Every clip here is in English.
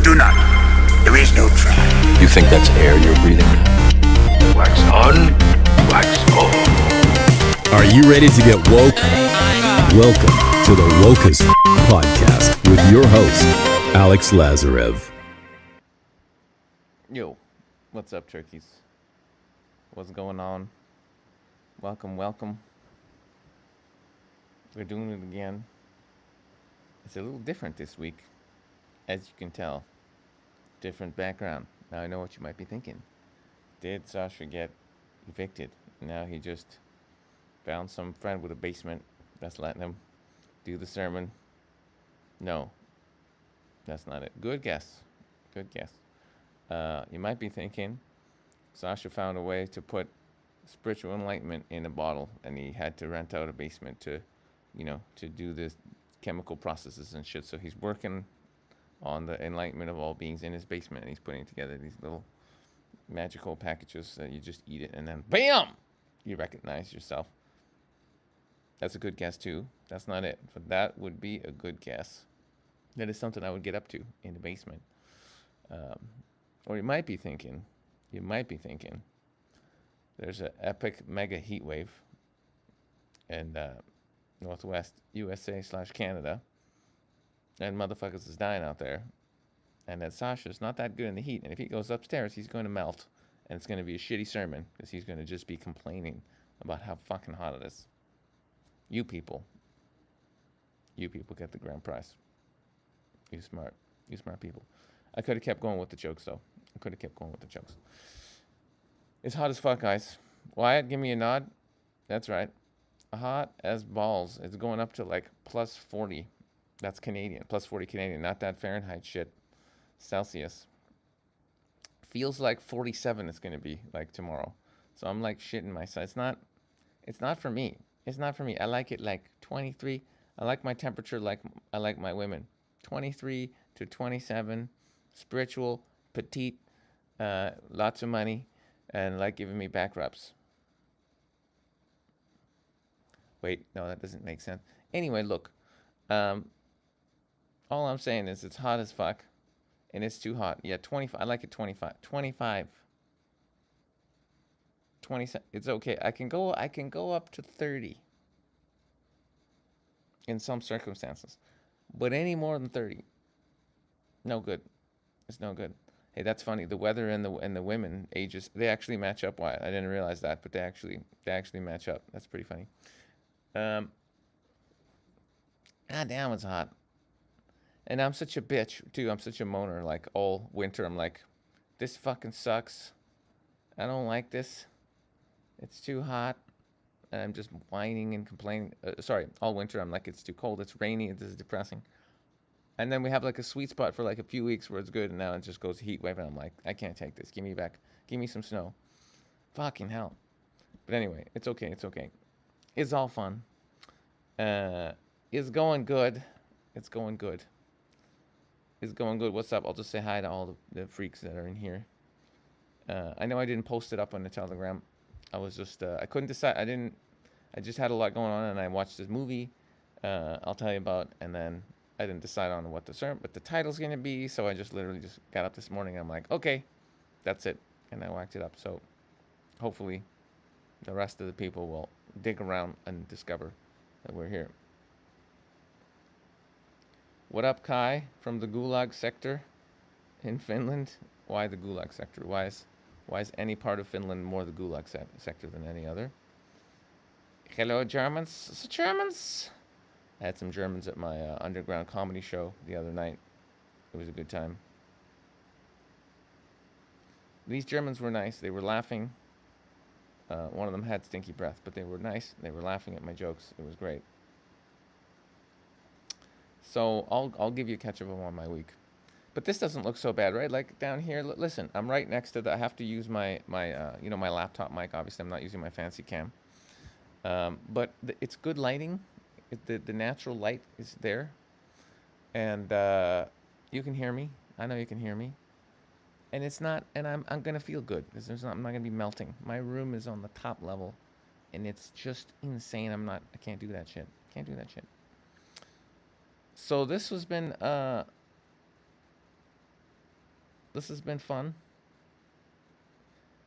do not. There is no try. You think that's air you're breathing in? Wax on, wax off. Are you ready to get woke? Welcome to the Wokest Podcast with your host, Alex Lazarev. Yo, what's up, turkeys? What's going on? Welcome. We're doing it again. It's a little different this week, as you can tell. Different background. Now I know what you might be thinking. Did Sasha get evicted? Now he just found some friend with a basement that's letting him do the sermon. No, that's not it. Good guess. You might be thinking Sasha found a way to put spiritual enlightenment in a bottle, and he had to rent out a basement to do this chemical processes and shit. So he's working on the enlightenment of all beings in his basement, and he's putting together these little magical packages that you just eat it, and then BAM! You recognize yourself. That's a good guess too. That's not it, but that would be a good guess. That is something I would get up to in the basement. Or you might be thinking, there's an epic mega heat wave in Northwest USA/Canada, and motherfuckers is dying out there, and that Sasha's not that good in the heat, and if he goes upstairs, he's going to melt, and it's going to be a shitty sermon, because he's going to just be complaining about how fucking hot it is. You people get the grand prize. You smart people. I could have kept going with the jokes, though. It's hot as fuck, guys. Wyatt, give me a nod. That's right. Hot as balls. It's going up to like plus 40. That's Canadian. Plus 40 Canadian. Not that Fahrenheit shit. Celsius. Feels like 47 it's going to be like tomorrow. So I'm like shitting myself. It's not for me. I like it like 23. I like my temperature like I like my women. 23 to 27. Spiritual, petite, lots of money, and like giving me back rubs. Wait, no, that doesn't make sense. Anyway, look, all I'm saying is it's hot as fuck, and it's too hot. Yeah, 25. I like it 25. 25. 27. It's okay. I can go up to 30 in some circumstances, but any more than 30, no good. It's no good. Hey, that's funny. The weather and the women ages, they actually match up. Why? I didn't realize that, but they actually match up. That's pretty funny. God damn, it's hot. And I'm such a bitch too. I'm such a moaner. Like all winter, I'm like, this fucking sucks. I don't like this. It's too hot. And I'm just whining and complaining. All winter, I'm like, it's too cold. It's rainy. This is depressing. And then we have like a sweet spot for like a few weeks where it's good, and now it just goes heat wave, and I'm like, I can't take this. Give me some snow. Fucking hell. But anyway, it's okay. It's all fun. It's going good. What's up? I'll just say hi to all the freaks that are in here. I know I didn't post it up on the Telegram. I was just, I couldn't decide. I just had a lot going on, and I watched this movie I'll tell you about, and then I didn't decide on what the title's going to be, so I just literally just got up this morning, and I'm like, okay, that's it, and I whacked it up. So hopefully the rest of the people will dig around and discover that we're here. What up, Kai, from the Gulag sector in Finland? Why the Gulag sector? Why is any part of Finland more the Gulag sector than any other? Hello, Germans. I had some Germans at my underground comedy show the other night. It was a good time. These Germans were nice. They were laughing. One of them had stinky breath, but they were nice. They were laughing at my jokes. It was great. So I'll give you a catch up on my week. But this doesn't look so bad, right? Like down here, listen, I'm right next to I have to use my laptop mic. Obviously, I'm not using my fancy cam. But it's good lighting. The natural light is there, and you can hear me. I know you can hear me, and it's not. And I'm gonna feel good because I'm not gonna be melting. My room is on the top level, and it's just insane. I can't do that shit. So this has been This has been fun.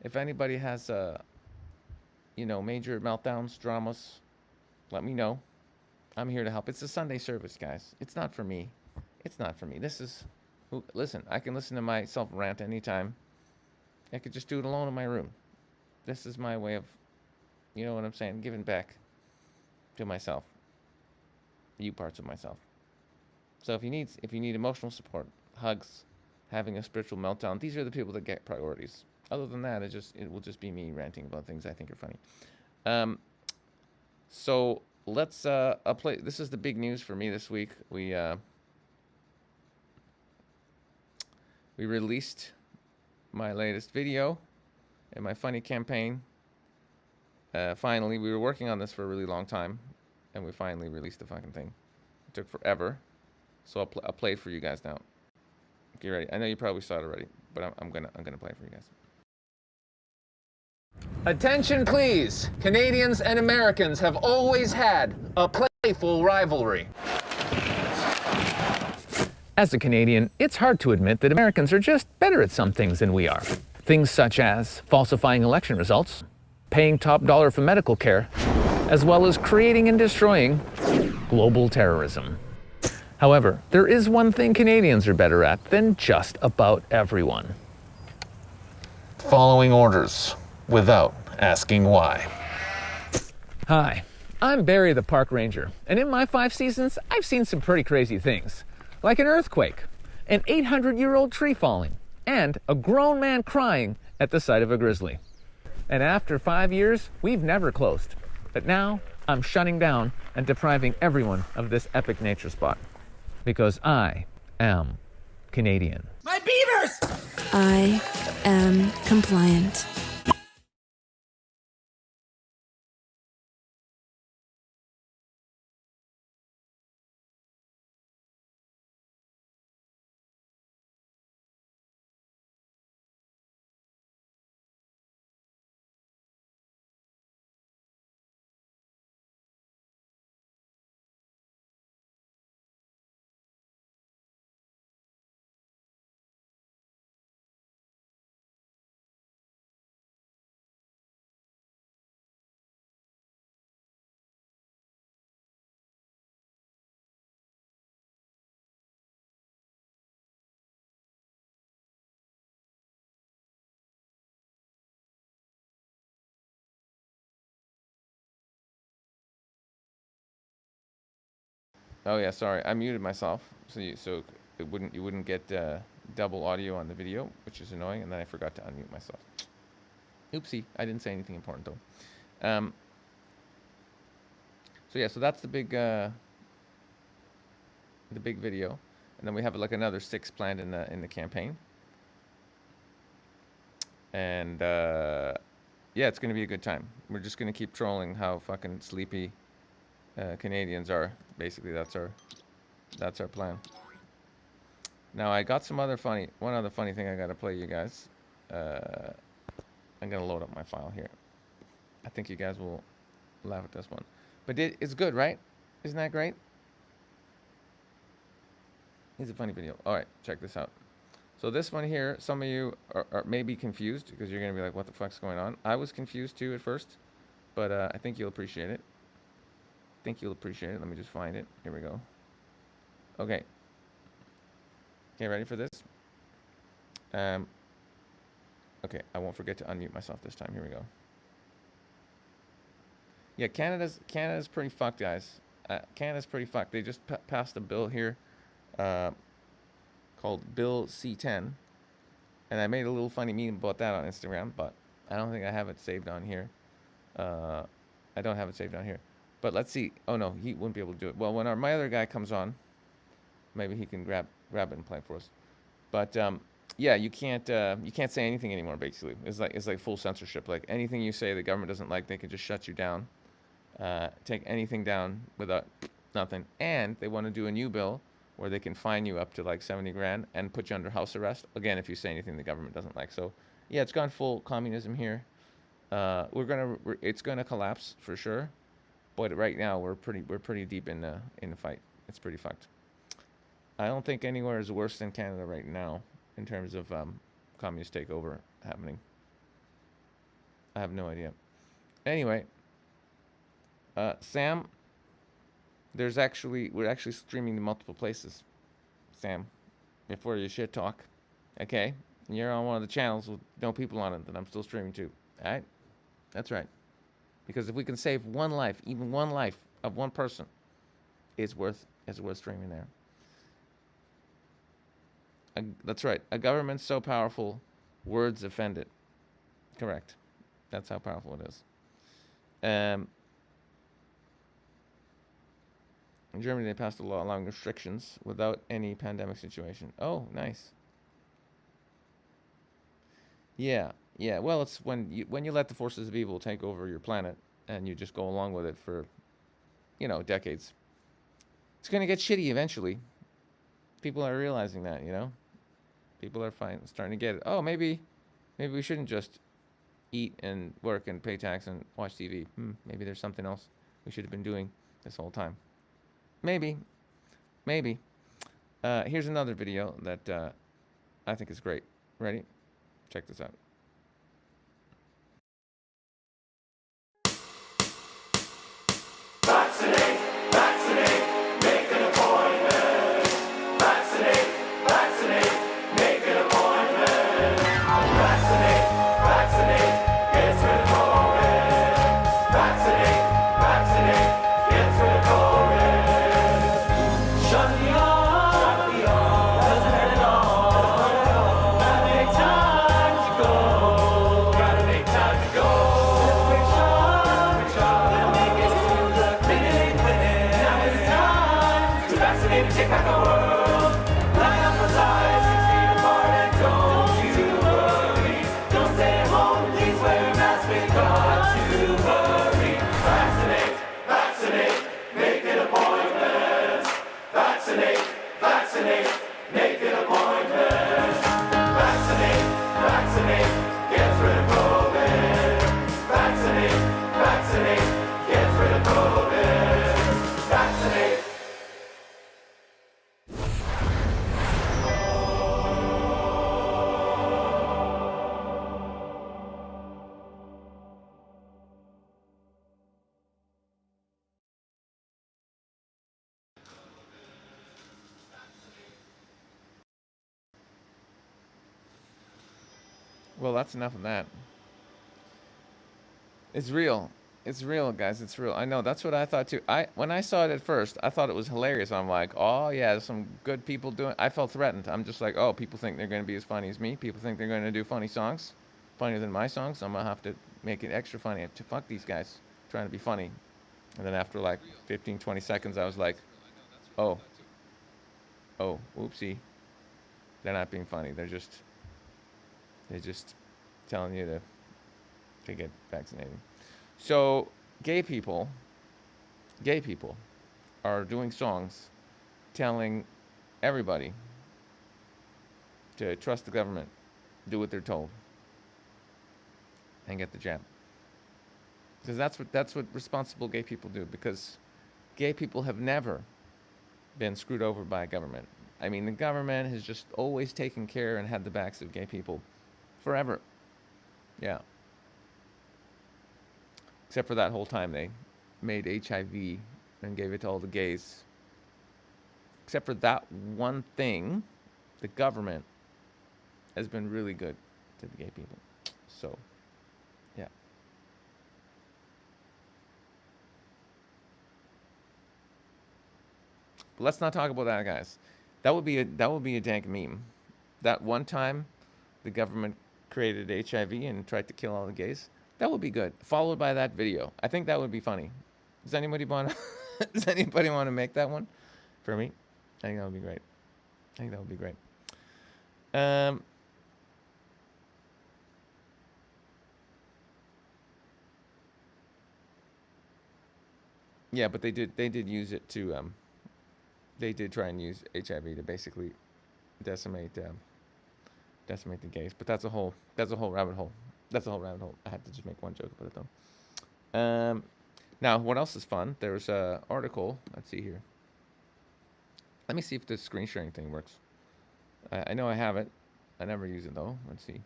If anybody has, major meltdowns, dramas, let me know. I'm here to help. It's a Sunday service, guys. It's not for me. It's not for me. Listen, I can listen to myself rant anytime. I could just do it alone in my room. This is my way of, you know what I'm saying, giving back to myself. You parts of myself. So if you need emotional support, hugs, having a spiritual meltdown, these are the people that get priorities. Other than that, it will just be me ranting about things I think are funny. So let's play. This is the big news for me this week. We released my latest video and my funny campaign. Finally, we were working on this for a really long time, and we finally released the fucking thing. It took forever, so I'll play it for you guys now. Get ready. I know you probably saw it already, but I'm gonna play it for you guys. Attention please! Canadians and Americans have always had a playful rivalry. As a Canadian, it's hard to admit that Americans are just better at some things than we are. Things such as falsifying election results, paying top dollar for medical care, as well as creating and destroying global terrorism. However, there is one thing Canadians are better at than just about everyone. Following orders without asking why. Hi, I'm Barry the Park Ranger, and in my 5 seasons, I've seen some pretty crazy things. Like an earthquake, an 800-year-old tree falling, and a grown man crying at the sight of a grizzly. And after 5 years, we've never closed. But now, I'm shutting down and depriving everyone of this epic nature spot. Because I am Canadian. My beavers! I am compliant. Oh yeah, sorry, I muted myself, so you wouldn't get double audio on the video, which is annoying, and then I forgot to unmute myself. Oopsie, I didn't say anything important though. So that's the big video, and then we have like another 6 planned in the campaign, and yeah, it's gonna be a good time. We're just gonna keep trolling how fucking sleepy Canadians are. Basically, that's our plan. Now I got one other funny thing I gotta play you guys. I'm gonna load up my file here. I think you guys will laugh at this one, but it's good, right? Isn't that great? It's a funny video. All right, check this out. So this one here, some of you are maybe confused because you're gonna be like, what the fuck's going on? I was confused too at first, but I think you'll appreciate it. Let me just find it. Here we go. Okay, ready for this? Okay, I won't forget to unmute myself this time. Here we go. Yeah, Canada's pretty fucked, guys. Canada's pretty fucked. They just passed a bill here called Bill C10, and I made a little funny meme about that on Instagram, but I don't think I have it saved on here. I don't have it saved on here. But let's see. Oh no, he wouldn't be able to do it. Well, when my other guy comes on, maybe he can grab it and play it for us. But yeah, you can't say anything anymore. Basically, it's like full censorship. Like anything you say the government doesn't like, they can just shut you down, take anything down without nothing. And they want to do a new bill where they can fine you up to like 70 grand and put you under house arrest again if you say anything the government doesn't like. So yeah, it's gone full communism here. It's gonna collapse for sure. But right now we're pretty deep in the fight. It's pretty fucked. I don't think anywhere is worse than Canada right now. in terms of communist takeover happening. I have no idea. Anyway, Sam, we're actually streaming to multiple places. Sam, before your shit talk, okay? You're on one of the channels with no people on it that I'm still streaming to. All right? That's right. Because if we can save one life, even one life of one person, it's worth streaming there. That's right. A government so powerful, words offend it. Correct. That's how powerful it is. In Germany, they passed a law allowing restrictions without any pandemic situation. Oh, nice. Yeah. Well, it's when you let the forces of evil take over your planet and you just go along with it for, decades. It's gonna get shitty eventually. People are realizing that, People are starting to get it. Oh, maybe we shouldn't just eat and work and pay tax and watch TV. Maybe there's something else we should have been doing this whole time. Maybe. Here's another video that I think is great. Ready? Check this out. Vaccinate, vaccinate, make an appointment. Vaccinate, vaccinate, make an appointment. Vaccinate, vaccinate, gets rid of COVID. Vaccinate, vaccinate, gets rid of COVID. Shut the arm, doesn't hurt at all. Gotta make time to go. Gotta make time to go. Take back our world. Line up for size, 6 feet apart, and don't you worry. Don't stay at home, please wear a mask. We got to hurry. Vaccinate, vaccinate, make an appointment. Vaccinate, vaccinate, make an appointment. Vaccinate, vaccinate, gets rid of COVID. Vaccinate, vaccinate, gets rid of COVID. Vaccinate. Well, that's enough of that. It's real. It's real, guys. It's real. I know. That's what I thought too. When I saw it at first, I thought it was hilarious. I'm like, oh yeah, there's some good people doing. I felt threatened. I'm just like, oh, people think they're going to be as funny as me. People think they're going to do funny songs, funnier than my songs. So I'm gonna have to make it extra funny to fuck these guys trying to be funny. And then after like 15, 20 seconds, I was like, oh, oopsie. They're not being funny. They're just telling you to get vaccinated. So gay people are doing songs telling everybody to trust the government, do what they're told, and get the jab. Because that's what responsible gay people do. Because gay people have never been screwed over by government. I mean, the government has just always taken care and had the backs of gay people forever. Yeah. Except for that whole time they made HIV and gave it to all the gays. Except for that one thing, the government has been really good to the gay people. So, yeah. But let's not talk about that, guys. That would be a dank meme. That one time the government created HIV and tried to kill all the gays. That would be good. Followed by that video. I think that would be funny. Does anybody want to make that one for me? I think that would be great. Yeah, but they did use it to they did try and use HIV to basically decimate the gays. But that's a whole rabbit hole. I had to just make one joke about it though. Now, what else is fun? There's an article. Let's see here. Let me see if the screen sharing thing works. I know I have it. I never use it though. Let's see.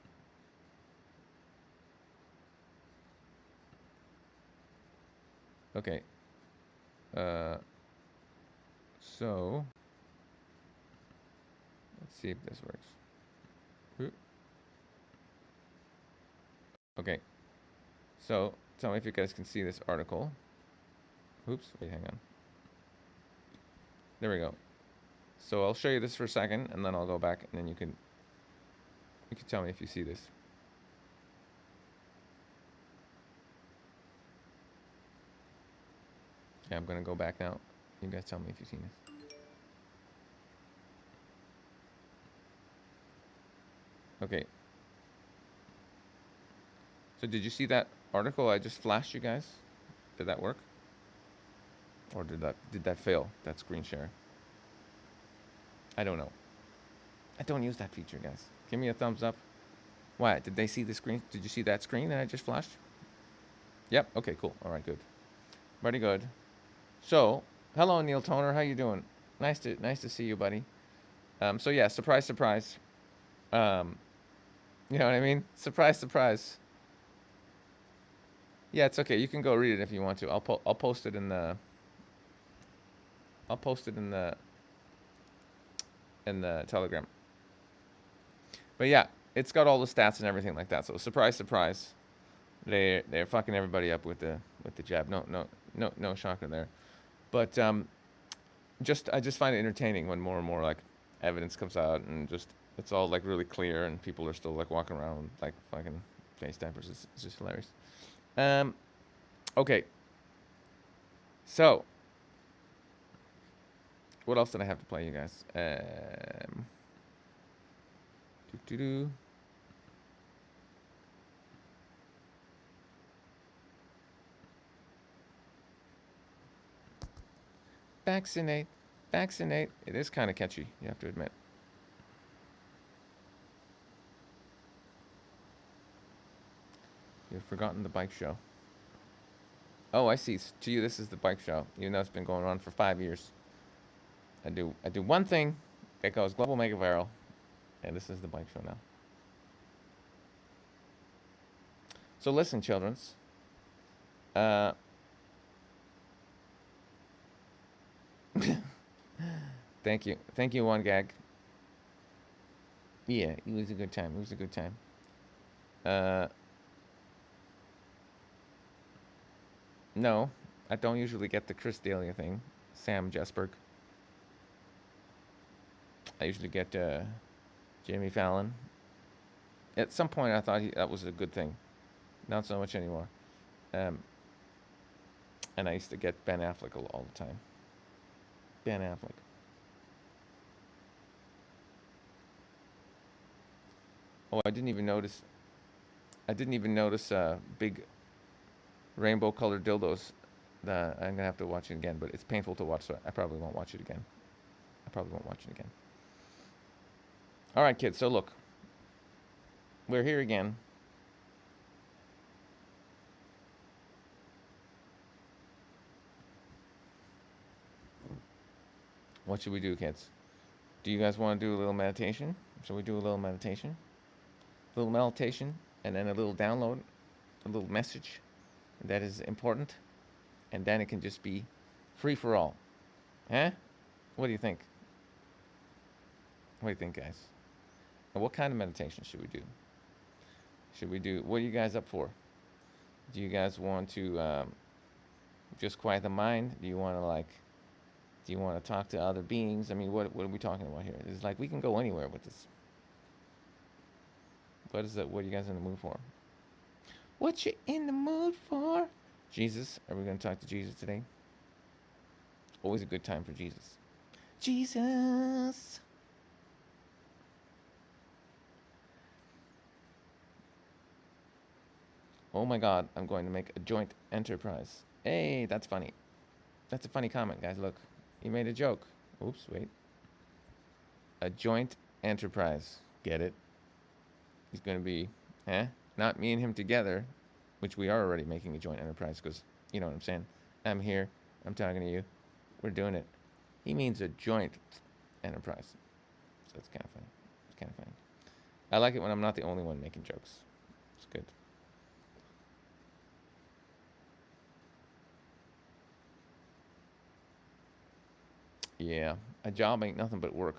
Okay. So let's see if this works. Okay. So tell me if you guys can see this article. Oops, wait, hang on. There we go. So I'll show you this for a second, and then I'll go back, and then you can tell me if you see this. Yeah, I'm gonna go back now. You guys tell me if you've seen this. Okay. So did you see that article I just flashed you guys? Did that work? Or did that fail? That screen share? I don't know. I don't use that feature, guys. Give me a thumbs up. Why? Did they see the screen? Did you see that screen that I just flashed? Yep. Okay, cool. All right, good. Very good. So, hello, Neil Toner. How you doing? Nice to see you, buddy. So yeah, surprise, surprise. You know what I mean? Surprise, surprise. Yeah, it's okay. You can go read it if you want to. I'll post it in the. I'll post it in the Telegram. But yeah, it's got all the stats and everything like that. So surprise, surprise. They're fucking everybody up with the jab. No shocker there. But I just find it entertaining when more and more like evidence comes out and just it's all like really clear and people are still like walking around with, like fucking face diapers. It's just hilarious. Okay. So what else did I have to play, you guys? Vaccinate. It is kind of catchy, you have to admit. You've forgotten the bike show. Oh, I see. To you, this is the bike show, even though it's been going on for 5 years. I do one thing that goes global mega viral, and this is the bike show now. So listen, childrens. Thank you, One Gag. Yeah, it was a good time. No, I don't usually get the Chris D'Elia thing. Sam Jesberg. I usually get Jimmy Fallon. At some point, I thought that was a good thing. Not so much anymore. And I used to get Ben Affleck all the time. Ben Affleck. Oh, I didn't even notice big rainbow-colored dildos. I'm gonna have to watch it again, but it's painful to watch, so I probably won't watch it again. All right, kids. So look, we're here again. What should we do, kids? Do you guys want to do a little meditation? Shall we do a little meditation? A little meditation, and then a little download, a little message that is important, and then it can just be free for all. Huh? What do you think? What do you think, guys? And what kind of meditation should we do? What are you guys up for? Do you guys want to just quiet the mind? Do you want to talk to other beings? I mean, what are we talking about here? It's like we can go anywhere with this. What are you guys in the mood for? What you in the mood for? Jesus. Are we going to talk to Jesus today? Always a good time for Jesus. Jesus. Oh my God, I'm going to make a joint enterprise. Hey, that's funny. That's a funny comment, guys. Look, he made a joke. Oops, wait. A joint enterprise. Get it? He's going to be, not me and him together, which we are already making a joint enterprise because, you know what I'm saying? I'm here. I'm talking to you. We're doing it. He means a joint enterprise. So it's kind of funny. I like it when I'm not the only one making jokes. It's good. Yeah, a job ain't nothing but work.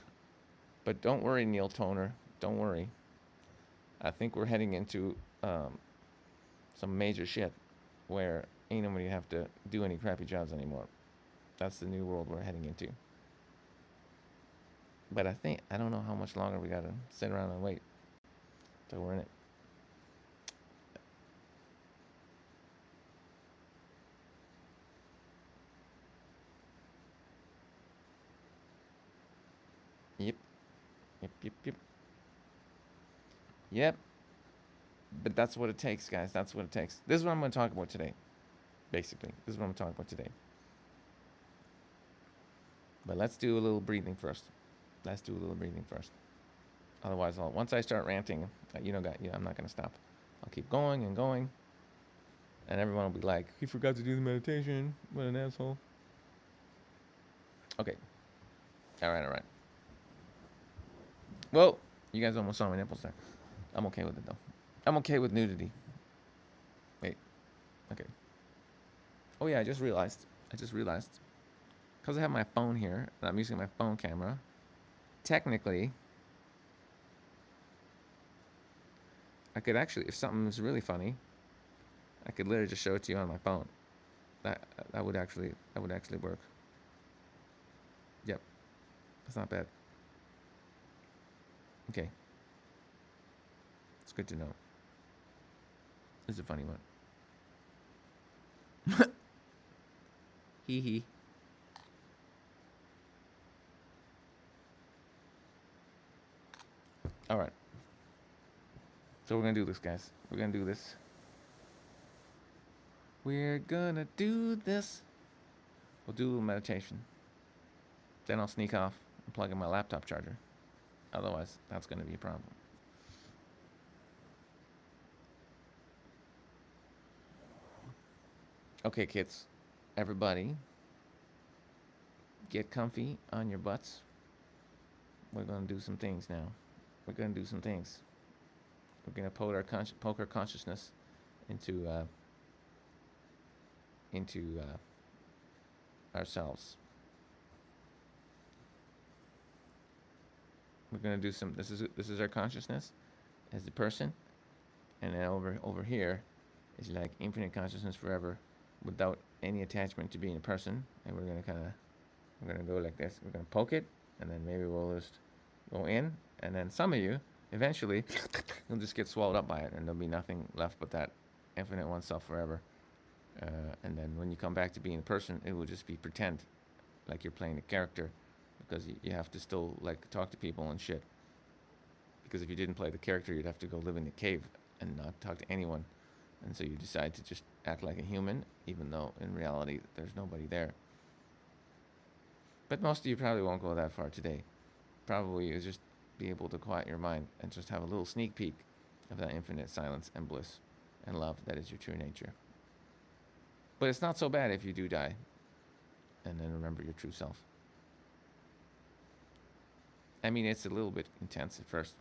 But don't worry, Neil Toner. Don't worry. I think we're heading into some major shit where ain't nobody have to do any crappy jobs anymore. That's the new world we're heading into. But I don't know how much longer we gotta sit around and wait till we're in it. Yep. Yep. Yep. But that's what it takes, guys. That's what it takes. This is what I'm going to talk about today. Basically, this is what I'm talking about today. But let's do a little breathing first. Otherwise, once I start ranting, I'm not going to stop. I'll keep going and going. And everyone will be like, he forgot to do the meditation. What an asshole. Okay. All right. Well, you guys almost saw my nipples there. I'm okay with it, though. I'm okay with nudity. Wait. Okay. Oh, yeah, I just realized. Because I have my phone here, and I'm using my phone camera. Technically, I could actually, if something is really funny, I could literally just show it to you on my phone. That would actually work. Yep. That's not bad. Okay. It's good to know. It's a funny one. Hee. All right. So we're going to do this, guys. We're going to do this. We're going to do this. We'll do a little meditation. Then I'll sneak off and plug in my laptop charger. Otherwise, that's going to be a problem. Okay, kids. Everybody, get comfy on your butts. We're going to do some things now. We're going to poke our consciousness into ourselves. We're going to do some. This is our consciousness as a person, and then over here is like infinite consciousness forever, without any attachment to being a person. And we're gonna go like this. We're gonna poke it, and then maybe we'll just go in, and then some of you eventually you'll just get swallowed up by it, and there'll be nothing left but that infinite oneself forever. And then when you come back to being a person, it will just be pretend, like you're playing a character, because you have to still like talk to people and shit. Because if you didn't play the character, you'd have to go live in a cave and not talk to anyone. And so you decide to just act like a human, even though in reality there's nobody there. But most of you probably won't go that far today. Probably you'll just be able to quiet your mind and just have a little sneak peek of that infinite silence and bliss and love that is your true nature. But it's not so bad if you do die and then remember your true self. I mean, it's a little bit intense at first,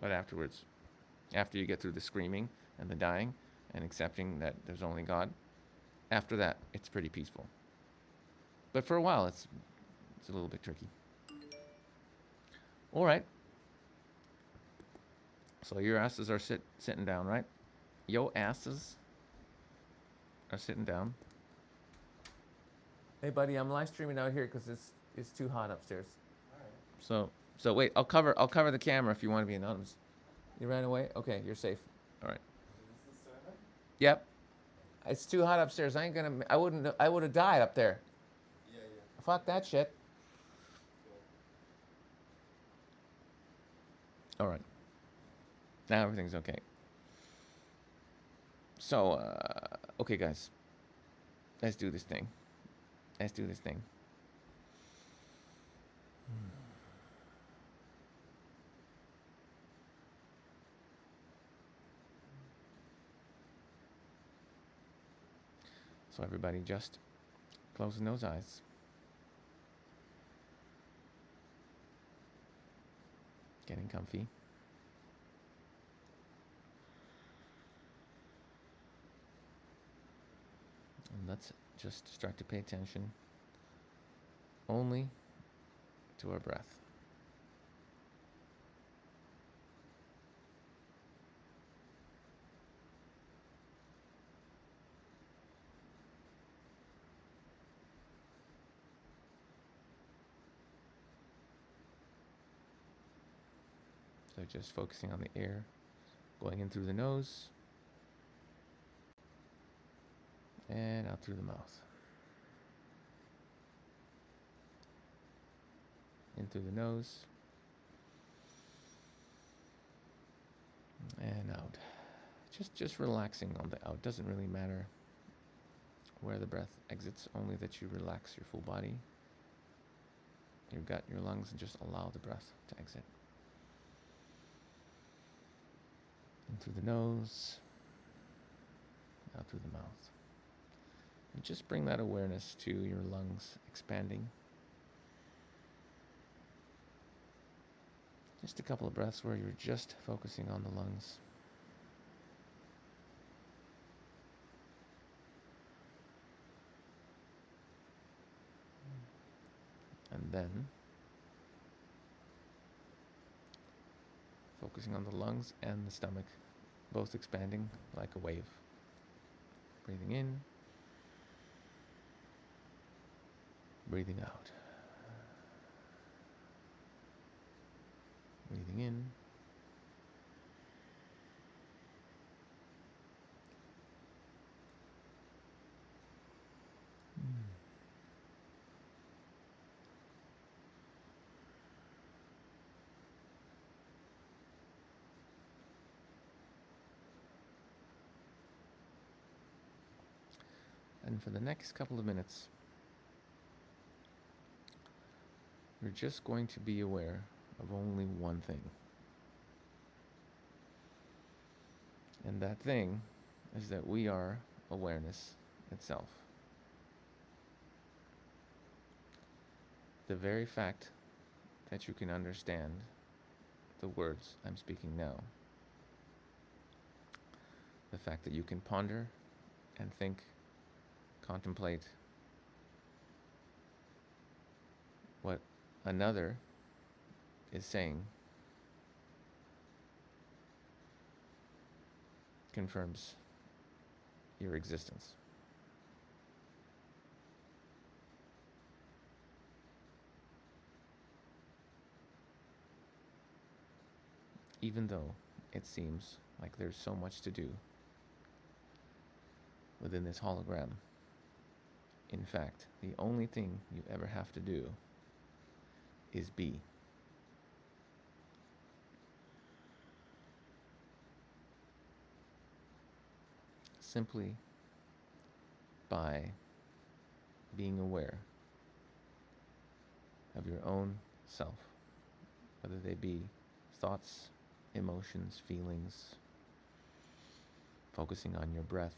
but afterwards, after you get through the screaming and the dying and accepting that there's only God, after that, it's pretty peaceful. But for a while, it's a little bit tricky. All right. So your asses are sitting down, right? Yo asses are sitting down. Hey, buddy, I'm live streaming out here because it's too hot upstairs. All right. So wait, I'll cover the camera if you want to be anonymous. You ran away? Okay, you're safe. All right. Is this the server? Yep. It's too hot upstairs. I would have died up there. Yeah. Fuck that shit. All right. Now everything's okay. So, okay, guys. Let's do this thing. So everybody just closing those eyes. Getting comfy. And let's just start to pay attention only to our breath. So just focusing on the air going in through the nose and out through the mouth. In through the nose and out. Just relaxing on the out. Doesn't really matter where the breath exits, only that you relax your full body, your gut, your lungs, and just allow the breath to exit. In through the nose, out through the mouth. And just bring that awareness to your lungs expanding. Just a couple of breaths where you're just focusing on the lungs. And then focusing on the lungs and the stomach, both expanding like a wave. Breathing in, breathing out. Breathing in, and for the next couple of minutes, you're just going to be aware of only one thing. And that thing is that we are awareness itself. The very fact that you can understand the words I'm speaking now, the fact that you can ponder and think, contemplate what another is saying, confirms your existence. Even though it seems like there's so much to do within this hologram, in fact, the only thing you ever have to do is be. Simply by being aware of your own self, whether they be thoughts, emotions, feelings, focusing on your breath,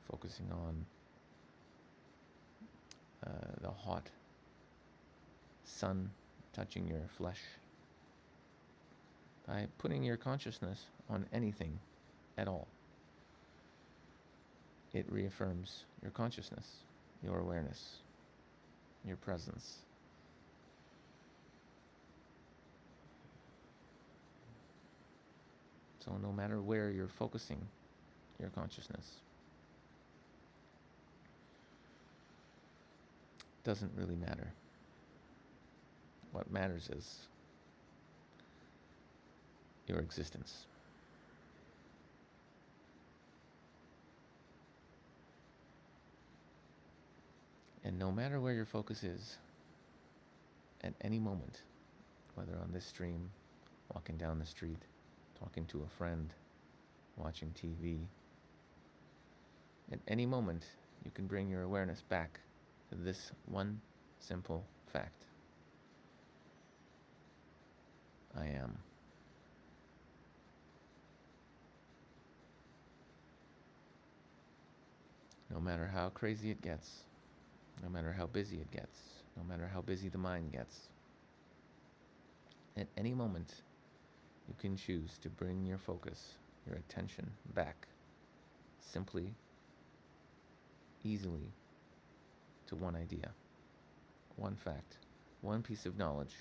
focusing on the hot sun touching your flesh, by putting your consciousness on anything at all. It reaffirms your consciousness, your awareness, your presence. So no matter where you're focusing your consciousness, doesn't really matter. What matters is your existence. And no matter where your focus is, at any moment, whether on this stream, walking down the street, talking to a friend, watching TV, at any moment you can bring your awareness back to this one simple fact. I am. No matter how crazy it gets, no matter how busy it gets, no matter how busy the mind gets, at any moment you can choose to bring your focus, your attention back simply easily to one idea, one fact, one piece of knowledge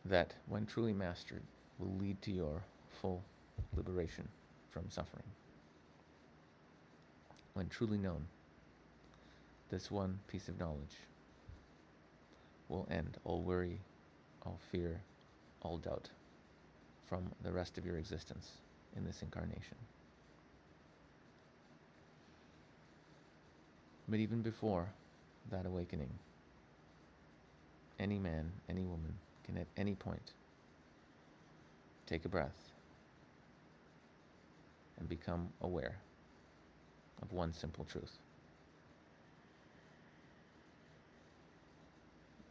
that, when truly mastered, will lead to your full liberation from suffering. When truly known, this one piece of knowledge will end all worry, all fear, all doubt from the rest of your existence in this incarnation. But even before that awakening, any man, any woman can at any point take a breath and become aware of one simple truth.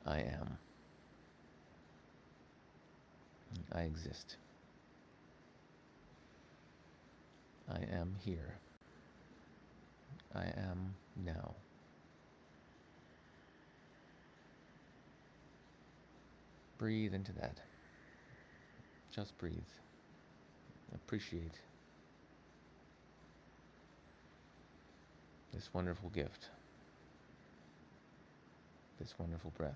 I am. I exist. I am here. I am now. Breathe into that. Just breathe. Appreciate this wonderful gift, this wonderful breath.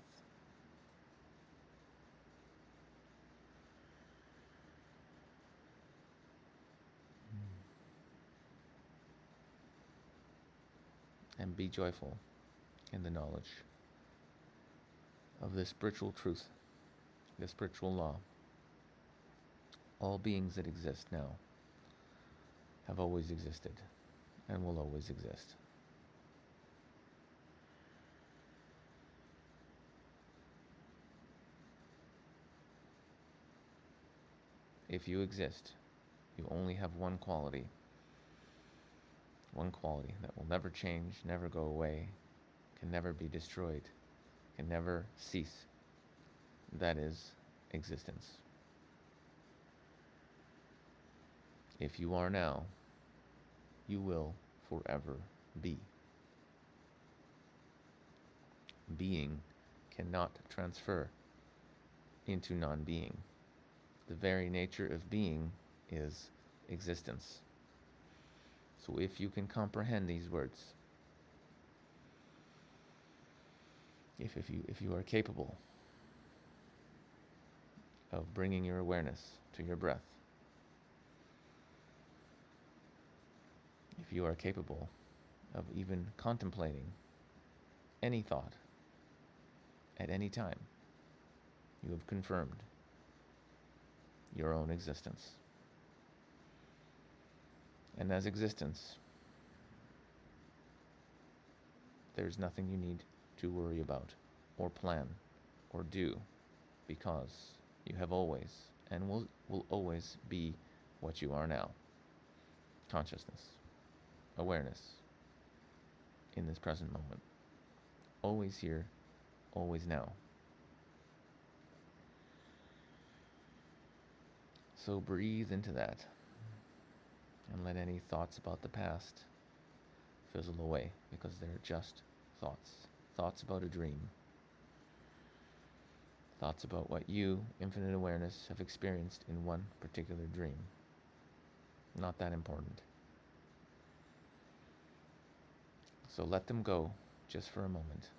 And be joyful in the knowledge of this spiritual truth, this spiritual law. All beings that exist now have always existed and will always exist. If you exist, you only have one quality that will never change, never go away, can never be destroyed, can never cease. That is existence. If you are now, you will forever be. Being cannot transfer into non-being. The very nature of being is existence. So if you can comprehend these words, if you are capable of bringing your awareness to your breath, if you are capable of even contemplating any thought at any time, you have confirmed your own existence. And as existence, there's nothing you need to worry about or plan or do, because you have always and will always be what you are now. Consciousness, awareness, in this present moment. Always here, always now. So breathe into that and let any thoughts about the past fizzle away, because they're just thoughts. Thoughts about a dream. Thoughts about what you, infinite awareness, have experienced in one particular dream. Not that important. So let them go just for a moment.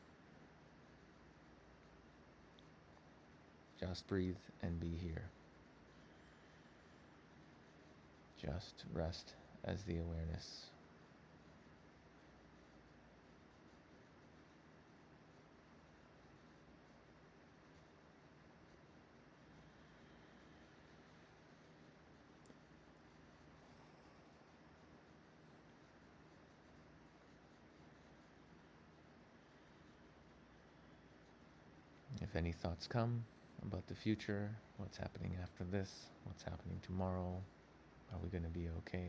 Just breathe and be here. Just rest as the awareness. If any thoughts come about the future, what's happening after this, what's happening tomorrow, are we going to be okay?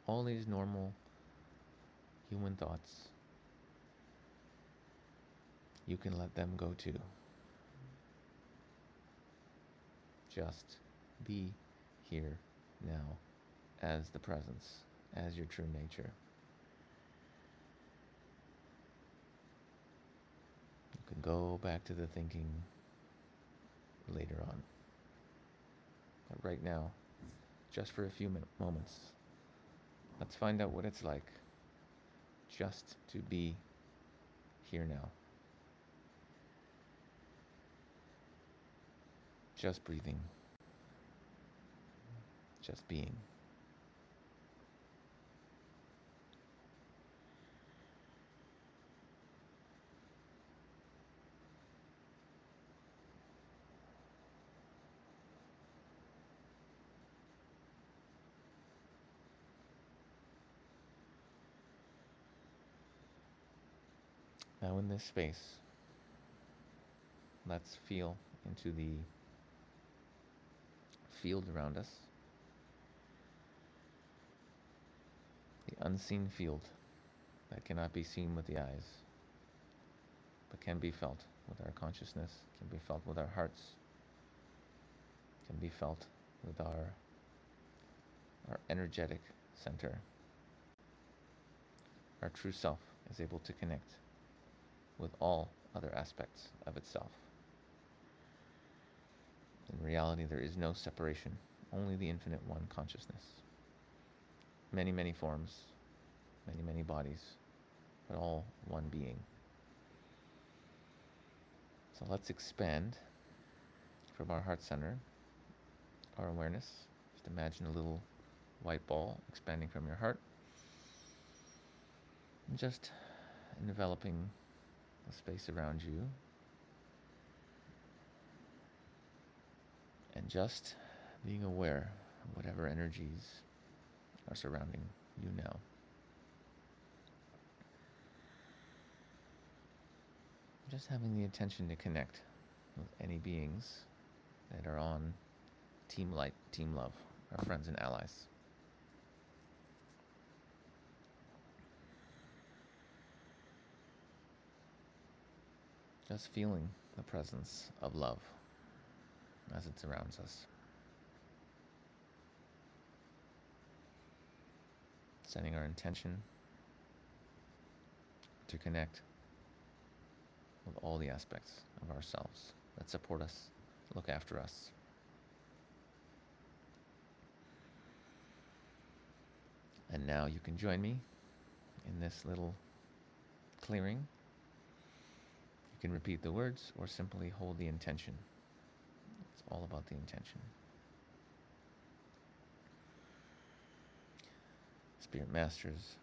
All these normal human thoughts, you can let them go too. Just be here now as the presence, as your true nature. You can go back to the thinking later on. But right now, just for a few moments, let's find out what it's like just to be here now. Just breathing. Just being. Now in this space, let's feel into the field around us, the unseen field that cannot be seen with the eyes, but can be felt with our consciousness, can be felt with our hearts, can be felt with our energetic center. Our true self is able to connect with all other aspects of itself. In reality, there is no separation, only the infinite one consciousness. Many, many forms, many, many bodies, but all one being. So let's expand from our heart center, our awareness. Just imagine a little white ball expanding from your heart, and just enveloping the space around you, and just being aware of whatever energies are surrounding you now. Just having the intention to connect with any beings that are on Team Light, Team Love, our friends and allies. Just feeling the presence of love as it surrounds us. Setting our intention to connect with all the aspects of ourselves that support us, look after us. And now you can join me in this little clearing. You can repeat the words or simply hold the intention. It's all about the intention. Spirit masters,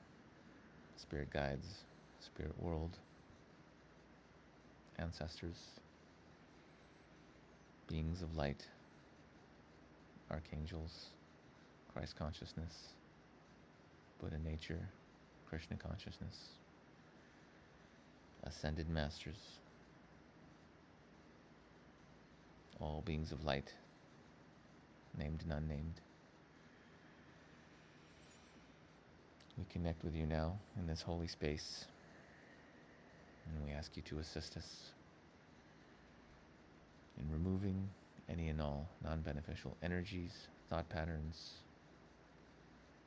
spirit guides, spirit world, ancestors, beings of light, archangels, Christ consciousness, Buddha nature, Krishna consciousness, ascended masters, all beings of light, named and unnamed. We connect with you now in this holy space, and we ask you to assist us in removing any and all non-beneficial energies, thought patterns,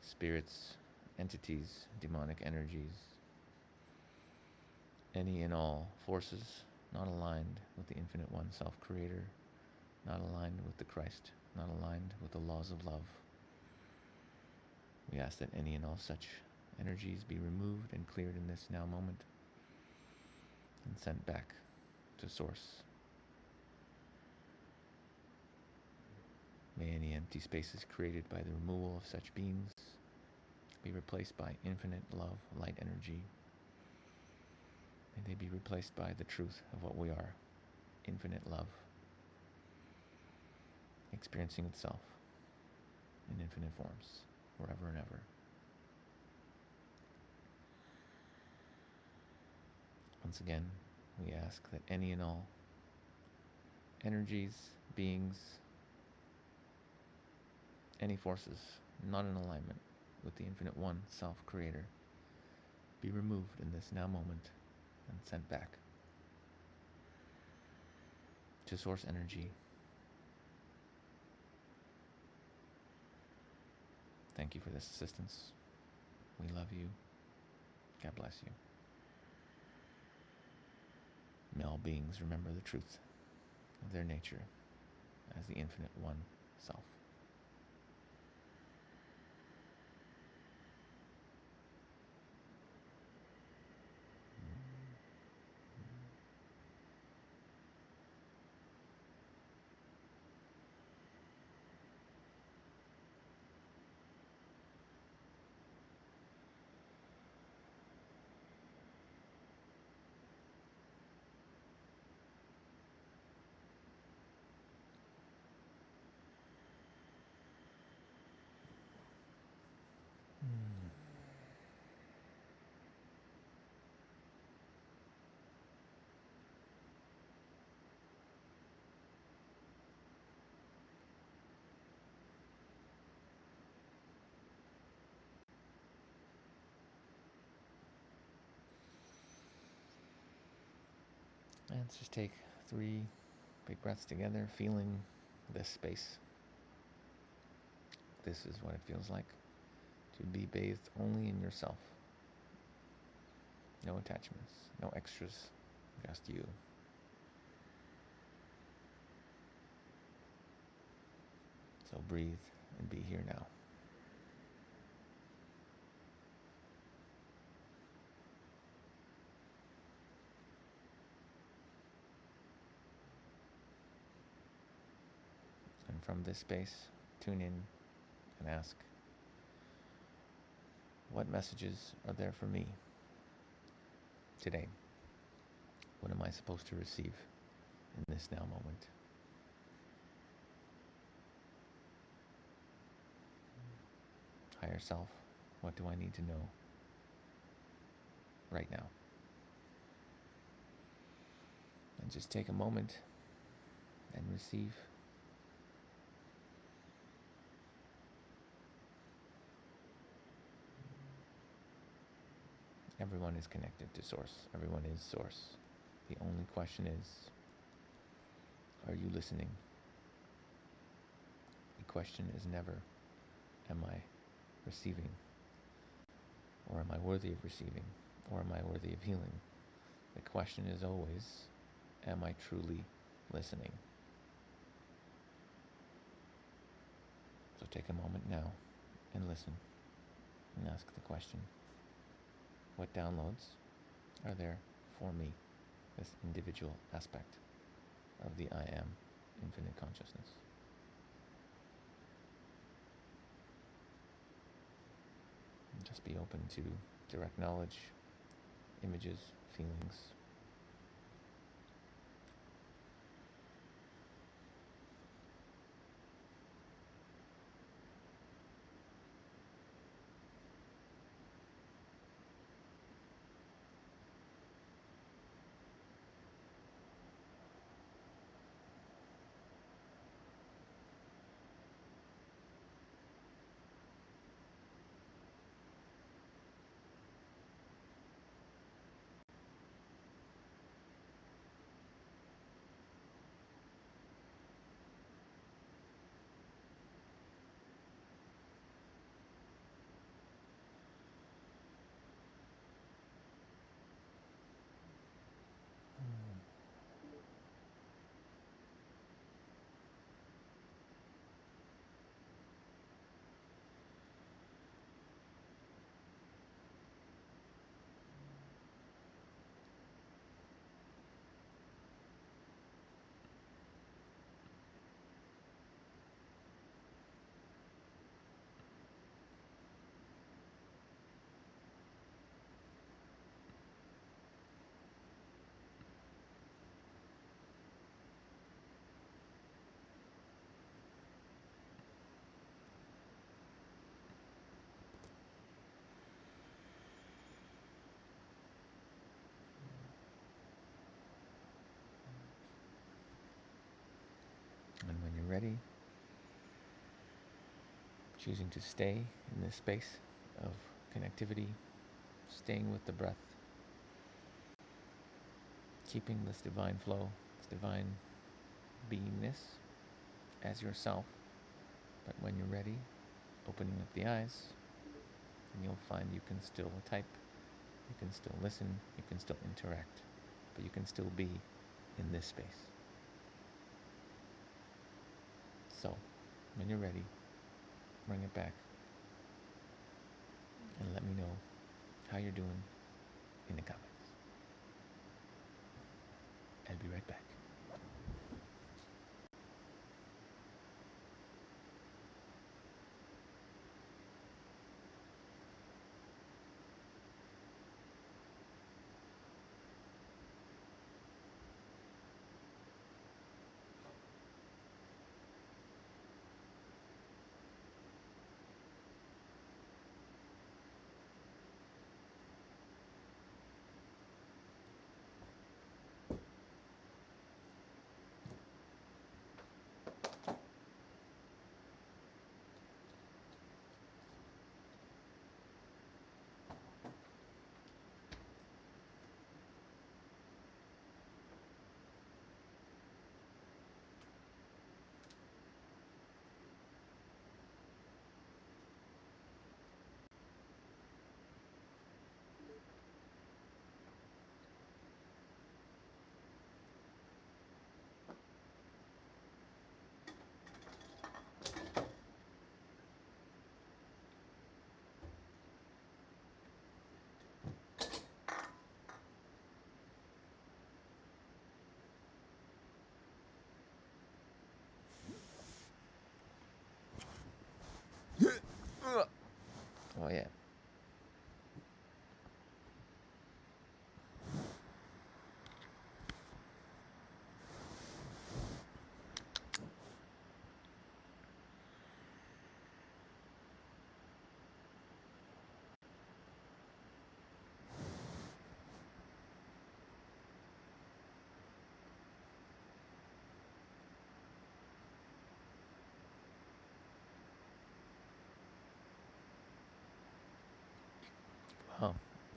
spirits, entities, demonic energies, any and all forces not aligned with the Infinite One Self-Creator, not aligned with the Christ, not aligned with the laws of love. We ask that any and all such energies be removed and cleared in this now moment and sent back to Source. May any empty spaces created by the removal of such beings be replaced by infinite love, light energy. May they be replaced by the truth of what we are, infinite love, experiencing itself in infinite forms, forever and ever. Once again, we ask that any and all energies, beings, any forces not in alignment with the Infinite One Self-Creator be removed in this now moment and sent back to Source Energy. Thank you for this assistance. We love you. God bless you. May all beings remember the truth of their nature as the Infinite One Self. And let's just take 3 big breaths together, feeling this space. This is what it feels like to be bathed only in yourself. No attachments, no extras, just you. So breathe and be here now. And from this space, tune in and ask, what messages are there for me today? What am I supposed to receive in this now moment? Higher self, what do I need to know right now? And just take a moment and receive. Everyone is connected to Source. Everyone is Source. The only question is, are you listening? The question is never, am I receiving? Or am I worthy of receiving? Or am I worthy of healing? The question is always, am I truly listening? So take a moment now and listen and ask the question, what downloads are there for me, this individual aspect of the I Am infinite consciousness? And just be open to direct knowledge, images, feelings. And when you're ready, choosing to stay in this space of connectivity, staying with the breath, keeping this divine flow, this divine beingness as yourself. But when you're ready, opening up the eyes, and you'll find you can still type, you can still listen, you can still interact, but you can still be in this space. So, when you're ready, bring it back and let me know how you're doing in the comments. I'll be right back.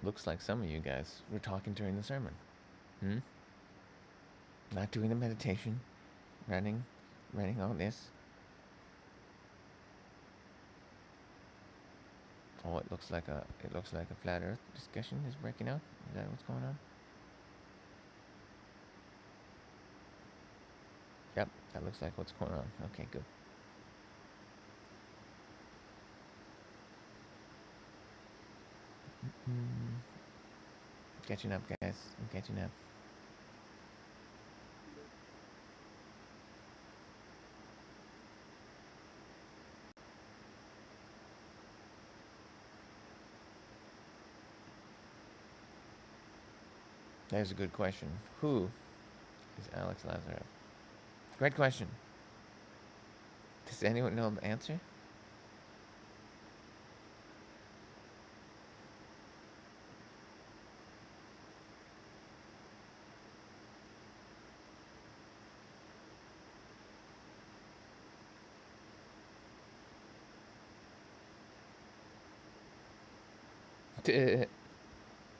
Looks like some of you guys were talking during the sermon. Not doing the meditation, running all this. Oh, it looks like a flat Earth discussion is breaking out. Is that what's going on? Yep, that looks like what's going on. Okay, good. Catching up, guys. I'm catching up. There's a good question. Who is Alex Lazarev? Great question. Does anyone know the answer?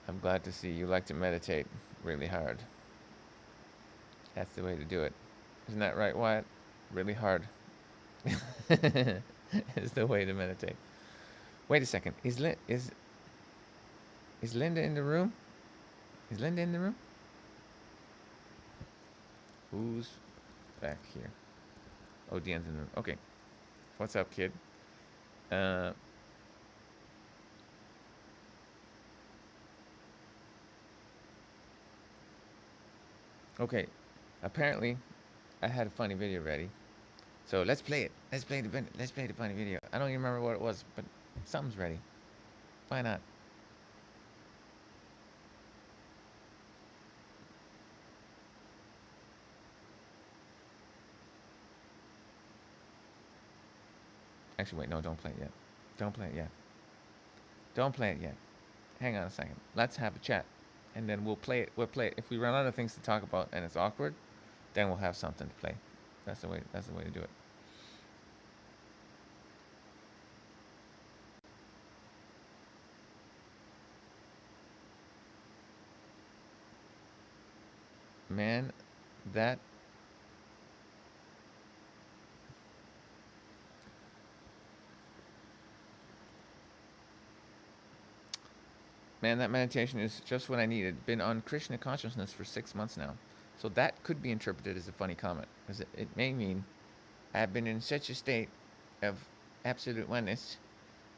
I'm glad to see you like to meditate really hard. That's the way to do it. Isn't that right, Wyatt? Really hard is the way to meditate. Wait a second. Is Linda in the room? Is Linda in the room? Who's back here? Oh, Deanne's in the room. Okay. What's up, kid? Okay. Apparently, I had a funny video ready. So let's play it. Let's play the funny video. I don't even remember what it was, but something's ready. Why not? Actually, wait, no, don't play it yet. Don't play it yet. Don't play it yet. Hang on a second. Let's have a chat, and then we'll play it. We'll play it. If we run out of things to talk about and it's awkward, then we'll have something to play. That's the way. That's the way to do it. Man, that meditation is just what I needed. Been on Krishna consciousness for 6 months now. So that could be interpreted as a funny comment, because it may mean I've been in such a state of absolute oneness,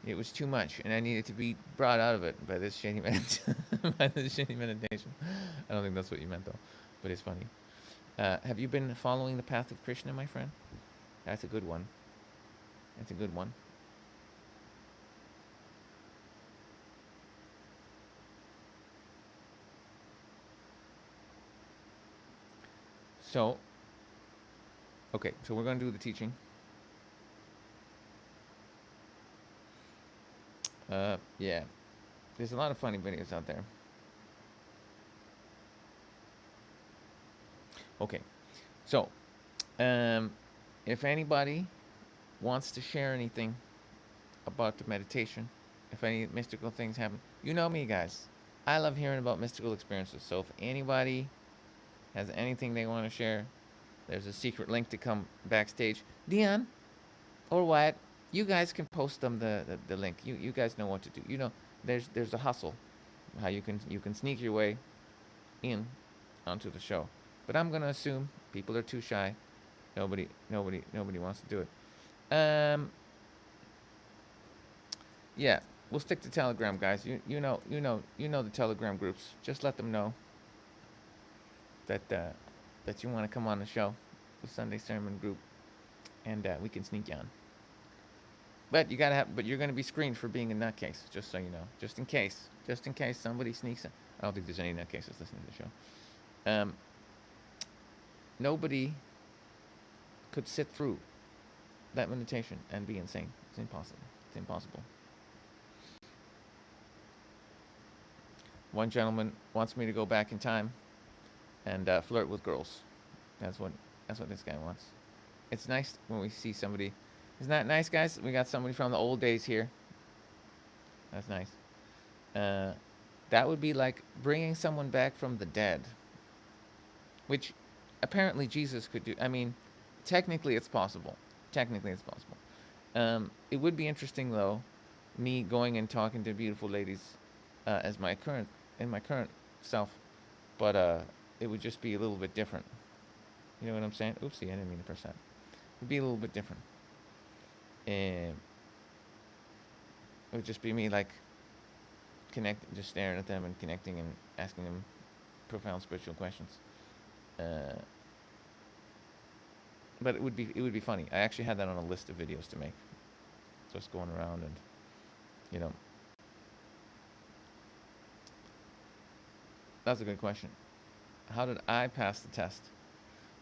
it was too much, and I needed to be brought out of it by this shitty meditation. I don't think that's what you meant, though, but it's funny. Have you been following the path of Krishna, my friend? That's a good one. That's a good one. So, okay, so we're going to do the teaching. Yeah, there's a lot of funny videos out there. Okay, so, if anybody wants to share anything about the meditation, if any mystical things happen, you know me, guys. I love hearing about mystical experiences. So if anybody has anything they want to share, there's a secret link to come backstage. Dion or Wyatt, you guys can post them the link. You guys know what to do. You know, there's a hustle, how you can sneak your way in onto the show. But I'm gonna assume people are too shy. Nobody wants to do it. Yeah, we'll stick to Telegram, guys. You know the Telegram groups. Just let them know that you want to come on the show, the Sunday Sermon group, and we can sneak you on. But you're gonna be screened for being a nutcase, just so you know, just in case somebody sneaks in. I don't think there's any nutcases listening to the show. Nobody could sit through that meditation and be insane. It's impossible. It's impossible. One gentleman wants me to go back in time and flirt with girls. That's what this guy wants. It's nice when we see somebody. Isn't that nice, guys? We got somebody from the old days here. That's nice. That would be like bringing someone back from the dead, which apparently Jesus could do. I mean, technically it's possible. Technically it's possible. It would be interesting though, me going and talking to beautiful ladies as my current self, but it would just be a little bit different. You know what I'm saying? Oopsie, I didn't mean to press that. It'd be a little bit different. And it would just be me like just staring at them and connecting and asking them profound spiritual questions. But it would be funny. I actually had that on a list of videos to make. Just going around and, you know. That's a good question. How did I pass the test?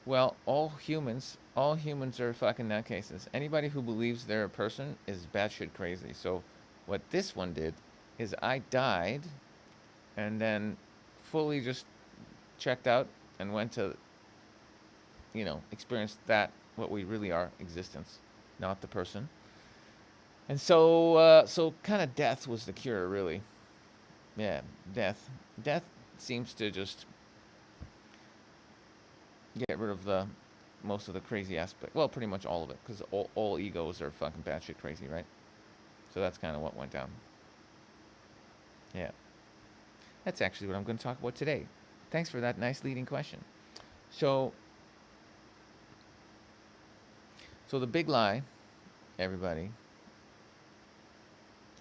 Well, all humans are fucking nutcases. Anybody who believes they're a person is batshit crazy. So what this one did is I died and then fully just checked out and went to, experience that, what we really are, existence, not the person. And so kind of death was the cure, really. Yeah, death. Death seems to just get rid of most of the crazy aspect. Well, pretty much all of it, because all egos are fucking batshit crazy, right? So that's kind of what went down. Yeah. That's actually what I'm going to talk about today. Thanks for that nice leading question. So the big lie, everybody.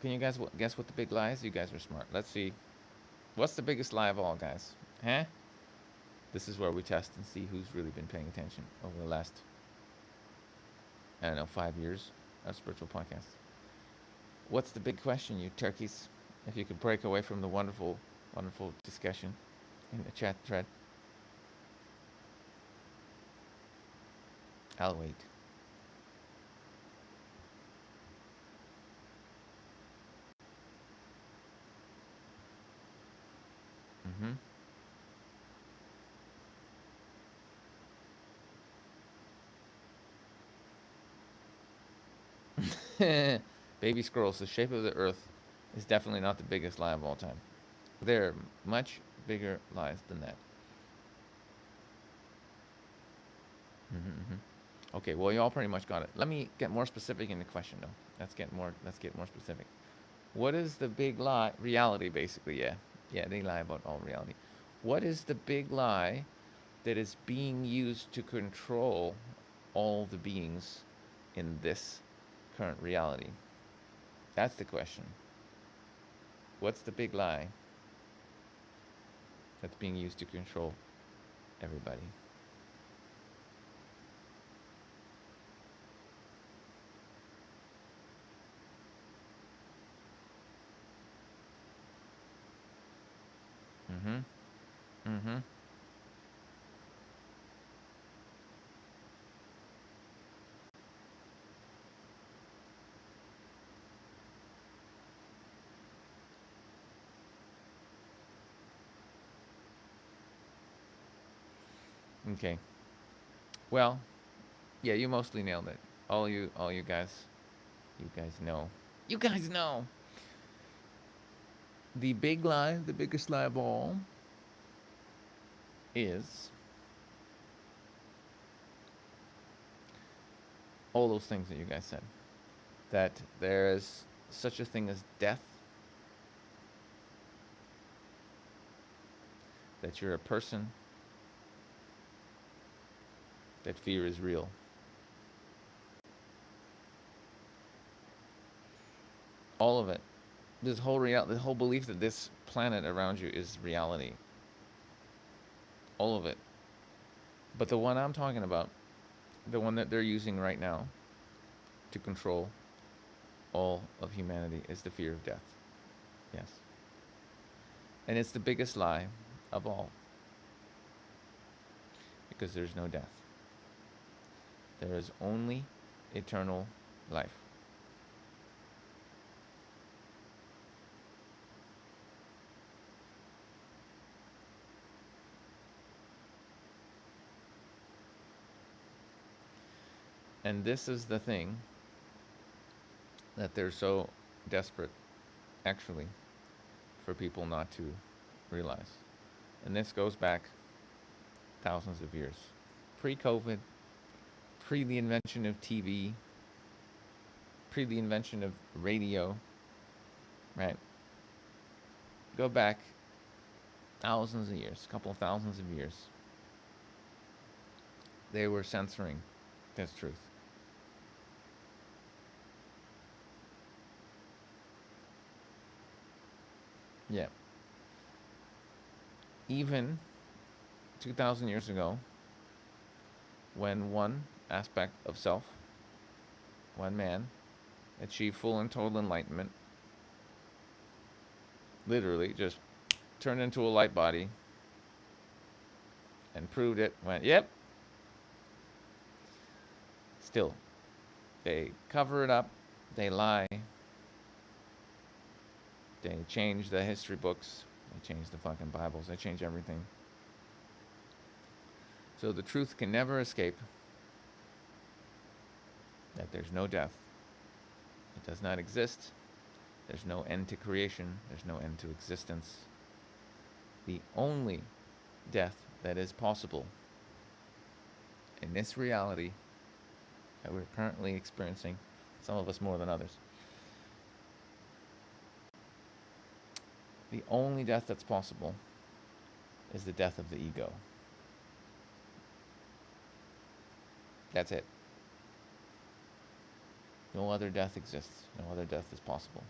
Can you guys guess what the big lie is? You guys are smart. Let's see. What's the biggest lie of all, guys? Huh? This is where we test and see who's really been paying attention over the last, 5 years of spiritual podcasts. What's the big question, you turkeys? If you could break away from the wonderful, wonderful discussion in the chat thread. I'll wait. Baby squirrels, the shape of the earth is definitely not the biggest lie of all time. There are much bigger lies than that. Okay, well, you all pretty much got it. Let me get more specific in the question, though. Let's get more specific. What is the big lie? Reality, basically, yeah. Yeah, they lie about all reality. What is the big lie that is being used to control all the beings in this current reality? That's the question. What's the big lie that's being used to control everybody? Okay. Well, yeah, you mostly nailed it. All you guys know. You guys know. The big lie, the biggest lie of all, is all those things that you guys said. That there is such a thing as death. That you're a person. That fear is real. All of it. This whole the whole belief that this planet around you is reality. All of it. But the one I'm talking about, the one that they're using right now to control all of humanity, is the fear of death. Yes. And it's the biggest lie of all. Because there's no death. There is only eternal life. And this is the thing that they're so desperate, actually, for people not to realize. And this goes back thousands of years. Pre-COVID, pre the invention of TV, pre the invention of radio, right? Go back thousands of years, a couple of thousands of years. They were censoring this truth. Yeah. Even 2,000 years ago, when one aspect of self, one man, achieved full and total enlightenment, literally just turned into a light body and proved it, went, yep. Still, they cover it up, they lie, they change the history books, they change the fucking Bibles, they change everything. So the truth can never escape that there's no death. It does not exist. There's no end to creation. There's no end to existence. The only death that is possible in this reality that we're currently experiencing, some of us more than others, the only death that's possible is the death of the ego. That's it. No other death exists. No other death is possible.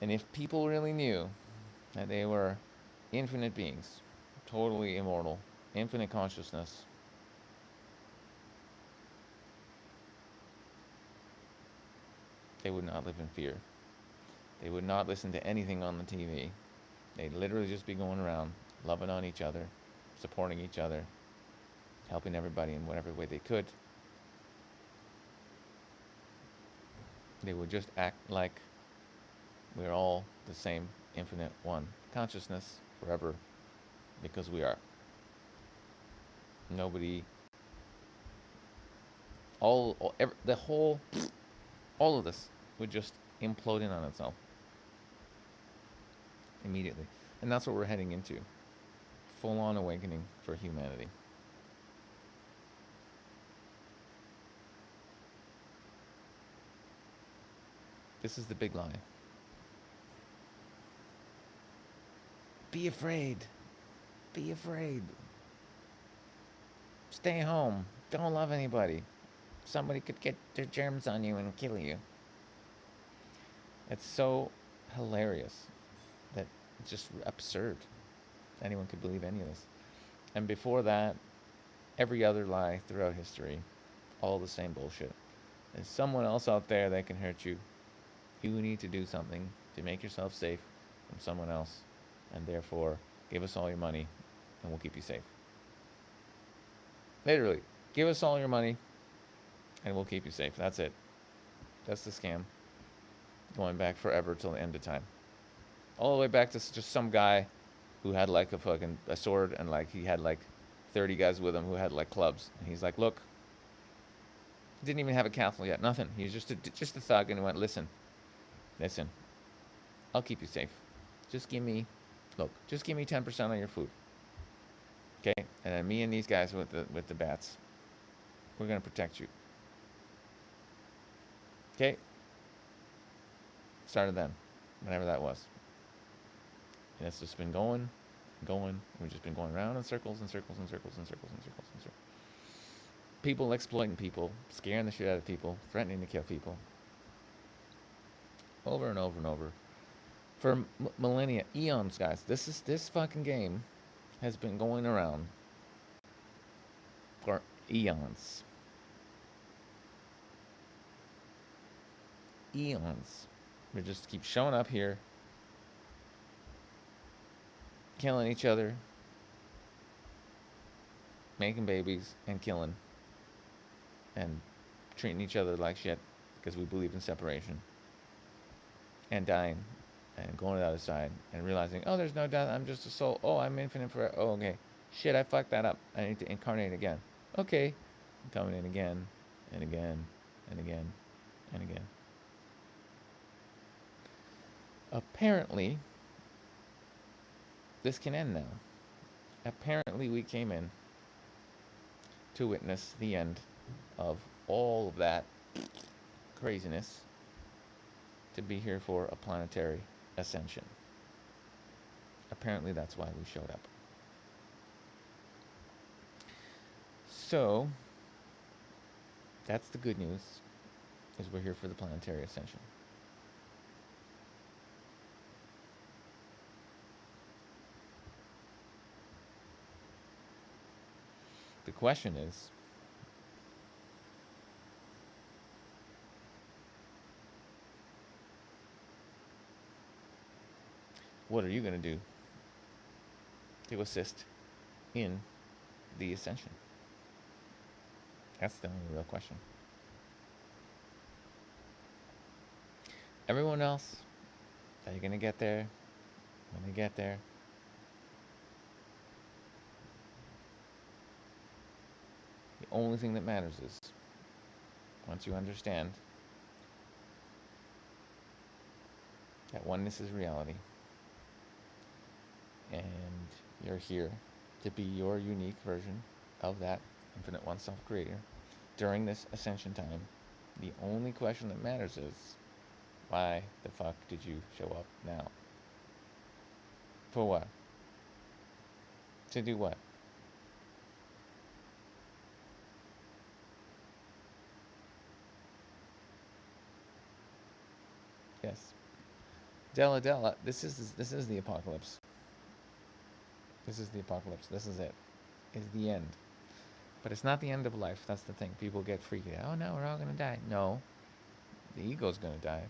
And if people really knew that they were infinite beings, totally immortal, infinite consciousness, they would not live in fear. They would not listen to anything on the TV. They'd literally just be going around, loving on each other, supporting each other, helping everybody in whatever way they could. They would just act like we're all the same infinite one consciousness forever, because we are. Nobody, all of this would just implode in on itself immediately. And that's what we're heading into. Full-on awakening for humanity. This is the big lie. Be afraid. Be afraid. Stay home. Don't love anybody. Somebody could get their germs on you and kill you. It's so hilarious that it's just absurd. Anyone could believe any of this. And before that, every other lie throughout history, all the same bullshit. There's someone else out there that can hurt you. You need to do something to make yourself safe from someone else, and therefore give us all your money and we'll keep you safe. Literally, give us all your money and we'll keep you safe. That's it. That's the scam. Going back forever till the end of time. All the way back to just some guy who had like a sword, and like he had like 30 guys with him who had like clubs. And he's like, look, he didn't even have a castle yet, nothing. He was just a thug, and he went, listen, I'll keep you safe. Just give me 10% on your food. Okay? And then me and these guys with the bats, we're gonna protect you. Okay? Started then, whenever that was. And it's just been going. We've just been going around in circles and circles and circles and circles and circles and circles. People exploiting people, scaring the shit out of people, threatening to kill people. Over and over and over. For millennia, eons, guys. This fucking game has been going around for eons. Eons. We just keep showing up here, killing each other, making babies, and killing, and treating each other like shit because we believe in separation, and dying, and going to the other side, and realizing, oh, there's no death, I'm just a soul, oh, I'm infinite forever, oh, okay, shit, I fucked that up, I need to incarnate again, okay, coming in again and again and again and again. Apparently, this can end now. Apparently, we came in to witness the end of all of that craziness to be here for a planetary ascension. Apparently, that's why we showed up. So, that's the good news, is we're here for the planetary ascension. The question is, what are you going to do to assist in the ascension? That's the only real question. Everyone else, are you going to get there when they get there? The only thing that matters is, once you understand that oneness is reality, and you're here to be your unique version of that infinite one self creator during this ascension time, the only question that matters is, why the fuck did you show up now? For what? To do what? Yes. Della, this is the apocalypse. This is the apocalypse. This is it. Is the end. But it's not the end of life. That's the thing. People get freaked out. Oh no, we're all gonna die. No. The ego's gonna die.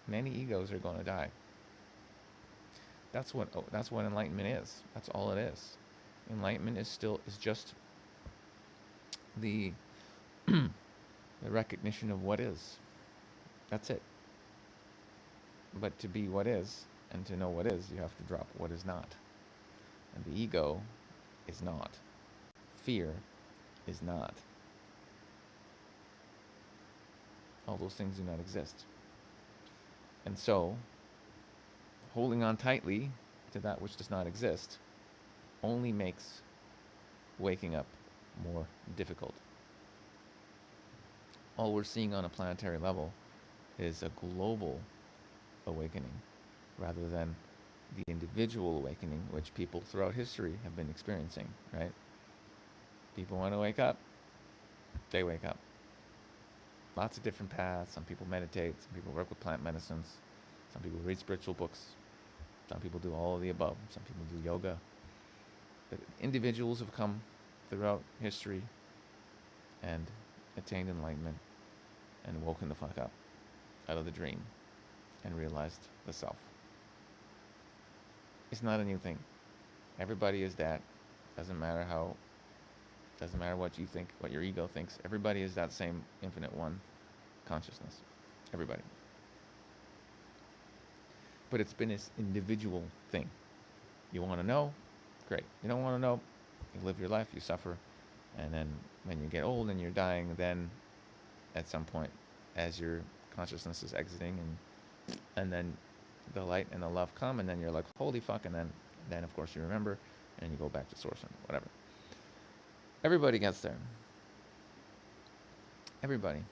Many egos are gonna die. That's what enlightenment is. That's all it is. Enlightenment is just the the recognition of what is. That's it. But to be what is, and to know what is, you have to drop what is not. And the ego is not. Fear is not. All those things do not exist. And so, holding on tightly to that which does not exist only makes waking up more difficult. All we're seeing on a planetary level is a global awakening rather than the individual awakening which people throughout history have been experiencing, right? People want to wake up, they wake up. Lots of different paths. Some people meditate, some people work with plant medicines, some people read spiritual books, some people do all of the above, some people do yoga. But individuals have come throughout history and attained enlightenment and woken the fuck up out of the dream and realized the self. It's not a new thing. Everybody is that. Doesn't matter what you think, what your ego thinks. Everybody is that same infinite one consciousness. Everybody. But it's been this individual thing. You want to know? Great. You don't want to know? You live your life, you suffer, and then when you get old and you're dying, then at some point, as your consciousness is exiting, and then the light and the love come, and then you're like, holy fuck, and then of course you remember, and you go back to source and whatever. Everybody gets there. Everybody.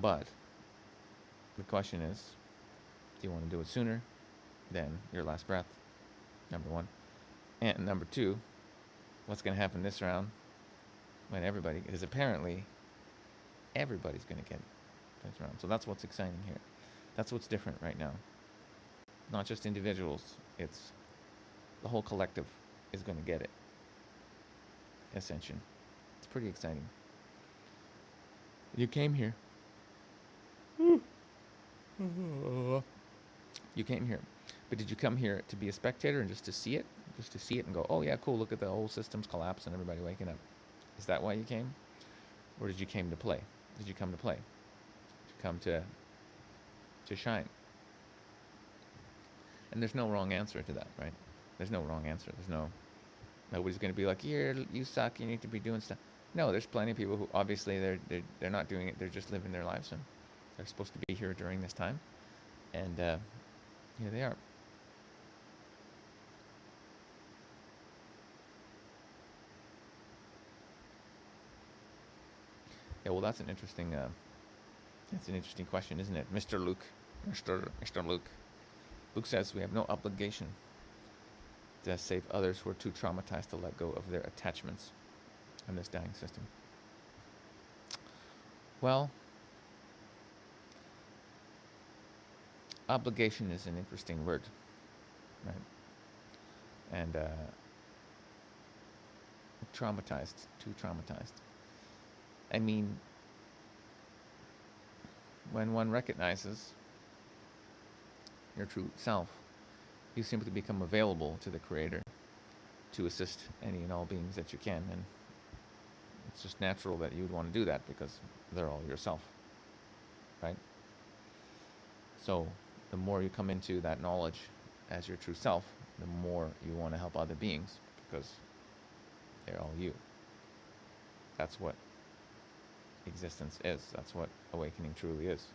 But the question is, do you want to do it sooner than your last breath? Number one. And number two, what's going to happen this round when everybody, because apparently everybody's going to get this round. So that's what's exciting here. That's what's different right now. Not just individuals, it's the whole collective is going to get it. Ascension. It's pretty exciting. You came here. You came here. But did you come here to be a spectator and just to see it? Just to see it and go, oh yeah, cool, look at the whole systems collapse and everybody waking up. Is that why you came? Or did you come to play? Did you come to play? Did you come to shine? And there's no wrong answer to that, right? There's no wrong answer. Nobody's going to be like, "Here, you suck. You need to be doing stuff." No, there's plenty of people who obviously they're not doing it. They're just living their lives, and they're supposed to be here during this time, and here they are. Yeah, well, that's an interesting question, isn't it, Mr. Luke? Mr. Luke. Luke says we have no obligation to save others who are too traumatized to let go of their attachments in this dying system. Well, obligation is an interesting word, right? And traumatized, too traumatized. I mean, when one recognizes your true self, you simply become available to the Creator to assist any and all beings that you can. And it's just natural that you would want to do that because they're all yourself, right? So the more you come into that knowledge as your true self, the more you want to help other beings because they're all you. That's what existence is. That's what awakening truly is.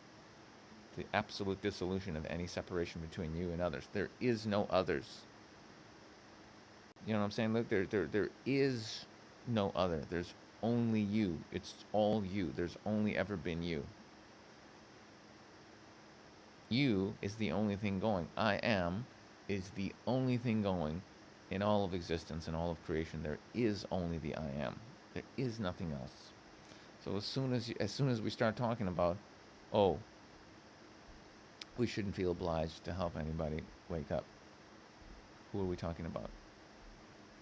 The absolute dissolution of any separation between you and others. There is no others. You know what I'm saying? Look, there is no other. There's only you. It's all you. There's only ever been you. You is the only thing going. I am is the only thing going in all of existence and all of creation. There is only the I am. There is nothing else. So as soon as we start talking about, oh, we shouldn't feel obliged to help anybody wake up. Who are we talking about?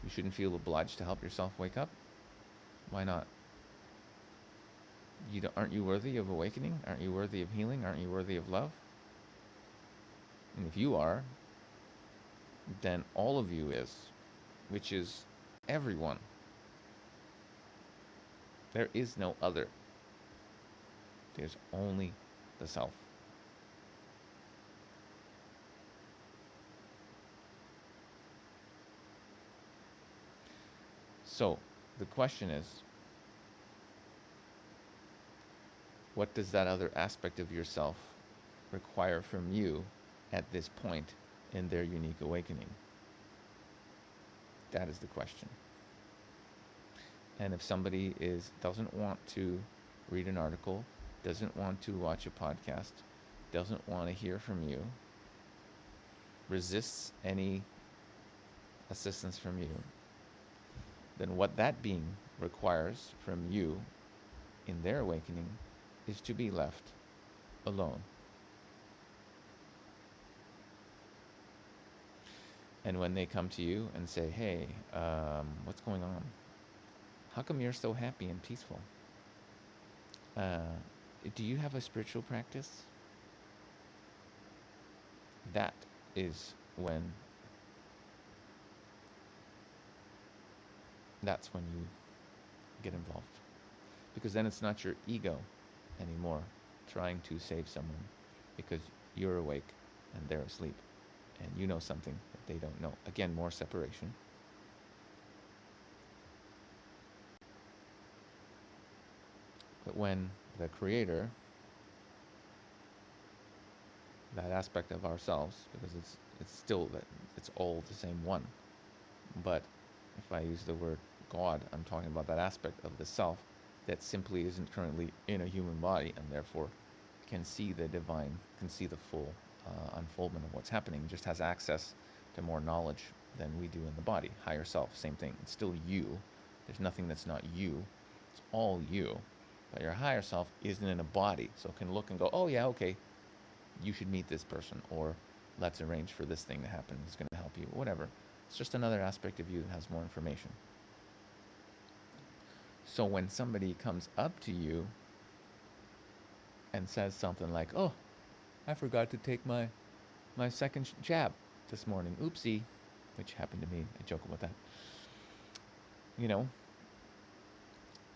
You shouldn't feel obliged to help yourself wake up? Why not? Aren't you worthy of awakening? Aren't you worthy of healing? Aren't you worthy of love? And if you are, then all of you is, which is everyone. There is no other. There's only the self. So, the question is, what does that other aspect of yourself require from you at this point in their unique awakening? That is the question. And if somebody doesn't want to read an article, doesn't want to watch a podcast, doesn't want to hear from you, resists any assistance from you, then what that being requires from you in their awakening is to be left alone. And when they come to you and say, hey, what's going on? How come you're so happy and peaceful? Do you have a spiritual practice? That is that's when you get involved. Because then it's not your ego anymore trying to save someone because you're awake and they're asleep and you know something that they don't know. Again, more separation. But when the Creator, that aspect of ourselves, because it's still that it's all the same one. But if I use the word God, I'm talking about that aspect of the self that simply isn't currently in a human body and therefore can see the divine, can see the full unfoldment of what's happening, just has access to more knowledge than we do in the body. Higher self, same thing. It's still you. There's nothing that's not you. It's all you. But your higher self isn't in a body, so it can look and go, oh yeah, okay, you should meet this person, or let's arrange for this thing to happen. It's going to help you, whatever. It's just another aspect of you that has more information. So when somebody comes up to you and says something like, oh, I forgot to take my second jab this morning. Oopsie, which happened to me. I joke about that. You know,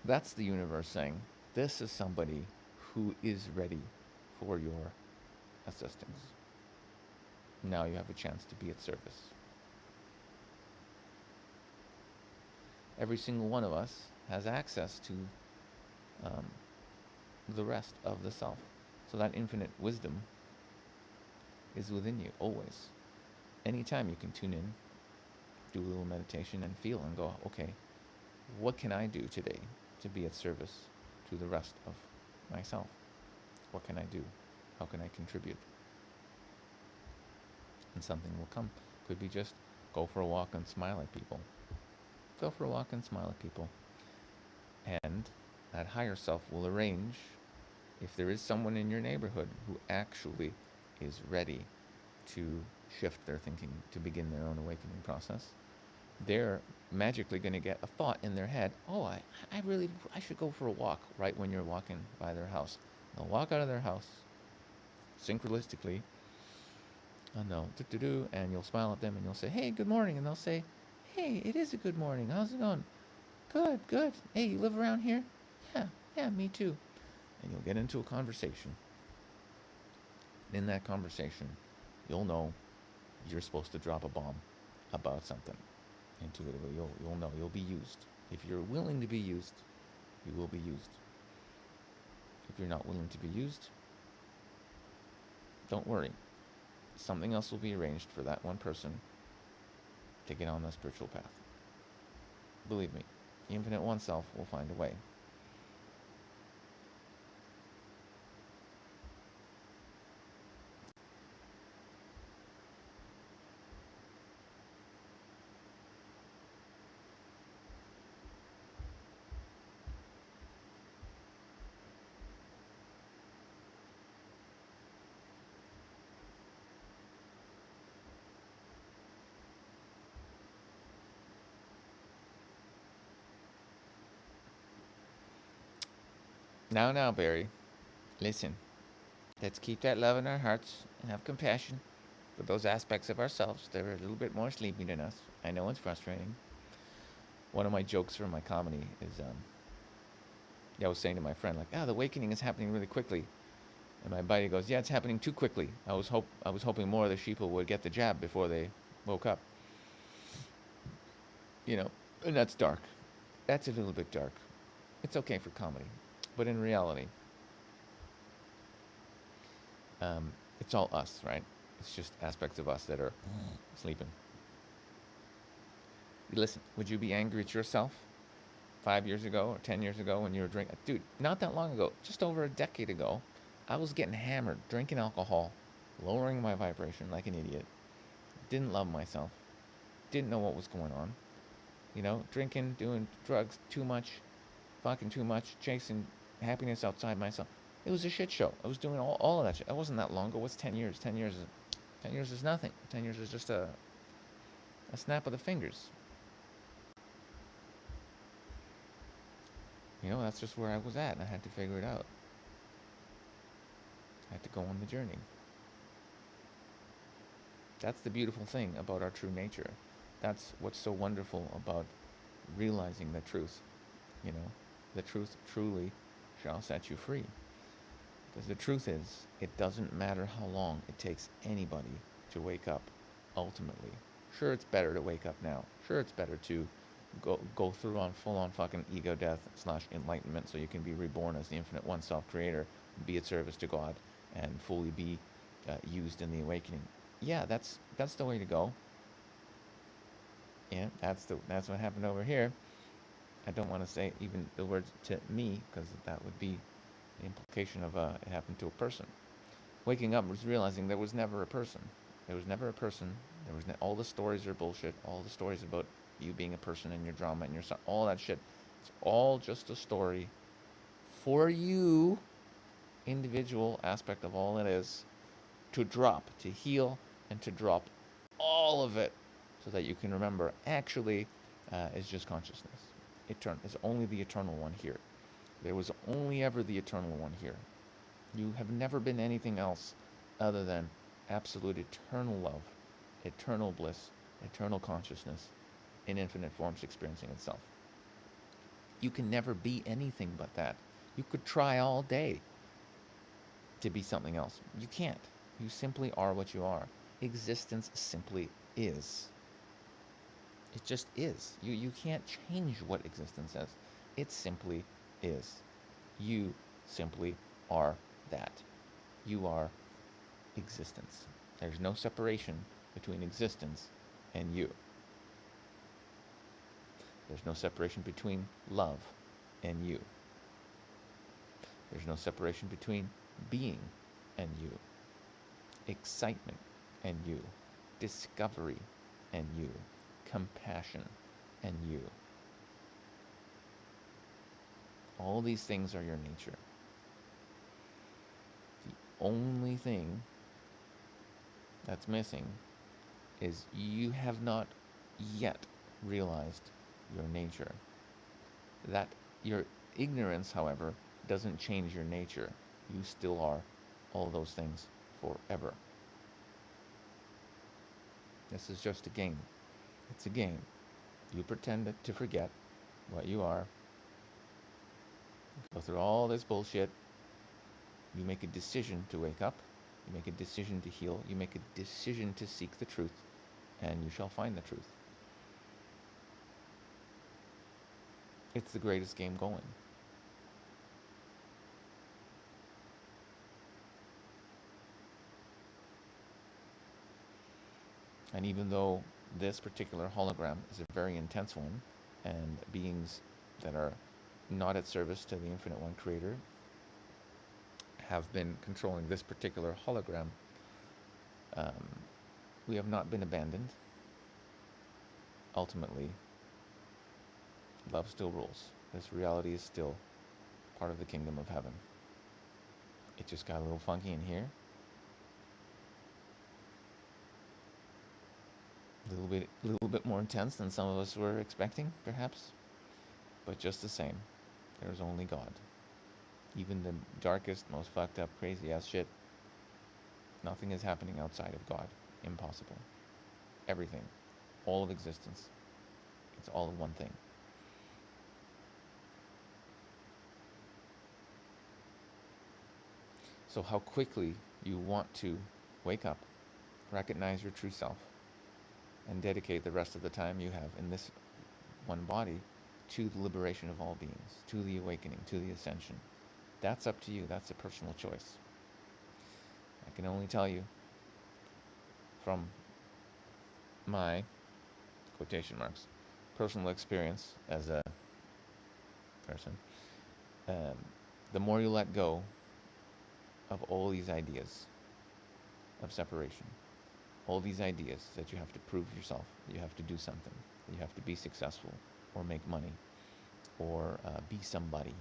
that's the universe saying, this is somebody who is ready for your assistance. Now you have a chance to be at service. every single one of us has access to the rest of the self. So that infinite wisdom is within you always. Anytime you can tune in, do a little meditation and feel and go, okay, what can I do today to be at service to the rest of myself? What can I do? How can I contribute? And something will come. Could be just go for a walk and smile at people. Go for a walk and smile at people. And that higher self will arrange, if there is someone in your neighborhood who actually is ready to shift their thinking, to begin their own awakening process, they're magically going to get a thought in their head, oh, I should go for a walk right when you're walking by their house. They'll walk out of their house synchronistically, and they'll do, and you'll smile at them and you'll say, hey, good morning. And they'll say, hey, it is a good morning. How's it going? Good. Hey, you live around here? Yeah, me too. And you'll get into a conversation. In that conversation, you'll know you're supposed to drop a bomb about something. Intuitively, you'll know. You'll be used. If you're willing to be used, you will be used. If you're not willing to be used, don't worry. Something else will be arranged for that one person to get on the spiritual path. Believe me, the infinite one self will find a way. Now, Barry, listen. Let's keep that love in our hearts and have compassion for those aspects of ourselves that are a little bit more sleepy than us. I know it's frustrating. One of my jokes from my comedy is, I was saying to my friend, like, the awakening is happening really quickly. And my buddy goes, yeah, it's happening too quickly. I was hoping more of the sheeple would get the jab before they woke up. And that's dark. That's a little bit dark. It's okay for comedy. But in reality, it's all us, right? It's just aspects of us that are sleeping. Listen, would you be angry at yourself 5 years ago or 10 years ago when you were drinking? Dude, not that long ago, just over a decade ago, I was getting hammered, drinking alcohol, lowering my vibration like an idiot. Didn't love myself. Didn't know what was going on. Drinking, doing drugs too much, fucking too much, chasing happiness outside myself. It was a shit show. I was doing all of that shit. It wasn't that long ago. What's 10 years? 10 years is nothing. 10 years is just a snap of the fingers. That's just where I was at, and I had to figure it out. I had to go on the journey. That's the beautiful thing about our true nature. That's what's so wonderful about realizing the truth. The truth truly shall set you free. Because the truth is, it doesn't matter how long it takes anybody to wake up, ultimately. Sure, it's better to wake up now. Sure, it's better to go through on full-on fucking ego death / enlightenment so you can be reborn as the infinite one self-creator, be at service to God, and fully be used in the awakening. Yeah, that's the way to go. Yeah, that's what happened over here. I don't want to say even the words to me, because that would be the implication of it happened to a person. Waking up was realizing there was never a person. There was never a person. All the stories are bullshit. All the stories about you being a person and your drama and your son, all that shit. It's all just a story for you, individual aspect of all it is, to drop, to heal, and to drop all of it so that you can remember actually it's just consciousness. It's only the eternal one here. There was only ever the eternal one here. You have never been anything else other than absolute eternal love, eternal bliss, eternal consciousness in infinite forms experiencing itself. You can never be anything but that. You could try all day to be something else. You can't. You simply are what you are. Existence simply is. It just is. You can't change what existence is. It simply is. You simply are that. You are existence. There's no separation between existence and you. There's no separation between love and you. There's no separation between being and you. Excitement and you. Discovery and you. Compassion and you. All these things are your nature. The only thing that's missing is you have not yet realized your nature. That your ignorance, however, doesn't change your nature. You still are all those things forever. This is just a game. It's a game. You pretend to forget what you are. Go through all this bullshit. You make a decision to wake up. You make a decision to heal. You make a decision to seek the truth. And you shall find the truth. It's the greatest game going. And even though this particular hologram is a very intense one, and beings that are not at service to the Infinite One Creator have been controlling this particular hologram, we have not been abandoned. Ultimately, love still rules. This reality is still part of the kingdom of heaven. It just got a little funky in here. A little bit more intense than some of us were expecting, perhaps. But just the same, there's only God. Even the darkest, most fucked up, crazy ass shit, nothing is happening outside of God. Impossible. Everything, all of existence, it's all one thing. So how quickly you want to wake up, recognize your true self, and dedicate the rest of the time you have in this one body to the liberation of all beings, to the awakening, to the ascension. That's up to you. That's a personal choice. I can only tell you from my, quotation marks, personal experience as a person, the more you let go of all these ideas of separation, all these ideas that you have to prove yourself, that you have to do something, that you have to be successful, or make money, or be somebody,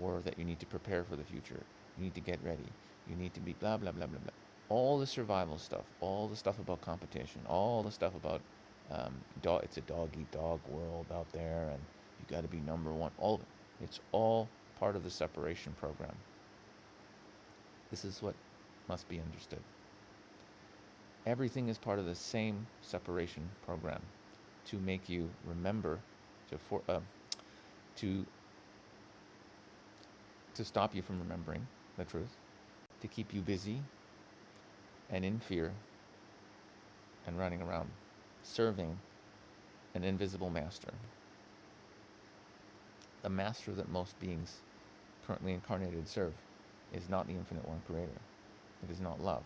or that you need to prepare for the future, you need to get ready, you need to be blah, blah, blah, blah, blah. All the survival stuff, all the stuff about competition, all the stuff about it's a dog-eat-dog world out there, and you got to be number one, all of it. It's all part of the separation program. This is what must be understood. Everything is part of the same separation program to make you remember, to stop you from remembering the truth, to keep you busy and in fear and running around serving an invisible master. The master that most beings currently incarnated serve is not the Infinite One Creator. It is not love.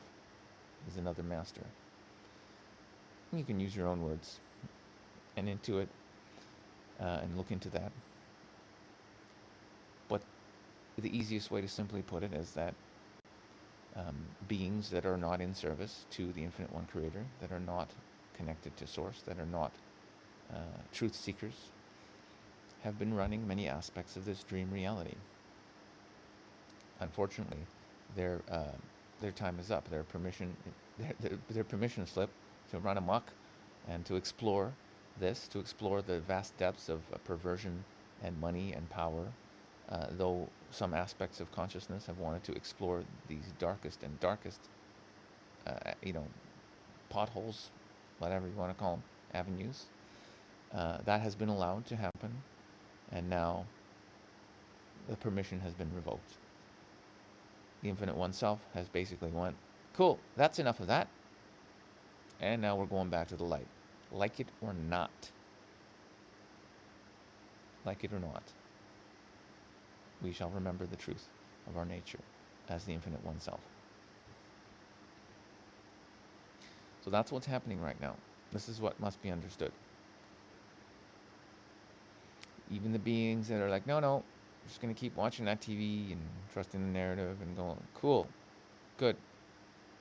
It is another master. You can use your own words and intuit and look into that. But the easiest way to simply put it is that beings that are not in service to the Infinite One Creator, that are not connected to Source, that are not truth seekers, have been running many aspects of this dream reality. Unfortunately, their time is up. Their permission slip to run amok and to explore this, to explore the vast depths of perversion and money and power, though some aspects of consciousness have wanted to explore these darkest and darkest, potholes, whatever you want to call them, avenues. That has been allowed to happen, and now the permission has been revoked. The Infinite One Self has basically went, cool, that's enough of that, and now we're going back to the light. Like it or not. Like it or not. We shall remember the truth of our nature as the infinite one self. So that's what's happening right now. This is what must be understood. Even the beings that are like, no, I'm just going to keep watching that TV and trusting the narrative and going, cool, good.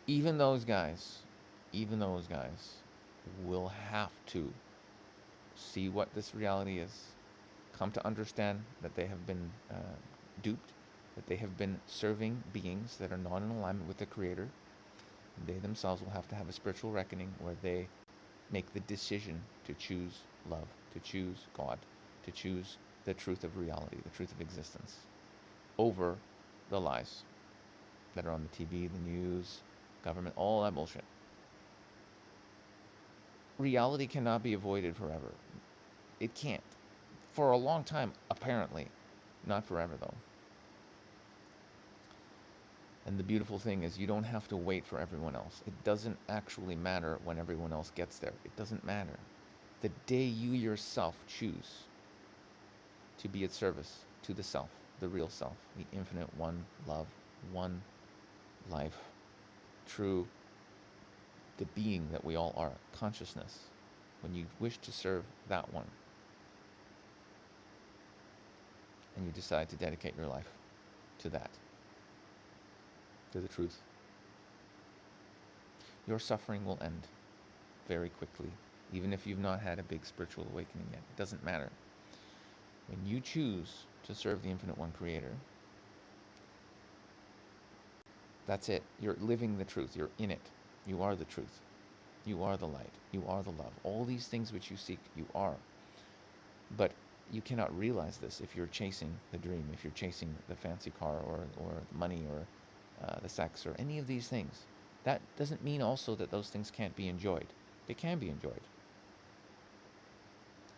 Even those guys will have to see what this reality is, come to understand that they have been duped, that they have been serving beings that are not in alignment with the Creator. They themselves will have to have a spiritual reckoning where they make the decision to choose love, to choose God, to choose the truth of reality, the truth of existence, over the lies that are on the TV, the news, government, all that bullshit. Reality cannot be avoided forever. It can't. For a long time, apparently. Not forever, though. And the beautiful thing is you don't have to wait for everyone else. It doesn't actually matter when everyone else gets there. It doesn't matter. The day you yourself choose to be at service to the self, the real self, the infinite one love, one life, true, the being that we all are, consciousness, when you wish to serve that one, and you decide to dedicate your life to that, to the truth, your suffering will end very quickly, even if you've not had a big spiritual awakening yet. It doesn't matter. When you choose to serve the infinite one Creator, that's it. You're living the truth. You're in it. You are the truth. You are the light. You are the love. All these things which you seek, you are. But you cannot realize this if you're chasing the dream, if you're chasing the fancy car or the money or the sex or any of these things. That doesn't mean also that those things can't be enjoyed. They can be enjoyed.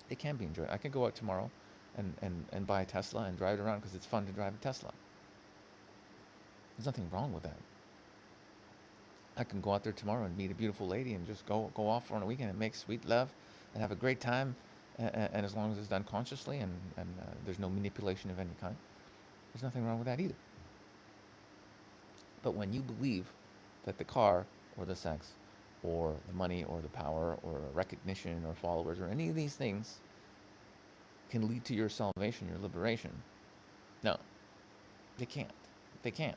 They can be enjoyed. I could go out tomorrow and buy a Tesla and drive it around because it's fun to drive a Tesla. There's nothing wrong with that. I can go out there tomorrow and meet a beautiful lady and just go off on a weekend and make sweet love and have a great time, and as long as it's done consciously and there's no manipulation of any kind, there's nothing wrong with that either. But when you believe that the car or the sex or the money or the power or recognition or followers or any of these things can lead to your salvation, your liberation, no, they can't. They can't.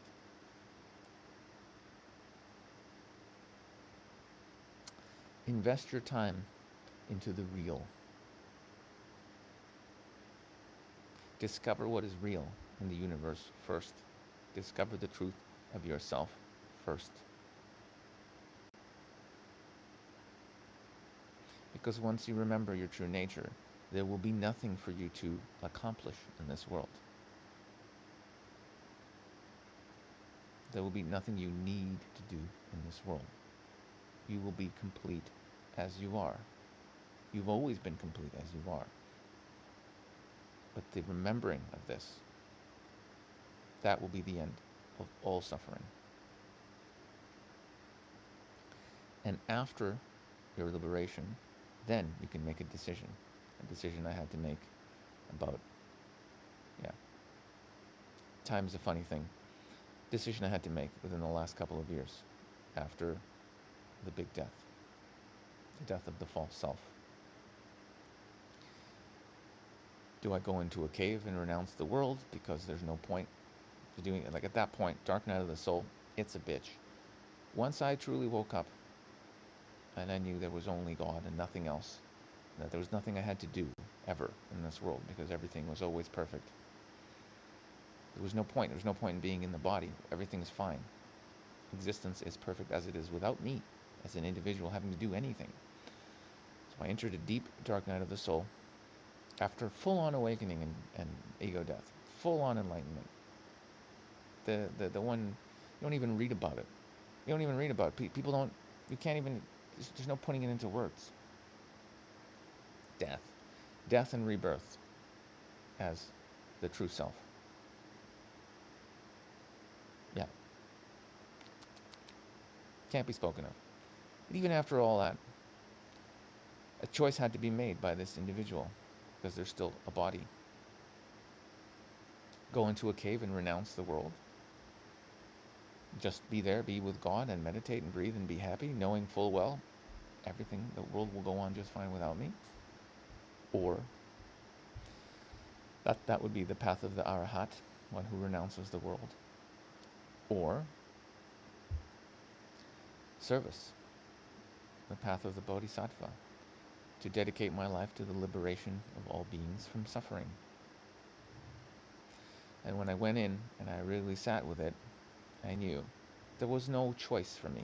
Invest your time into the real. Discover what is real in the universe first. Discover the truth of yourself first. Because once you remember your true nature, there will be nothing for you to accomplish in this world. There will be nothing you need to do in this world. You will be complete as you are. You've always been complete as you are. But the remembering of this, that will be the end of all suffering. And after your liberation, then you can make a decision. A decision I had to make about, time's a funny thing. Decision I had to make within the last couple of years after the big death, the death of the false self. Do I go into a cave and renounce the world because there's no point to doing it? Like at that point, dark night of the soul, it's a bitch. Once I truly woke up and I knew there was only God and nothing else, that there was nothing I had to do ever in this world because everything was always perfect. There was no point. There was no point in being in the body. Everything is fine. Existence is perfect as it is without me as an individual having to do anything. So I entered a deep dark night of the soul after full-on awakening and ego death, full-on enlightenment. The one, you don't even read about it. You don't even read about it. People don't, you can't even, there's no putting it into words. Death and rebirth as the true self. Yeah. Can't be spoken of. But even after all that, A choice had to be made by this individual because there's still a body. Go into a cave and renounce the world. Just be there, be with God and meditate and breathe and be happy, knowing full well everything, the world will go on just fine without me. Or that would be the path of the Arahat, one who renounces the world. Or service, the path of the Bodhisattva, to dedicate my life to the liberation of all beings from suffering. And when I went in and I really sat with it, I knew there was no choice for me.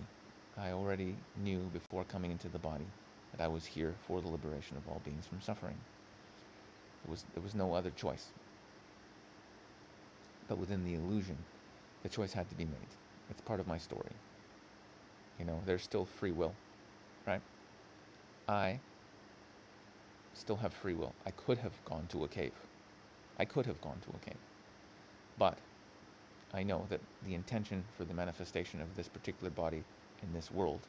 I already knew before coming into the body that I was here for the liberation of all beings from suffering. There was no other choice. But within the illusion, the choice had to be made. It's part of my story. You know, there's still free will, right? I still have free will. I could have gone to a cave. But I know that the intention for the manifestation of this particular body in this world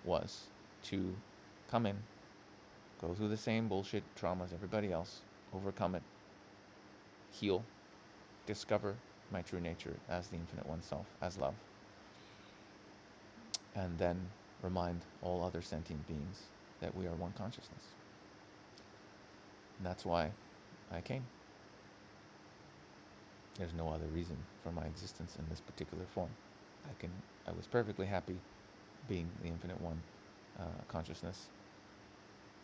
was to come in, go through the same bullshit trauma as everybody else, overcome it, heal, discover my true nature as the infinite oneself, as love, and then remind all other sentient beings that we are one consciousness. And that's why I came. There's no other reason for my existence in this particular form. I was perfectly happy being the infinite one consciousness,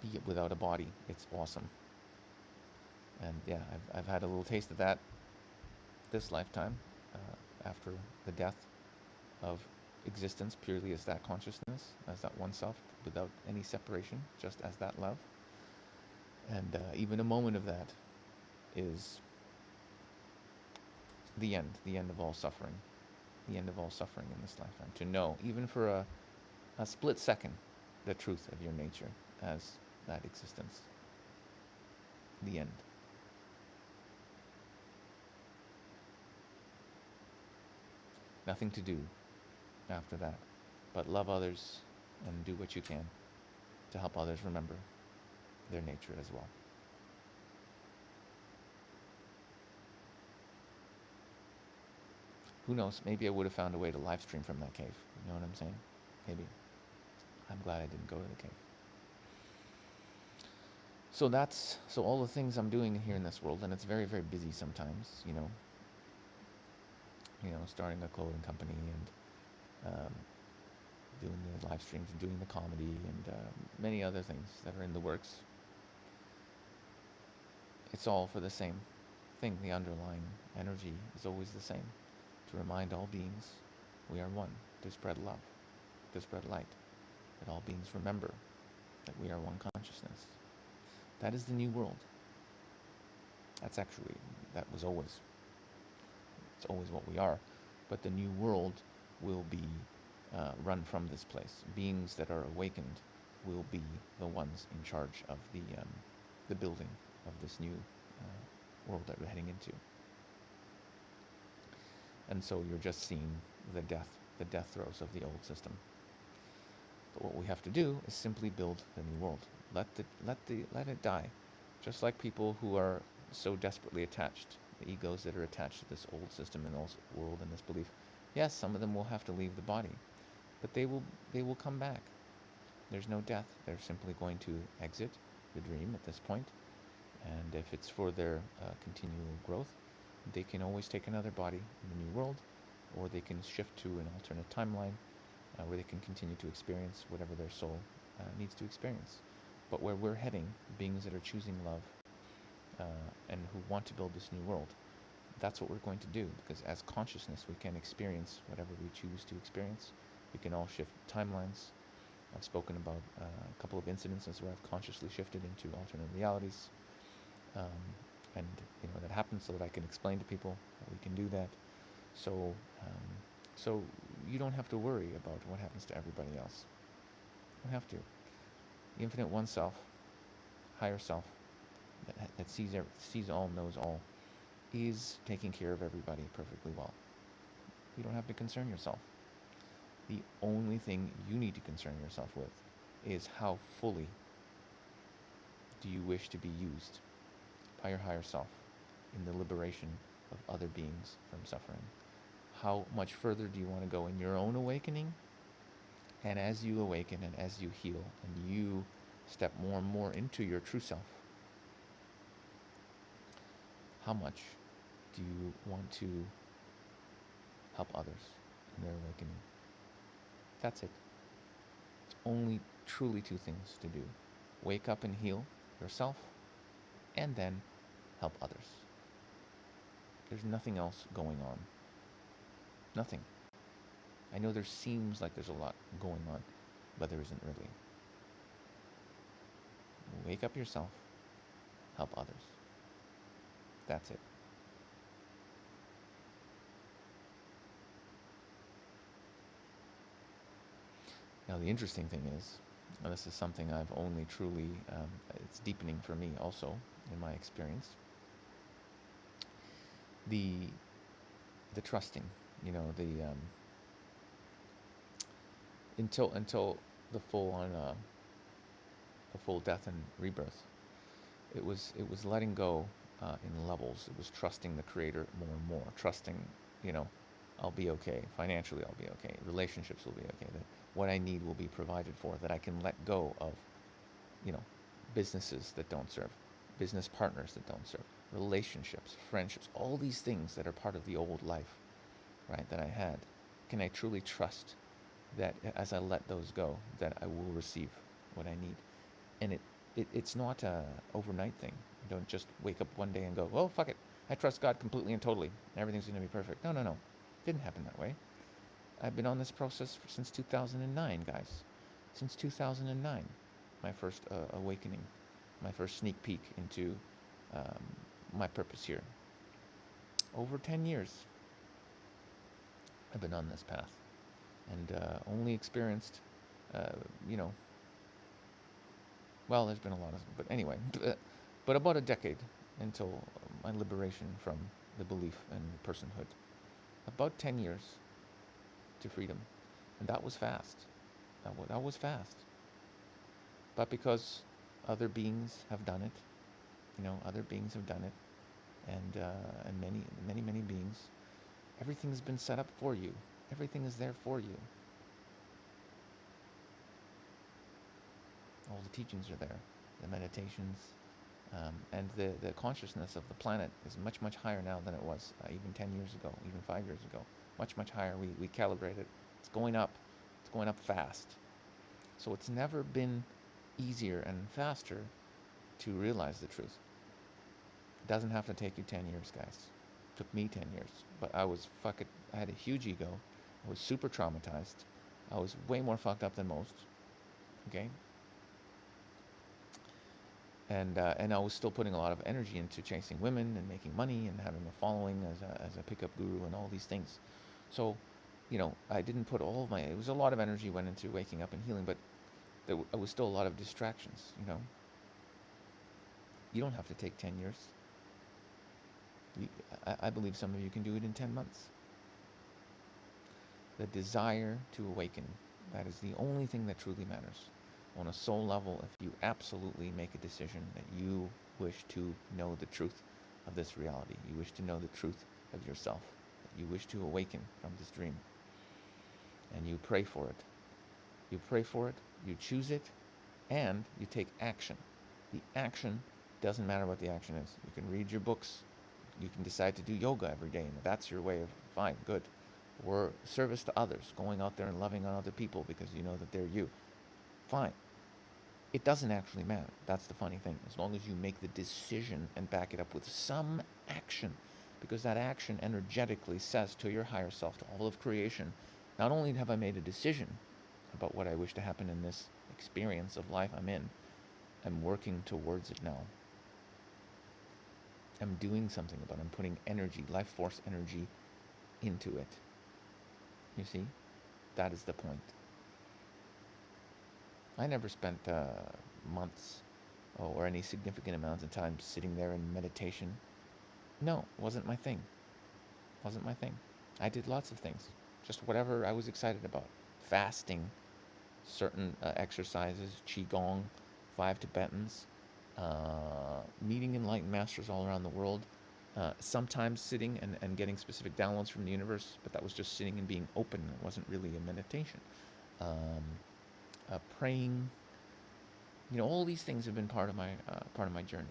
be it without a body. It's awesome. And yeah, I've had a little taste of that this lifetime, after the death of existence purely as that consciousness, as that one self, without any separation, just as that love. And even a moment of that is the end of all suffering, the end of all suffering in this lifetime. To know, even for a split second, the truth of your nature as that existence. The end. Nothing to do after that but love others and do what you can to help others remember their nature as well. Who knows, maybe I would have found a way to live stream from that cave. You know what I'm saying? Maybe. I'm glad I didn't go to the cave. So all the things I'm doing here in this world, and it's very, very busy sometimes, you know, starting a clothing company and doing the live streams and doing the comedy and many other things that are in the works. It's all for the same thing. The underlying energy is always the same. To remind all beings we are one. To spread love. To spread light. That all beings remember that we are one consciousness. That is the new world. That was always. It's always what we are. But the new world will be run from this place. Beings that are awakened will be the ones in charge of the building of this new world that we're heading into. And so you're just seeing the death throes of the old system. But what we have to do is simply build the new world. Let it die. Just like people who are so desperately attached, the egos that are attached to this old system and old world and this belief. Yes, some of them will have to leave the body, but they will come back. There's no death. They're simply going to exit the dream at this point. And if it's for their continual growth, they can always take another body in the new world, or they can shift to an alternate timeline where they can continue to experience whatever their soul needs to experience. But where we're heading, beings that are choosing love and who want to build this new world, that's what we're going to do, because as consciousness we can experience whatever we choose to experience. We can all shift timelines. I've spoken about a couple of incidences where I've consciously shifted into alternate realities. And that happens so that I can explain to people that we can do that. So you don't have to worry about what happens to everybody else. You don't have to. The infinite one self, higher self, that sees all, knows all, is taking care of everybody perfectly well. You don't have to concern yourself. The only thing you need to concern yourself with is how fully do you wish to be used by your higher self in the liberation of other beings from suffering? How much further do you want to go in your own awakening? And as you awaken and as you heal and you step more and more into your true self, how much do you want to help others in their awakening? That's it. It's only truly two things to do. Wake up and heal yourself, and then help others. There's nothing else going on. Nothing. I know there seems like there's a lot going on, but there isn't really. Wake up yourself, help others. That's it. Now the interesting thing is, and this is something I've only truly, it's deepening for me also in my experience, the trusting, until the full death and rebirth, it was letting go in levels. It was trusting the Creator more and more, trusting, I'll be okay. Financially, I'll be okay. Relationships will be okay. That what I need will be provided for. That I can let go of, businesses that don't serve, business partners that don't serve, relationships, friendships, all these things that are part of the old life, right, that I had. Can I truly trust that as I let those go, that I will receive what I need? And it's not a overnight thing. You don't just wake up one day and go, well, fuck it. I trust God completely and totally. Everything's going to be perfect. No. Didn't happen that way. I've been on this process since 2009, guys. Since 2009, my first awakening, my first sneak peek into my purpose here. Over 10 years, I've been on this path, and only experienced, well, there's been a lot of, but anyway, but about a decade until my liberation from the belief and the personhood. About 10 years to freedom, and that was fast. That was fast. But because other beings have done it, other beings have done it, and many beings, everything's been set up for you. Everything is there for you. All the teachings are there, the meditations, and the consciousness of the planet is much, much higher now than it was even 10 years ago, even 5 years ago. Much, much higher. We calibrate it. It's going up. It's going up fast. So it's never been easier and faster to realize the truth. It doesn't have to take you 10 years, guys. It took me 10 years. But I had a huge ego. I was super traumatized. I was way more fucked up than most. Okay? And I was still putting a lot of energy into chasing women and making money and having a following as a pickup guru and all these things. So, I didn't put all of it was a lot of energy went into waking up and healing, but there was still a lot of distractions, You don't have to take 10 years. I believe some of you can do it in 10 months. The desire to awaken, that is the only thing that truly matters. On a soul level, if you absolutely make a decision that you wish to know the truth of this reality, you wish to know the truth of yourself, that you wish to awaken from this dream, and you pray for it. You pray for it, you choose it, and you take action. The action doesn't matter what the action is. You can read your books. You can decide to do yoga every day, and if that's your way of, fine, good. Or service to others, going out there and loving on other people because you know that they're you. Fine. It doesn't actually matter. That's the funny thing. As long as you make the decision and back it up with some action, because that action energetically says to your higher self, to all of creation, not only have I made a decision about what I wish to happen in this experience of life I'm in, I'm working towards it now. I'm doing something about it. I'm putting energy, life force energy into it. You see? That is the point. I never spent months or any significant amounts of time sitting there in meditation. No, it wasn't my thing. Wasn't my thing. I did lots of things. Just whatever I was excited about. Fasting, certain exercises, qigong, 5 Tibetans, meeting enlightened masters all around the world, sometimes sitting and getting specific downloads from the universe, but that was just sitting and being open. It wasn't really a meditation. Praying, all these things have been part of my journey.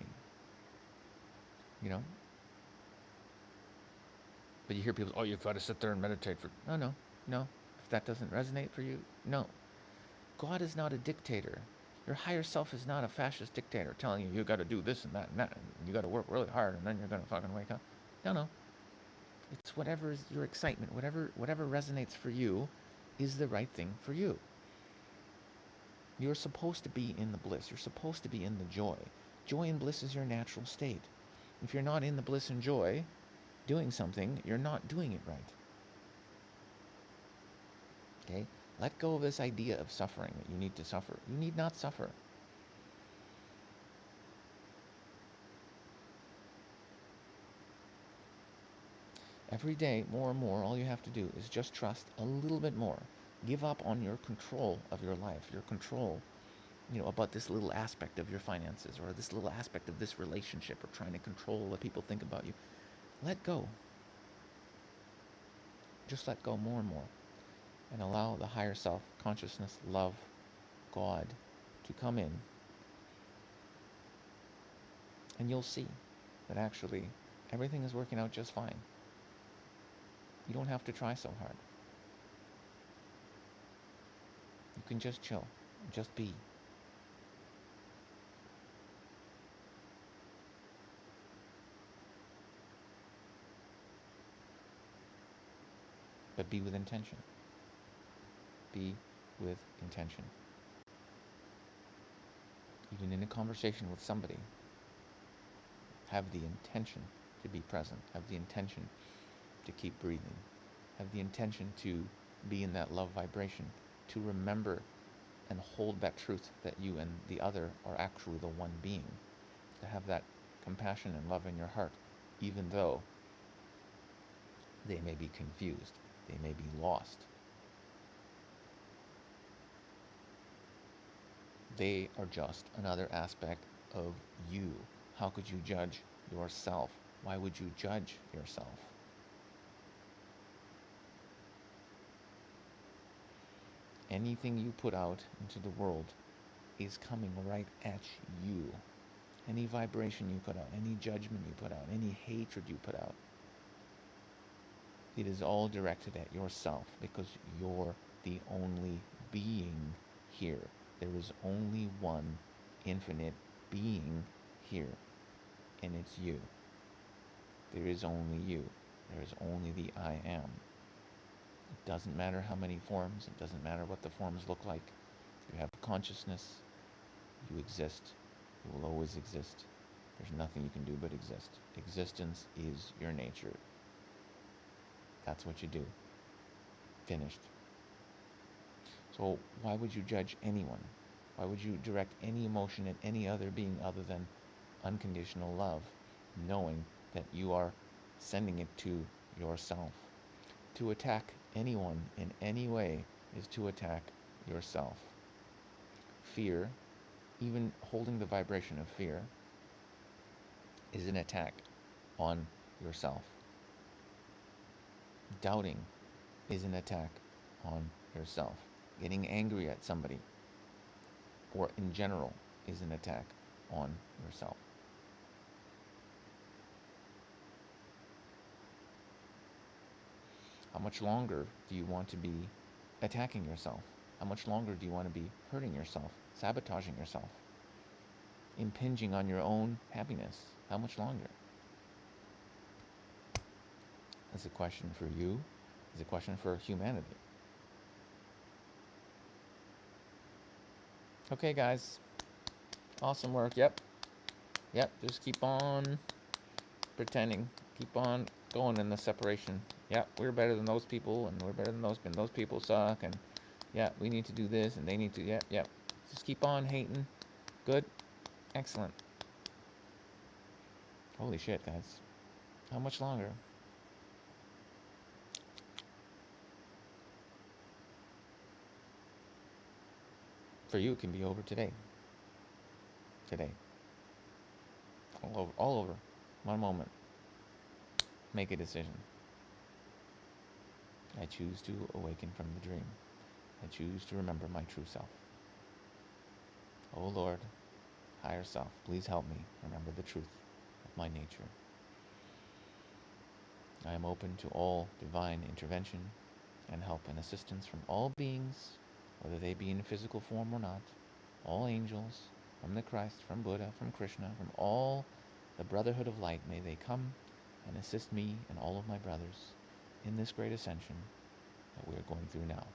But you hear people, oh, you've got to sit there and meditate for. No. If that doesn't resonate for you, no. God is not a dictator. Your higher self is not a fascist dictator telling you got to do this and that, and you got to work really hard, and then you're going to fucking wake up. No. It's whatever is your excitement, whatever resonates for you is the right thing for you. You're supposed to be in the bliss. You're supposed to be in the joy. Joy and bliss is your natural state. If you're not in the bliss and joy, doing something, you're not doing it right. Okay? Let go of this idea of suffering, that you need to suffer. You need not suffer. Every day, more and more, all you have to do is just trust a little bit more. Give up on your control of your life, your control, about this little aspect of your finances or this little aspect of this relationship or trying to control what people think about you. Let go. Just let go more and more. And allow the higher self, consciousness, love, God, to come in. And you'll see that actually everything is working out just fine. You don't have to try so hard. You can just chill, just be. But be with intention. Be with intention. Even in a conversation with somebody, have the intention to be present. Have the intention to keep breathing. Have the intention to be in that love vibration. To remember and hold that truth that you and the other are actually the one being. To have that compassion and love in your heart, even though they may be confused. They may be lost. They are just another aspect of you. How could you judge yourself? Why would you judge yourself? Anything you put out into the world is coming right at you. Any vibration you put out, any judgment you put out, any hatred you put out, it is all directed at yourself because you're the only being here. There is only one infinite being here, and it's you. There is only you. There is only the I am. It doesn't matter how many forms. It doesn't matter what the forms look like. You have consciousness. You exist. You will always exist. There's nothing you can do but exist. Existence is your nature. That's what you do. Finished. So why would you judge anyone? Why would you direct any emotion at any other being other than unconditional love, knowing that you are sending it to yourself? To attack anyone in any way is to attack yourself. Fear, even holding the vibration of fear, is an attack on yourself. Doubting is an attack on yourself. Getting angry at somebody, or in general, is an attack on yourself. How much longer do you want to be attacking yourself? How much longer do you want to be hurting yourself, sabotaging yourself, impinging on your own happiness? How much longer? It's a question for you. It's a question for humanity. Okay, guys. Awesome work. Yep. Just keep on pretending. Keep on going in the separation. Yep. We're better than those people, and we're better than those. And those people suck. And yeah, we need to do this, and they need to. Yep. Just keep on hating. Good. Excellent. Holy shit, guys. How much longer? For you, it can be over today. Today. all over. One moment. Make a decision. I choose to awaken from the dream. I choose to remember my true self. O Lord, higher self, please help me remember the truth of my nature. I am open to all divine intervention and help and assistance from all beings, whether they be in physical form or not, all angels, from the Christ, from Buddha, from Krishna, from all the brotherhood of light. May they come and assist me and all of my brothers in this great ascension that we are going through now.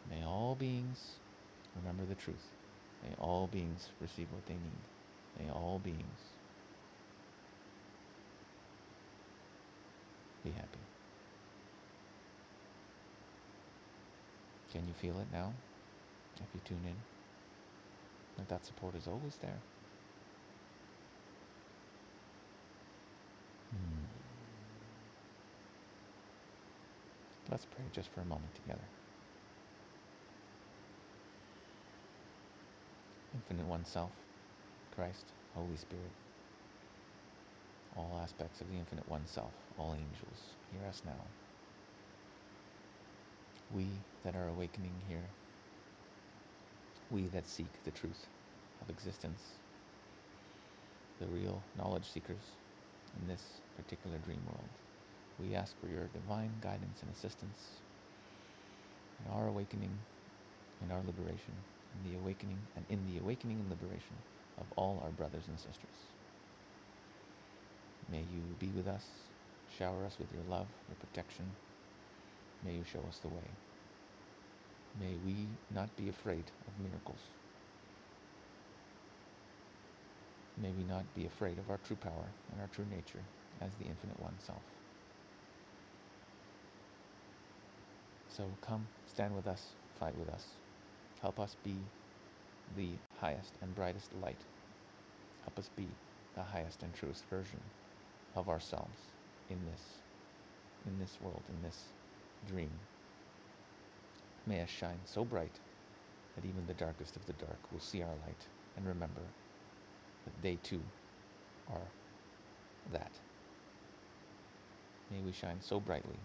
May all beings remember the truth. May all beings receive what they need. May all beings be happy. Can you feel it now? If you tune in, that support is always there. Let's pray just for a moment together. Infinite One Self, Christ, Holy Spirit, all aspects of the Infinite One Self, all angels, hear us now. We that are awakening here, we that seek the truth of existence, the real knowledge seekers in this particular dream world, we ask for your divine guidance and assistance in our awakening, in our liberation, in the awakening and liberation of all our brothers and sisters. May you be with us, shower us with your love, your protection. May you show us the way. May we not be afraid of miracles. May we not be afraid of our true power and our true nature as the Infinite One Self. So come, stand with us, fight with us. Help us be the highest and brightest light. Help us be the highest and truest version of ourselves in this world, in this dream. May us shine so bright that even the darkest of the dark will see our light and remember that they too are that. May we shine so brightly,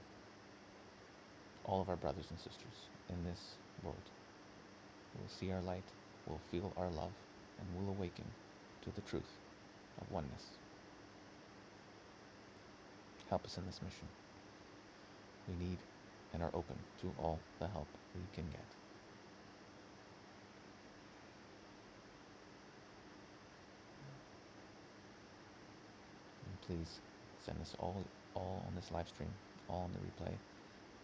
all of our brothers and sisters in this world will see our light, will feel our love, and will awaken to the truth of oneness. Help us in this mission. We need and are open to all the help we can get. And please send us all on this live stream, all on the replay.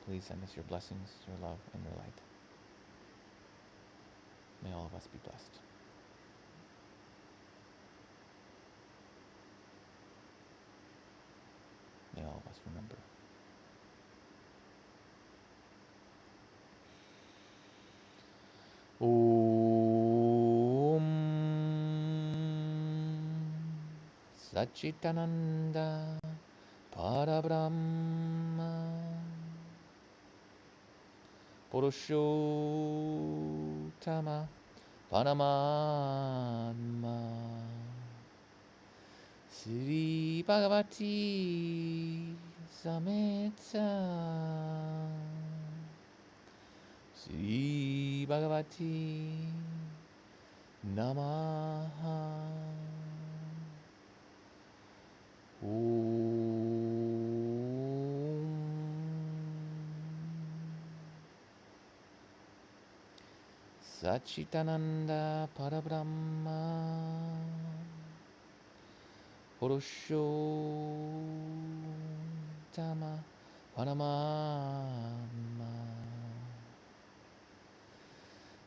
Please send us your blessings, your love, and your light. May all of us be blessed. May all of us remember. Om Satchitananda Parabrahma Purushottama Paramatma Sri Bhagavati Sameta Sri Bhagavati Namaha. Satchitananda Parabrahma Purushottama Paramatma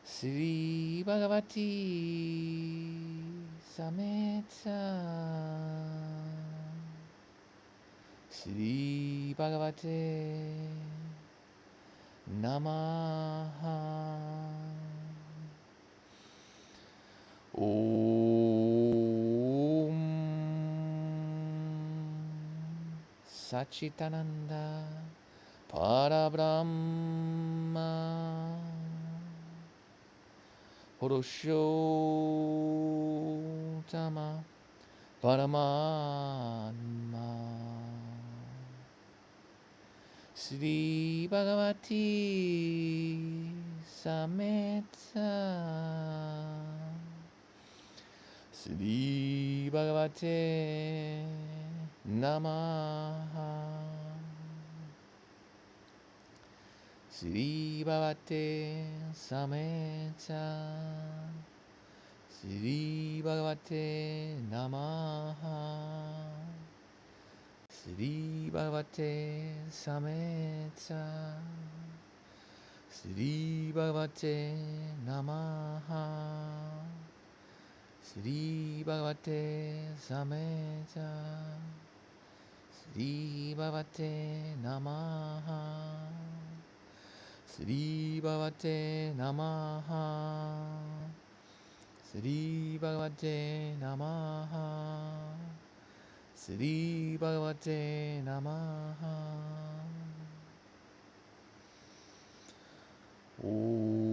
Sri Bhagavati Sameta Sri Bhagavate Namaha. Om Satchitananda Parabrahma Purushottama Paramatma Sri Bhagavati Sameta Sri Bhagavate Namaha Sri Bhagavate Sameta Sri Bhagavate Namaha Sri Bhagavate Sameta Sri Bhagavate Namaha Sri Bhagavate Sameta Sri Bhagavate Namaha Sri Bhagavate Namaha Sri Bhagavate Namaha Sri Bhagavate Namaha Om.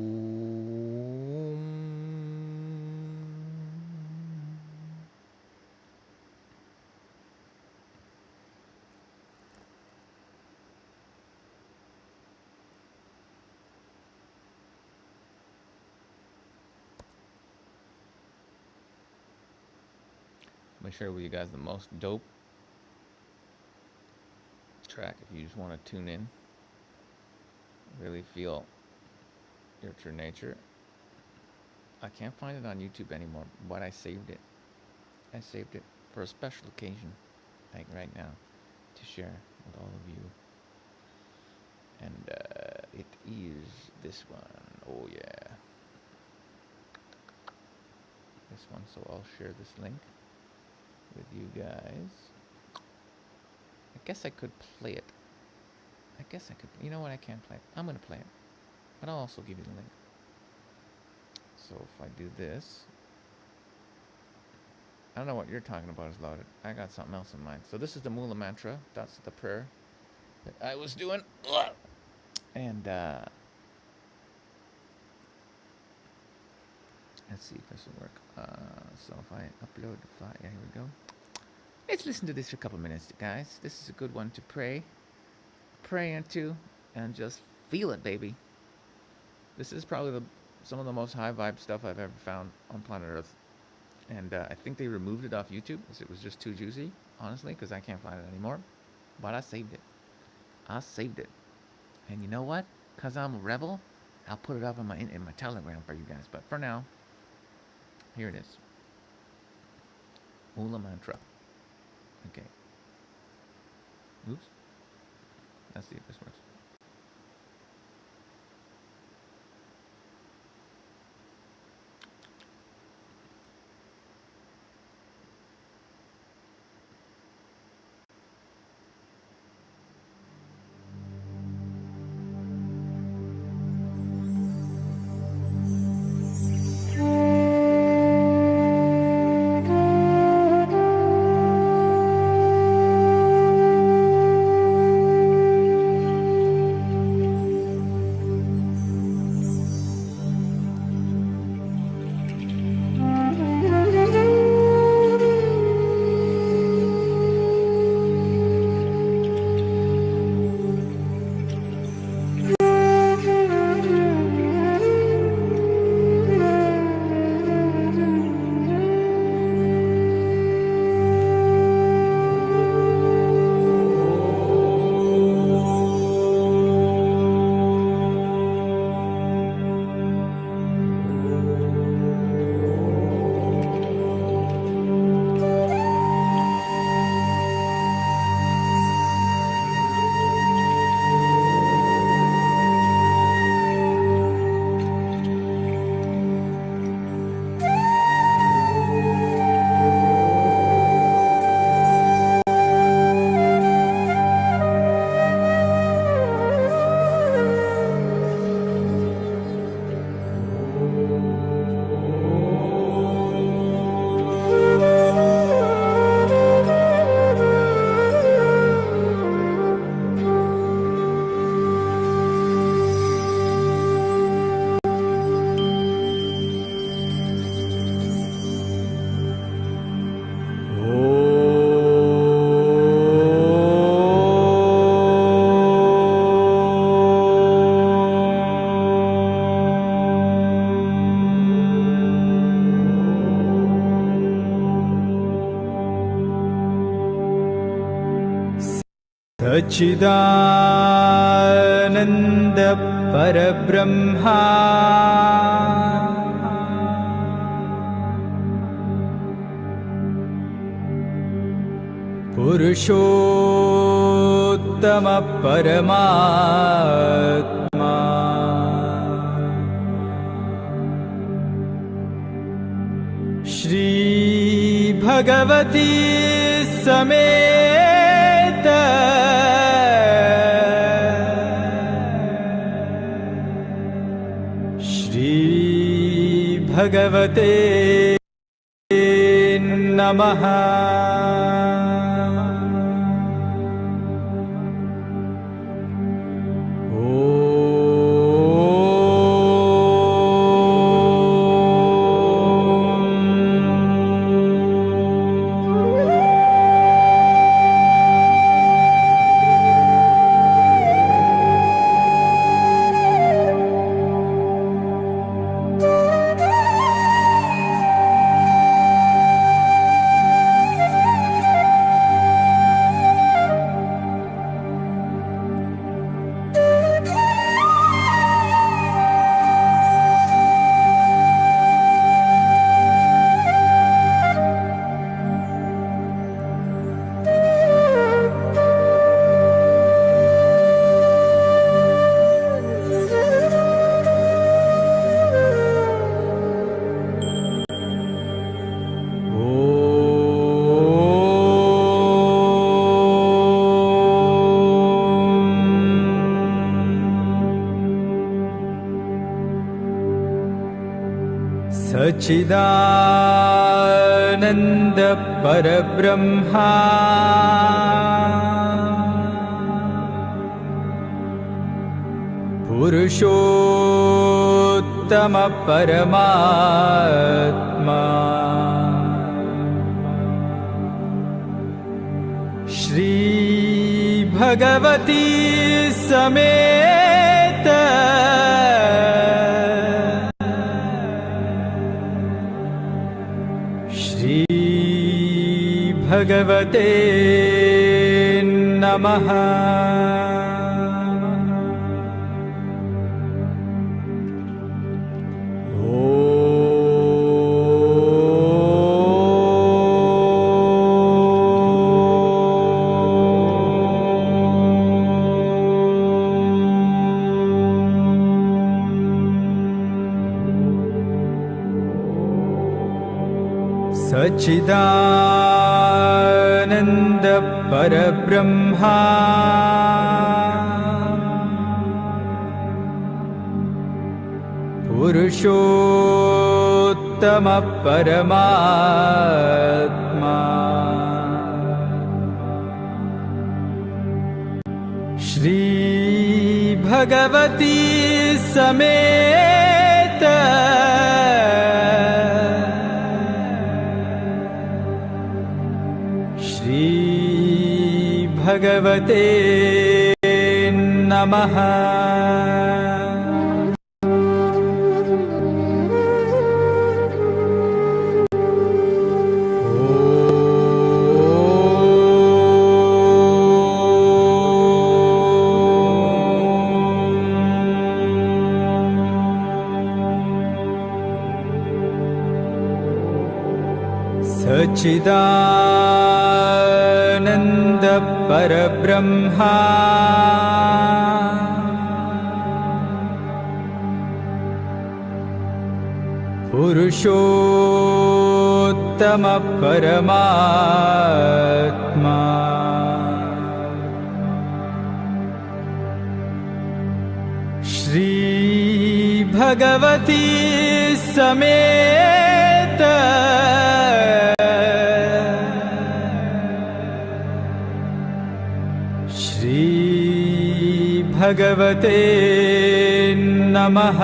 I'm gonna share with you guys the most dope track if you just want to tune in, really feel your true nature. I can't find it on YouTube anymore, but I saved it. I saved it for a special occasion, like right now, to share with all of you. And it is this one. Oh yeah. This one, so I'll share this link with you guys. I guess I could play it. I guess I could. You know what? I can't play it. I'm going to play it. But I'll also give you the link. So if I do this. I don't know what you're talking about is loaded. I got something else in mind. So this is the Mula Mantra. That's the prayer that I was doing. And let's see if this will work. So if I upload the file, yeah, here we go. Let's listen to this for a couple minutes, guys. This is a good one to pray into, and just feel it, baby. This is probably some of the most high vibe stuff I've ever found on planet Earth. And I think they removed it off YouTube because it was just too juicy, honestly, because I can't find it anymore. But I saved it. And you know what? Because I'm a rebel, I'll put it up in my Telegram for you guys. But for now, here it is. Mula Mantra. Okay. Oops. Let's see if this works. सच्चिदानन्द परब्रह्मा पुरुषोत्तम परमात्मा श्री भगवती समेत श्री भगवते नमः। सच्चिदानन्द परब्रह्मा पुरुषोत्तम परमात्मा श्री भगवती समेत श्री भगवते नमः। सच्चिदानन्द परब्रह्मा पुरुषोत्तम परमात्मा श्री भगवती समेत श्री भगवते नमः। सच्चिदानन्द परब्रह्मा पुरुषोत्तम परमात्मा श्री भगवती समेत श्री भगवते नमः।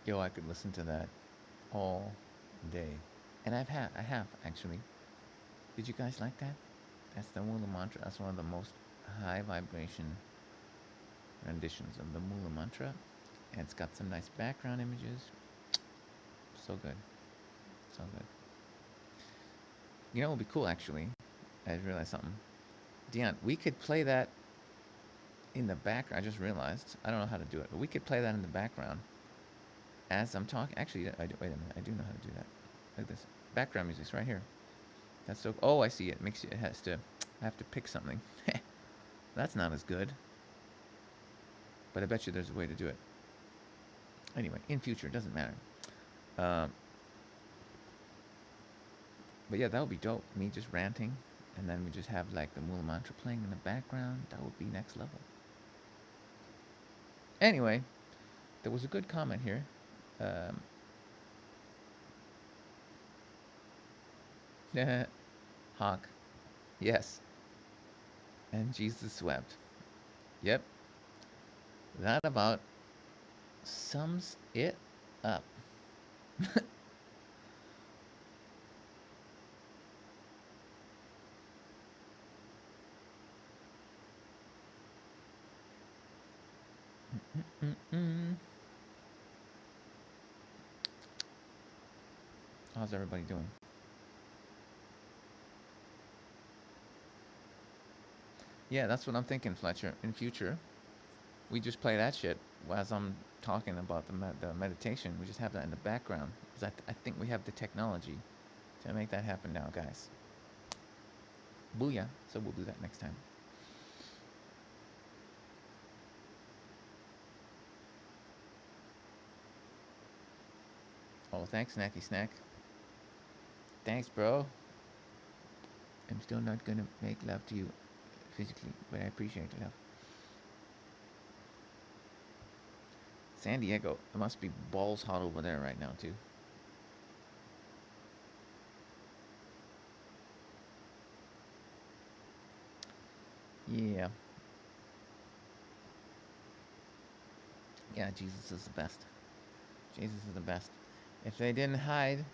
Yo, I could listen to that all day. And I have actually. Did you guys like that? That's the Mula Mantra. That's one of the most high vibration renditions of the Mula Mantra. And it's got some nice background images. So good. So good. You know what would be cool actually? I just realized something. Dion, we could play that in the background. I just realized. I don't know how to do it, but we could play that in the background as I'm talking. Actually, wait a minute. I do know how to do that. Look at this. Background music's right here. That's so. Oh, I see it. Makes it has to. I have to pick something. That's not as good. But I bet you there's a way to do it. Anyway, in future, it doesn't matter. But yeah, that would be dope. Me just ranting, and then we just have like the Mula Mantra playing in the background. That would be next level. Anyway, there was a good comment here. Hawk. Yes. And Jesus wept. Yep. That about sums it up. How's everybody doing? Yeah, that's what I'm thinking, Fletcher. In future, we just play that shit as I'm talking about the meditation. We just have that in the background. 'Cause I think we have the technology to make that happen now, guys. Booyah. So we'll do that next time. Oh, thanks, Snacky Snack. Thanks, bro. I'm still not gonna make love to you physically, but I appreciate the love. San Diego, it must be balls hot over there right now, too. Yeah. Yeah, Jesus is the best. Jesus is the best. If they didn't hide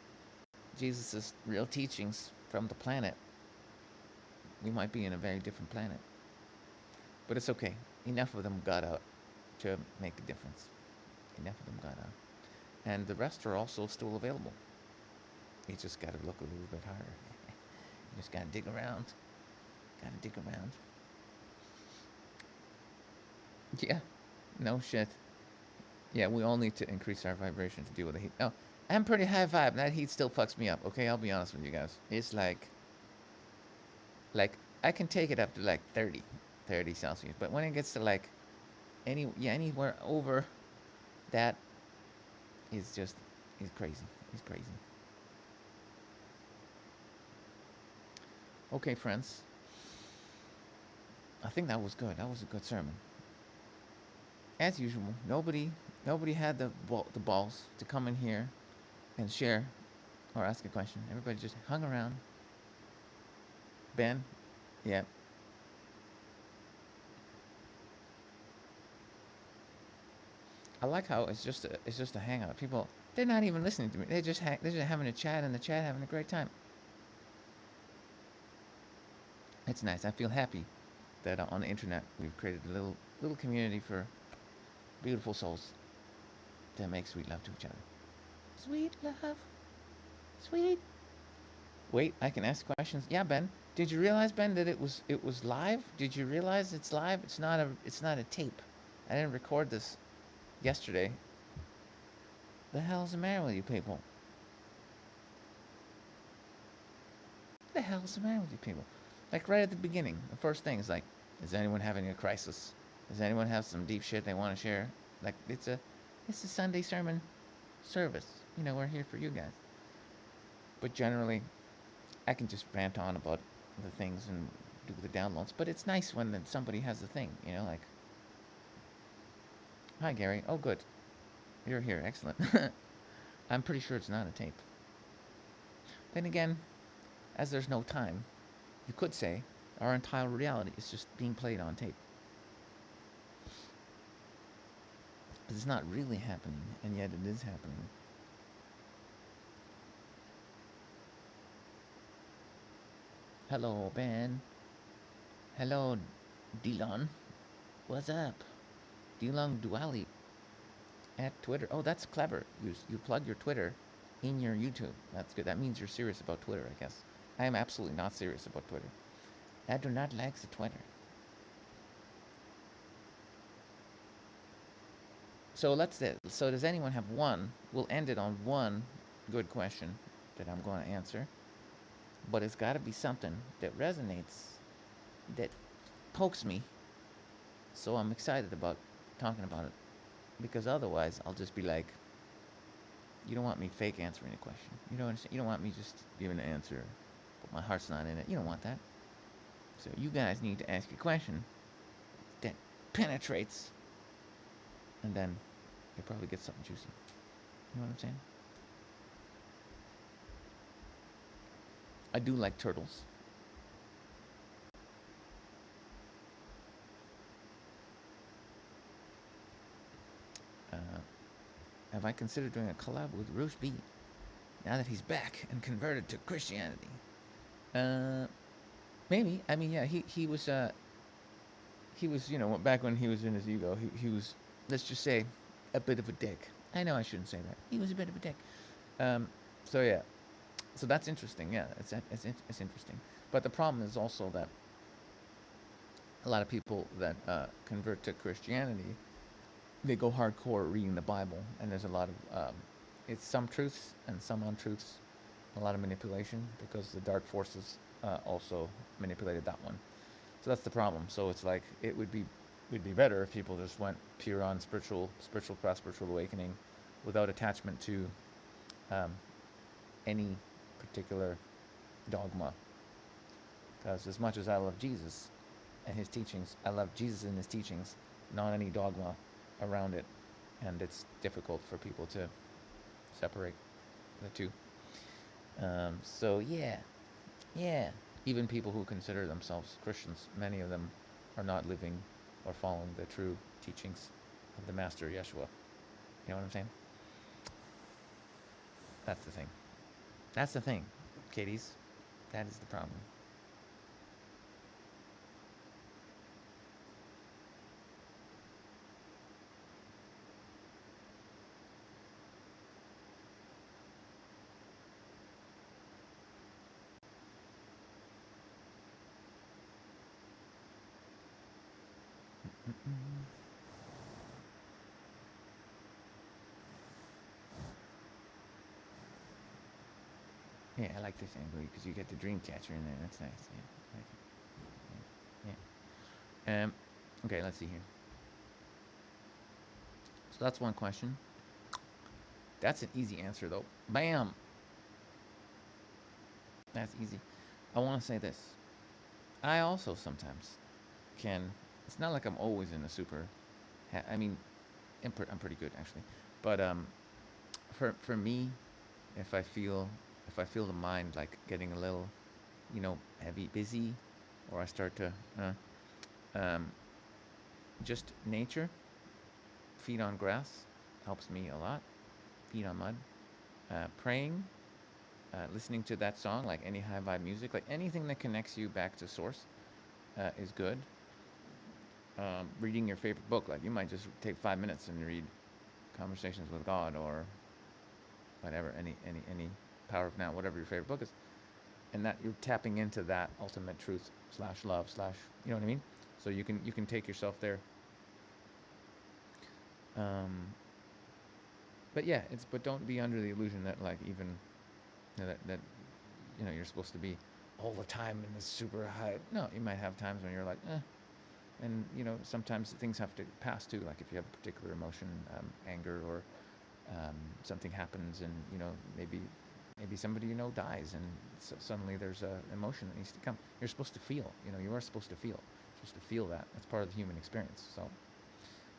Jesus' real teachings from the planet, we might be in a very different planet. But it's okay. Enough of them got out to make a difference. Enough of them got out. And the rest are also still available. You just got to look a little bit harder. You just got to dig around. Got to dig around. Yeah. No shit. Yeah, we all need to increase our vibration to deal with the heat. Oh, I'm pretty high vibe. That heat still fucks me up. Okay, I'll be honest with you guys. It's like I can take it up to like 30 Celsius. But when it gets to like anywhere over that is just, is crazy. It's crazy. Okay, friends. I think that was good. That was a good sermon. As usual, nobody had the balls to come in here and share or ask a question. Everybody just hung around. Ben, yeah. I like how it's just a hangout. People, they're not even listening to me. They're just having a chat in the chat, having a great time. It's nice. I feel happy that on the internet we've created a little community for beautiful souls that make sweet love to each other. Sweet love. Sweet. Wait, I can ask questions. Yeah, Ben. Did you realize, Ben, that it was live? Did you realize it's live? It's not a tape. I didn't record this yesterday. The hell's the matter with you people? The hell's the matter with you people? Like right at the beginning, the first thing is like, is anyone having a crisis? Does anyone have some deep shit they want to share? Like it's a Sunday sermon service. You know, we're here for you guys. But generally, I can just rant on about the things and do the downloads. But it's nice when somebody has the thing, you know, like, hi Gary. Oh, good. You're here. Excellent. I'm pretty sure it's not a tape. Then again, as there's no time, you could say our entire reality is just being played on tape. But it's not really happening, and yet it is happening. Hello, Ben. Hello, Dylan. What's up? Dylan Duali at Twitter. Oh, that's clever. You plug your Twitter in your YouTube. That's good. That means you're serious about Twitter, I guess. I am absolutely not serious about Twitter. I do not like the Twitter. So so does anyone have one? We'll end it on one good question that I'm going to answer. But it's got to be something that resonates, that pokes me. So I'm excited about talking about it. Because otherwise, I'll just be like, you don't want me fake answering a question. You don't understand? You don't want me just giving an answer, but my heart's not in it. You don't want that. So you guys need to ask a question that penetrates, and then you'll probably get something juicy. You know what I'm saying? I do like turtles. Have I considered doing a collab with Roosh B now that he's back and converted to Christianity? Maybe. I mean, yeah, he was, back when he was in his ego, he was, let's just say, a bit of a dick. I know I shouldn't say that. He was a bit of a dick. So yeah, so that's interesting. Yeah, it's interesting. But the problem is also that a lot of people that convert to Christianity, they go hardcore reading the Bible, and there's a lot of it's some truths and some untruths, a lot of manipulation, because the dark forces also manipulated that one. So that's the problem. So it's like it would be better if people just went pure on spiritual path, spiritual awakening, without attachment to any particular dogma. Because as much as I love Jesus and his teachings, I love Jesus and his teachings, not any dogma around it, and it's difficult for people to separate the two. So yeah, even people who consider themselves Christians, many of them are not living or following the true teachings of the Master Yeshua. You know what I'm saying? That's the thing. That's the thing, kiddies. That is the problem. Yeah, I like this angle because you get the dream catcher in there. That's nice. Yeah, I like it. Yeah. Okay, let's see here. So that's one question. That's an easy answer though. Bam. That's easy. I want to say this. I also sometimes can. It's not like I'm always in a super. I mean, I'm pretty good actually. But for me, if I feel the mind like getting a little, heavy, busy, or I start to, just nature, feet on grass, helps me a lot. Feet on mud, praying, listening to that song, like any high vibe music, like anything that connects you back to source, is good. Reading your favorite book, like you might just take 5 minutes and read Conversations with God or whatever, any Power of Now, whatever your favorite book is, and that you're tapping into that ultimate truth / love / you know what I mean? So you can take yourself there. But yeah, but don't be under the illusion that like even that you're supposed to be all the time in this super high. No, you might have times when you're like, and sometimes things have to pass too. Like if you have a particular emotion, anger, or something happens, and maybe somebody dies, and suddenly there's a emotion that needs to come. You're supposed to feel. You are supposed to feel. You're supposed to feel that. That's part of the human experience. So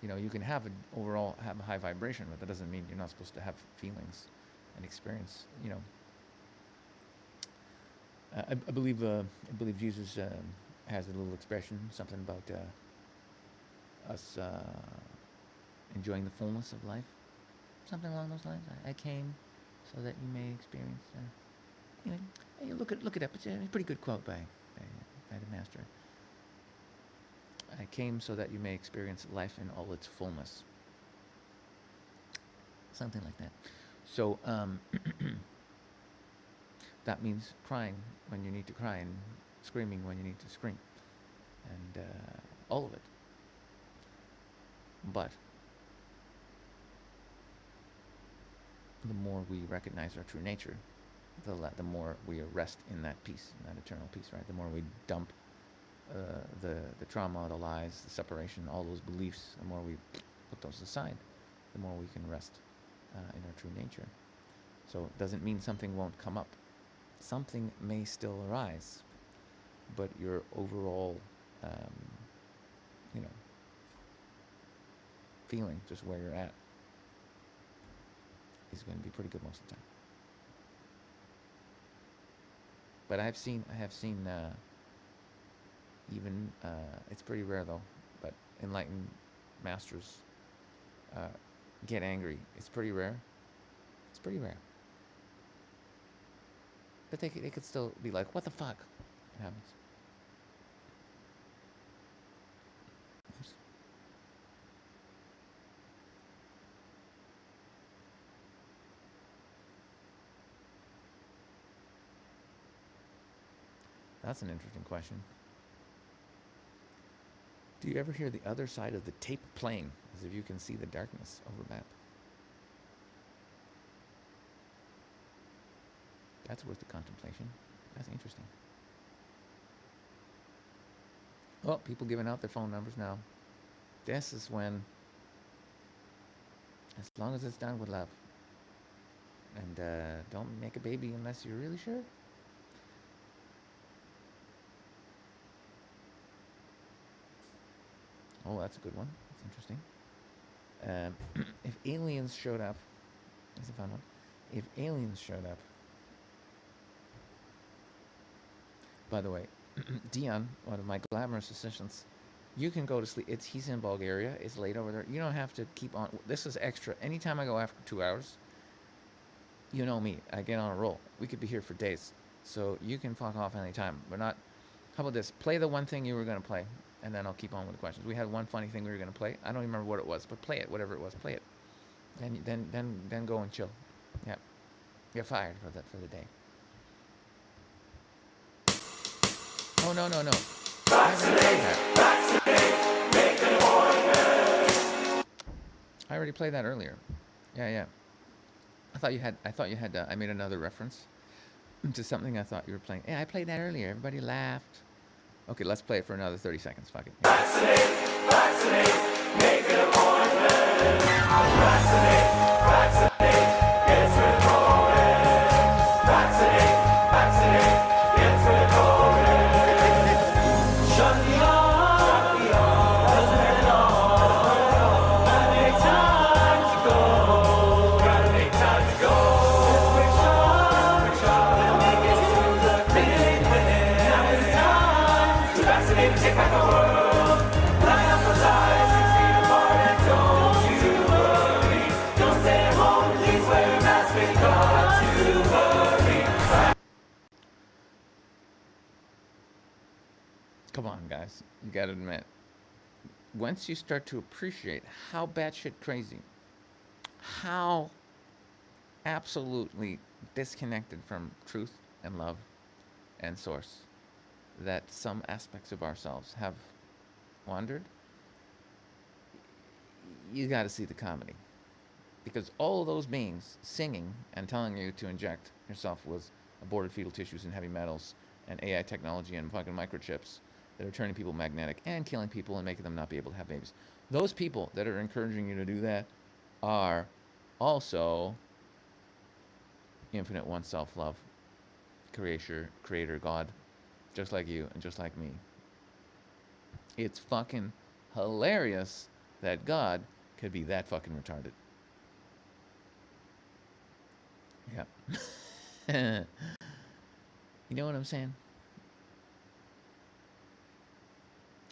you can have a high vibration, but that doesn't mean you're not supposed to have feelings and experience. I believe Jesus has a little expression, something about us enjoying the fullness of life, something along those lines. I came so that you may experience. Hey, look it up. It's a pretty good quote by the master. I came so that you may experience life in all its fullness. Something like that. So that means crying when you need to cry and screaming when you need to scream, and all of it. But the more we recognize our true nature, the more we rest in that peace, in that eternal peace, right? The more we dump the trauma, the lies, the separation, all those beliefs, the more we put those aside, the more we can rest in our true nature. So it doesn't mean something won't come up. Something may still arise, but your overall, feeling, just where you're at, is going to be pretty good most of the time. But I have seen even, it's pretty rare though, but enlightened masters get angry. It's pretty rare. It's pretty rare. But they could still be like, what the fuck? It happens. Oops. That's an interesting question. Do you ever hear the other side of the tape playing, as if you can see the darkness over map? That's worth the contemplation. That's interesting. Well, people giving out their phone numbers now. This is when, as long as it's done with love. And don't make a baby unless you're really sure. Oh, that's a good one. That's interesting. If aliens showed up, that's a fun one. If aliens showed up, by the way, Dion, one of my glamorous assistants, you can go to sleep. He's in Bulgaria. It's late over there. You don't have to keep on. This is extra. Anytime I go after 2 hours, you know me. I get on a roll. We could be here for days. So you can fuck off anytime. We're not. How about this? Play the one thing you were going to play, and then I'll keep on with the questions. We had one funny thing we were going to play. I don't even remember what it was, but play it. Whatever it was, play it. Then go and chill. Yeah. You're fired for the day. Oh, no. I already played that earlier. Yeah. I thought you had. I made another reference to something I thought you were playing. Yeah, I played that earlier. Everybody laughed. Okay, let's play it for another 30 seconds. Fuck it. Vaccinate, make an appointment. Vaccinate, gets rid of COVID. Vaccinate, gets rid of COVID. Shut the arm, doesn't hurt at all. Gotta make time to go. Gotta make time to go. Quick shot, we'll make it to the clinic. Now it's time to vaccinate and take back the world. Line up those eyes, 6 feet apart, and don't you worry. Don't stay at home, please wear a mask, we've got to hurry. Come on, guys. You gotta admit, once you start to appreciate how batshit crazy, how absolutely disconnected from truth and love and source that some aspects of ourselves have wandered, you gotta see the comedy. Because all of those beings singing and telling you to inject yourself with aborted fetal tissues and heavy metals and AI technology and fucking microchips that are turning people magnetic and killing people and making them not be able to have babies. Those people that are encouraging you to do that are also infinite one self-love, creator, God, just like you and just like me. It's fucking hilarious that God could be that fucking retarded. Yeah. You know what I'm saying?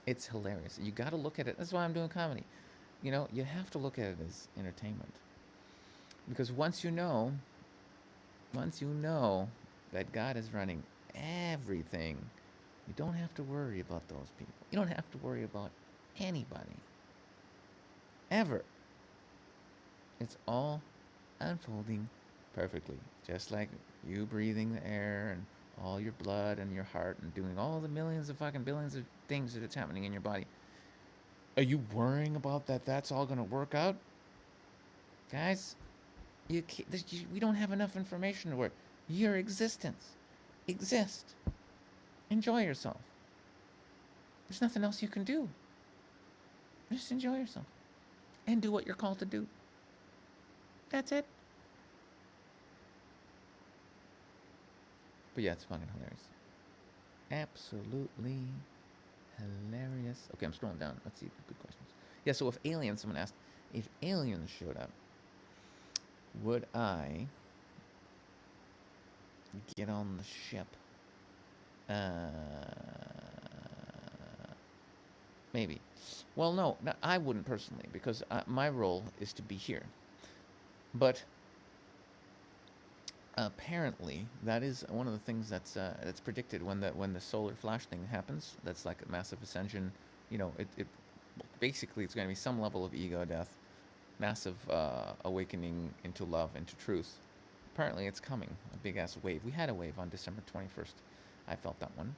It's hilarious. You got to look at it. That's why I'm doing comedy. you have to look at it as entertainment. Because once you know that God is running everything, you don't have to worry about those people. You don't have to worry about anybody. Ever. It's all unfolding perfectly. Just like you breathing the air and all your blood and your heart and doing all the millions of fucking billions of things that it's happening in your body. Are you worrying about that's all going to work out? Guys, we don't have enough information to work. Your existence. Exist. Enjoy yourself. There's nothing else you can do. Just enjoy yourself. And do what you're called to do. That's it. But yeah, it's fucking hilarious. Absolutely hilarious. Okay, I'm scrolling down. Let's see. Good questions. Yeah, so someone asked, if aliens showed up, would I get on the ship? Maybe. Well, no, I wouldn't personally, because my role is to be here. But apparently, that is one of the things that's predicted when the solar flash thing happens. That's like a massive ascension. It basically it's going to be some level of ego death, massive awakening into love, into truth. Apparently, it's coming. A big ass wave. We had a wave on December 21st. I felt that one.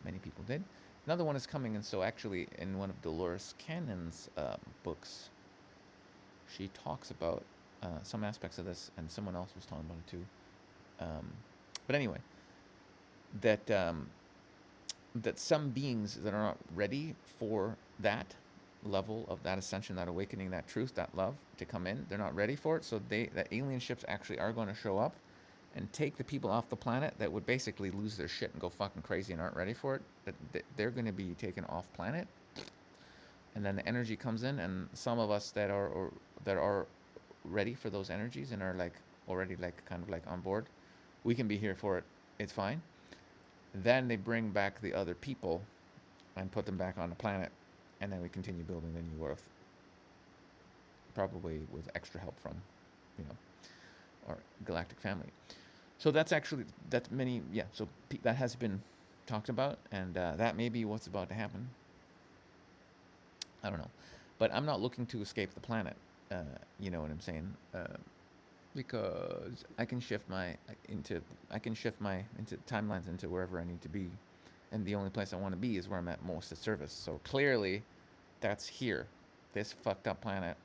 Many people did. Another one is coming, and so actually, in one of Dolores Cannon's books, she talks about some aspects of this, and someone else was talking about it too. But anyway, that some beings that are not ready for that level of that ascension, that awakening, that truth, that love to come in, they're not ready for it. So that alien ships actually are going to show up and take the people off the planet that would basically lose their shit and go fucking crazy and aren't ready for it. That they're going to be taken off planet, and then the energy comes in, and some of us that are ready for those energies and are like already like kind of like on board, we can be here for it. It's fine. Then they bring back the other people and put them back on the planet, and then we continue building the new Earth, probably with extra help from, our galactic family. So that's many, yeah. So that has been talked about, and that may be what's about to happen. I don't know, but I'm not looking to escape the planet. You know what I'm saying? Because I can shift my into timelines into wherever I need to be, and the only place I want to be is where I'm at most of service. So clearly, that's here, this fucked up planet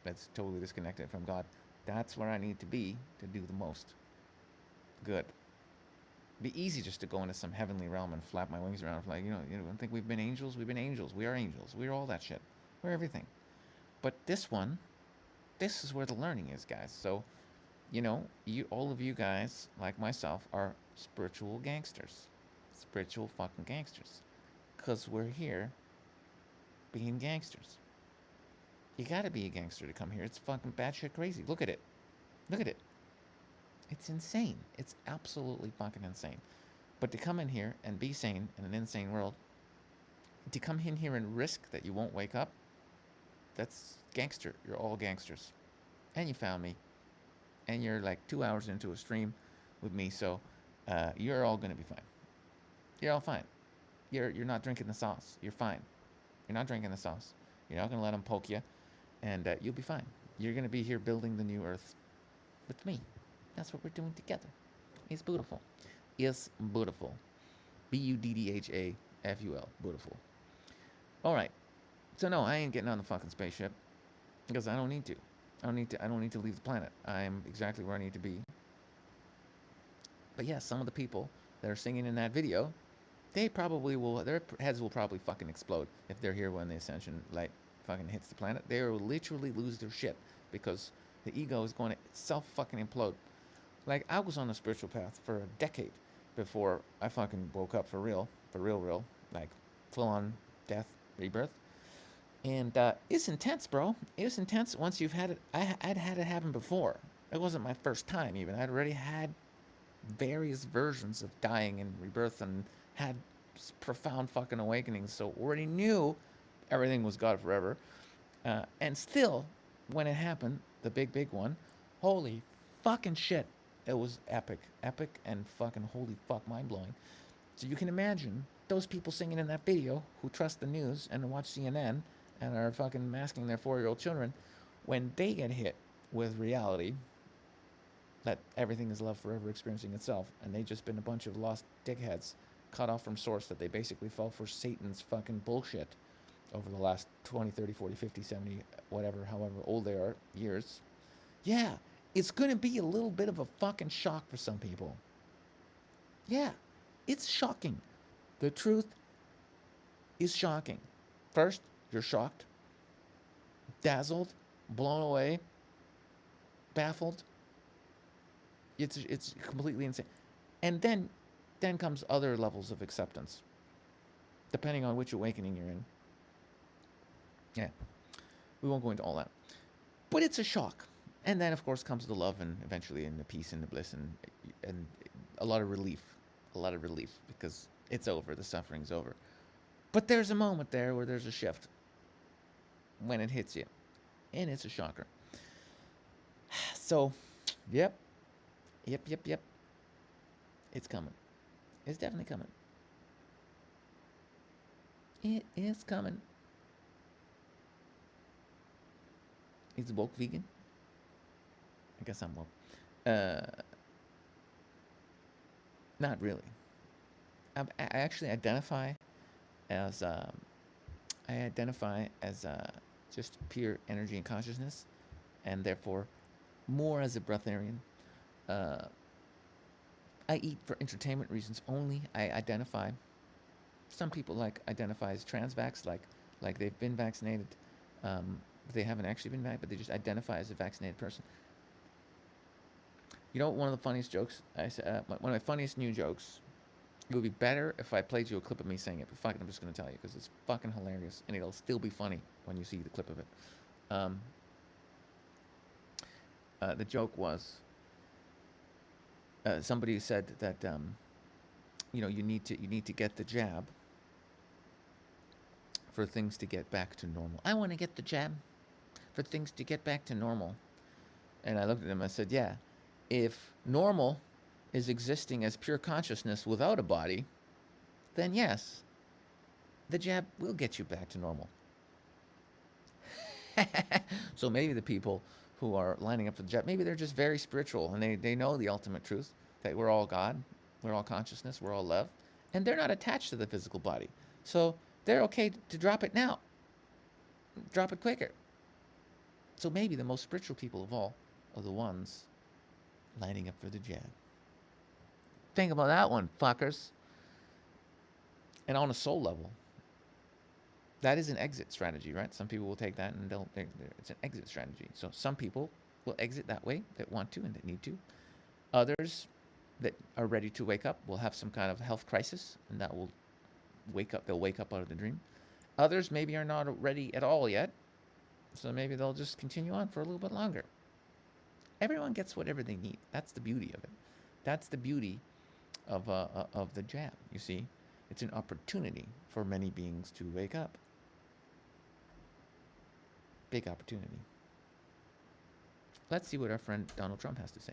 that's totally disconnected from God. That's where I need to be to do the most good. It'd be easy just to go into some heavenly realm and flap my wings around, like, you don't think we've been angels? We've been angels. We are angels. We're all that shit. We're everything. But this is where the learning is, guys. So, all of you guys, like myself, are spiritual gangsters. Spiritual fucking gangsters. Because we're here being gangsters. You gotta be a gangster to come here. It's fucking batshit crazy. Look at it. Look at it. It's insane. It's absolutely fucking insane. But to come in here and be sane in an insane world, to come in here and risk that you won't wake up, that's gangster. You're all gangsters. And you found me. And you're like 2 hours into a stream with me, so you're all gonna be fine. You're all fine. You're not drinking the sauce. You're fine. You're not drinking the sauce. You're not gonna let them poke you, and you'll be fine. You're gonna be here building the new Earth with me. That's what we're doing together. It's beautiful. It's beautiful. Buddhaful. Beautiful. All right. So no, I ain't getting on the fucking spaceship because I don't need to. I don't need to leave the planet. I'm exactly where I need to be. But yeah, some of the people that are singing in that video, they probably will. Their heads will probably fucking explode if they're here when the Ascension light fucking hits the planet. They will literally lose their shit because the ego is going to self fucking implode. Like, I was on the spiritual path for a decade before I fucking woke up for real, like full on death, rebirth. And it's intense, bro. It's intense once you've had it. I'd had it happen before. It wasn't my first time even. I'd already had various versions of dying and rebirth and had profound fucking awakenings. So already knew everything was God forever. And still, when it happened, the big one, holy fucking shit, it was epic and fucking holy fuck, mind-blowing. So you can imagine those people singing in that video who trust the news and watch CNN and are fucking masking their 4-year-old children, when they get hit with reality that everything is love forever experiencing itself, and they just been a bunch of lost dickheads cut off from source, that they basically fell for Satan's fucking bullshit over the last 20, 30, 40, 50, 70, whatever, however old they are, years. Yeah, it's going to be a little bit of a fucking shock for some people. Yeah, it's shocking. The truth is shocking. First, you're shocked, dazzled, blown away, baffled. It's completely insane. And then comes other levels of acceptance, depending on which awakening you're in. Yeah, we won't go into all that. But it's a shock. And then, of course, comes the love, and eventually and the peace and the bliss, and a lot of relief. A lot of relief, because it's over. The suffering's over. But there's a moment there where there's a shift when it hits you. And it's a shocker. So, yep. It's coming. It's definitely coming. It is coming. Is woke vegan? I guess I'm woke. Not really. I actually identify as just pure energy and consciousness, and therefore more as a breatharian. I eat for entertainment reasons only. I identify. Some people identify as transvax, like they've been vaccinated. They haven't actually been vaccinated, but they just identify as a vaccinated person. You know, one of the funniest jokes, one of my funniest new jokes, it would be better if I played you a clip of me saying it, but fuck it, I'm just going to tell you, because it's fucking hilarious, and it'll still be funny when you see the clip of it. The joke was, somebody said that, you need to get the jab for things to get back to normal. I want to get the jab for things to get back to normal. And I looked at him, I said, yeah, if normal is existing as pure consciousness without a body, then yes, the jab will get you back to normal. So maybe the people who are lining up for the jab, maybe they're just very spiritual, and they know the ultimate truth, that we're all God, we're all consciousness, we're all love, and they're not attached to the physical body. So they're okay to drop it now. Drop it quicker. So maybe the most spiritual people of all are the ones lining up for the jab. Think about that one, fuckers. And on a soul level, that is an exit strategy, right? Some people will take that and it's an exit strategy. So some people will exit that way, that want to and that need to. Others that are ready to wake up will have some kind of health crisis, and that will they'll wake up out of the dream. Others maybe are not ready at all yet, so maybe they'll just continue on for a little bit longer. Everyone gets whatever they need. That's the beauty of it. That's the beauty of the jab, you see. It's an opportunity for many beings to wake up. Big opportunity. Let's see what our friend Donald Trump has to say.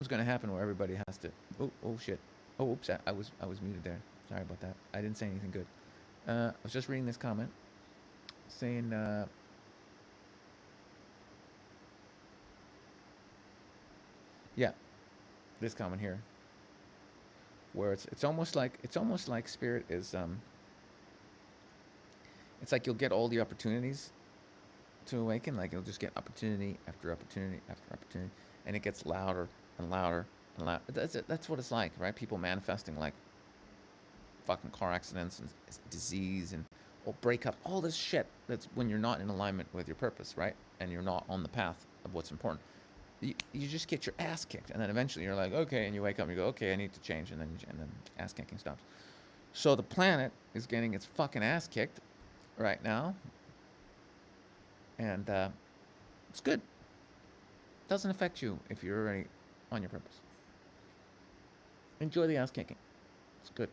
something's going to happen where everybody has to. Oh shit. Oh, oops. I was muted there. Sorry about that. I didn't say anything good. I was just reading this comment saying. Yeah, this comment here, where it's almost like spirit is it's like you'll get all the opportunities to awaken, like you'll just get opportunity after opportunity after opportunity, and it gets louder and louder and louder. That's what it's like, right? People manifesting like fucking car accidents and disease and or breakup, all this shit. That's when you're not in alignment with your purpose, right? And you're not on the path of what's important. You just get your ass kicked, and then eventually you're like, okay, and you wake up and you go, okay, I need to change, and then ass kicking stops. So the planet is getting its fucking ass kicked right now, and it's good. Doesn't affect you if you're already on your purpose. Enjoy the ass kicking. It's good.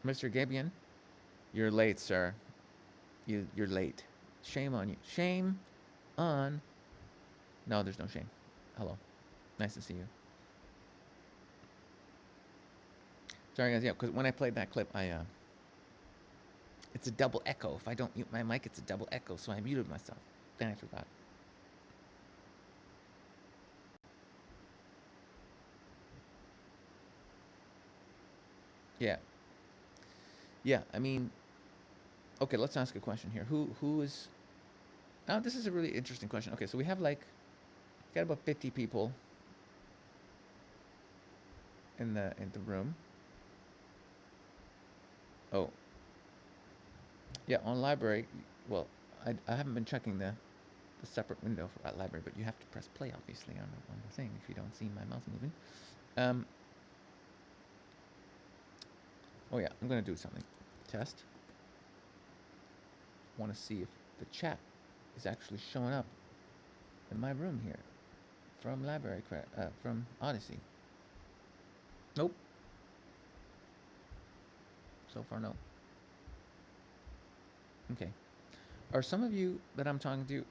Mr. Gabian, you're late, sir. You're late. Shame on you. Shame on. No, there's no shame. Hello. Nice to see you. Sorry, guys. Yeah, because when I played that clip, it's a double echo. If I don't mute my mic, it's a double echo. So I muted myself. Then I forgot. Yeah. Yeah, I mean, okay, let's ask a question here. Who is... Now, this is a really interesting question. Okay, so we have got about 50 people in the room. Oh. Yeah, on library, well, I haven't been checking the separate window for that library, but you have to press play, obviously, on the thing if you don't see my mouse moving. Oh yeah, I'm going to do something. Test. Want to see if the chat is actually showing up in my room here from from Odyssey. Nope. So far, no. Okay. Are some of you that I'm talking to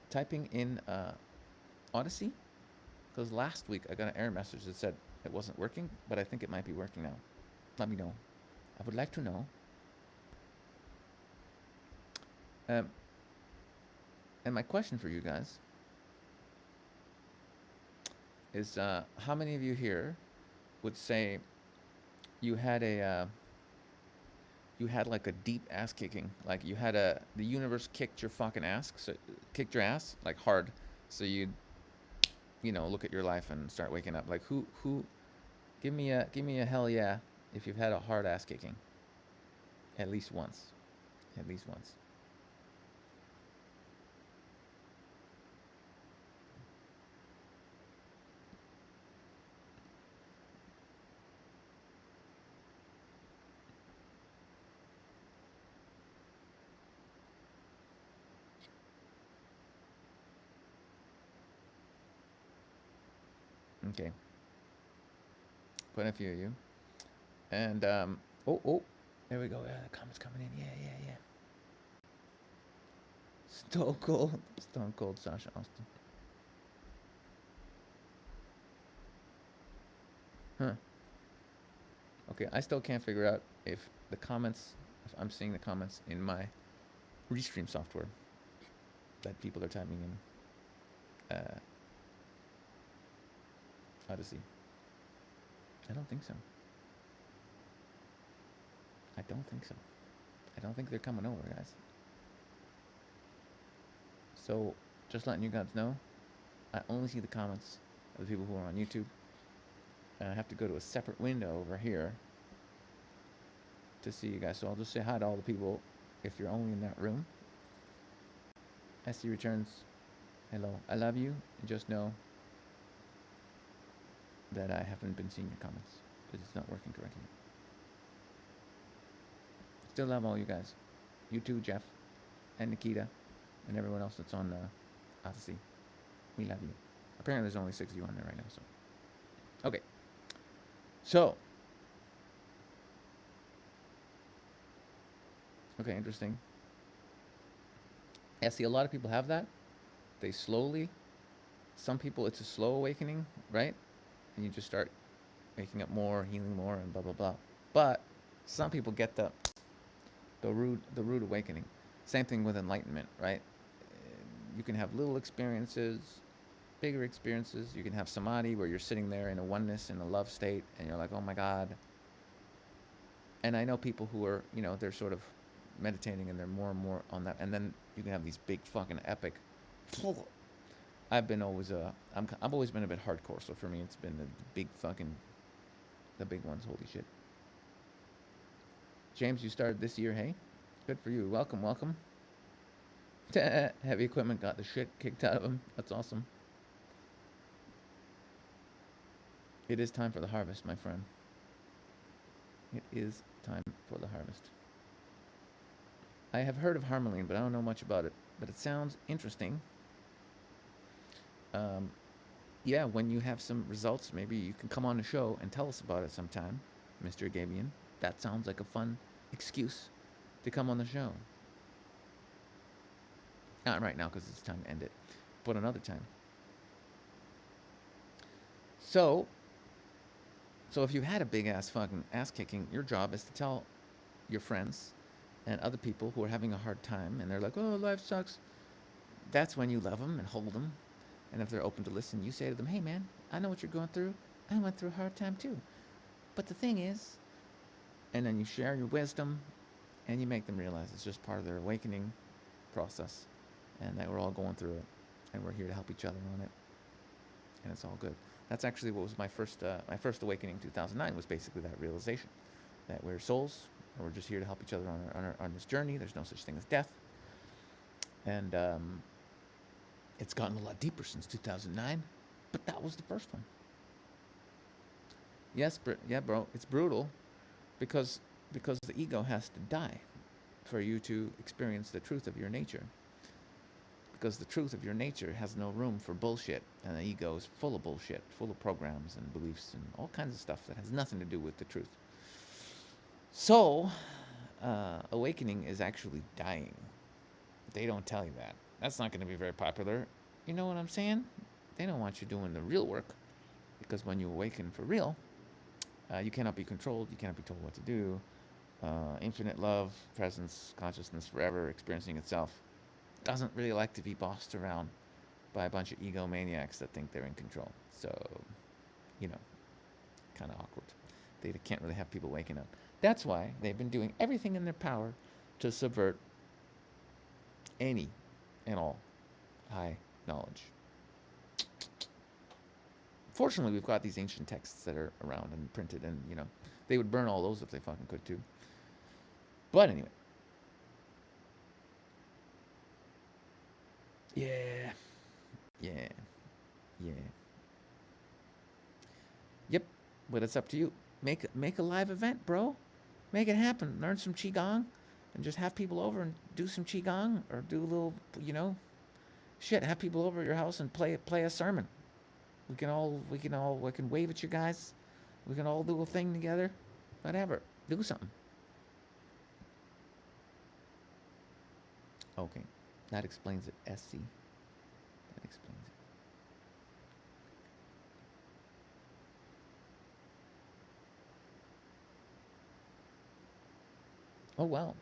typing in Odyssey? Because last week I got an error message that said it wasn't working, but I think it might be working now. Let me know. I would like to know. And my question for you guys is, how many of you here would say you had like a deep ass kicking, like the universe kicked your fucking ass, so kicked your ass like hard, so you'd look at your life and start waking up. Like who give me a hell yeah if you've had a hard ass kicking at least once. Okay. Quite a few of you. And oh, there we go. Yeah, the comments coming in. Yeah. Stone Cold Sasha Austin. Huh. Okay, I still can't figure out if I'm seeing the comments in my Restream software that people are typing in Odyssey. I don't think so. I don't think they're coming over, guys. So, just letting you guys know, I only see the comments of the people who are on YouTube. And I have to go to a separate window over here to see you guys. So I'll just say hi to all the people if you're only in that room. SC returns. Hello. I love you. And just know that I haven't been seeing your comments because it's not working correctly. Still love all you guys. You too, Jeff and Nikita and everyone else that's on Odyssey. We love you. Apparently there's only 6 of you on there right now. So, okay. So, okay, interesting. Yeah, see, a lot of people have that. They slowly, some people, it's a slow awakening, right? And you just start waking up more, healing more, and blah, blah, blah. But some people get the rude awakening. Same thing with enlightenment, right? You can have little experiences, bigger experiences. You can have samadhi where you're sitting there in a oneness, in a love state, and you're like, oh my God. And I know people who are, they're sort of meditating and they're more and more on that. And then you can have these big fucking epic. I've always been a bit hardcore. So for me, it's been the big ones. Holy shit. James, you started this year, hey? Good for you. Welcome, welcome. Heavy equipment got the shit kicked out of him. That's awesome. It is time for the harvest, my friend. It is time for the harvest. I have heard of Harmaline, but I don't know much about it. But it sounds interesting. Yeah, when you have some results, maybe you can come on the show and tell us about it sometime, Mr. Gabian. That sounds like a fun excuse to come on the show. Not right now, because it's time to end it, but another time. So if you had a big ass fucking ass kicking, your job is to tell your friends and other people who are having a hard time and they're like, oh, life sucks. That's when you love them and hold them. And if they're open to listen, you say to them, hey man, I know what you're going through. I went through a hard time too. But the thing is, and then you share your wisdom and you make them realize it's just part of their awakening process and that we're all going through it and we're here to help each other on it. And it's all good. That's actually what was my first awakening in 2009 was basically that realization that we're souls and we're just here to help each other on this journey. There's no such thing as death. And it's gotten a lot deeper since 2009, but that was the first one. Yes, yeah, bro, it's brutal because the ego has to die for you to experience the truth of your nature. Because the truth of your nature has no room for bullshit, and the ego is full of bullshit, full of programs and beliefs and all kinds of stuff that has nothing to do with the truth. So, awakening is actually dying. They don't tell you that. That's not going to be very popular. You know what I'm saying? They don't want you doing the real work, because when you awaken for real, you cannot be controlled, you cannot be told what to do. Infinite love, presence, consciousness forever, experiencing itself. Doesn't really like to be bossed around by a bunch of egomaniacs that think they're in control. So, kind of awkward. They can't really have people waking up. That's why they've been doing everything in their power to subvert any and all high knowledge. Fortunately, we've got these ancient texts that are around and printed, and, they would burn all those if they fucking could too. But anyway. Yeah. Yep, but it's up to you. Make a live event, bro. Make it happen. Learn some qigong, and just have people over and do some qigong, or do a little, shit. Have people over at your house and play a sermon. We can wave at you guys. We can all do a thing together. Whatever. Do something. Okay. That explains it, SC. That explains it. Oh, wow.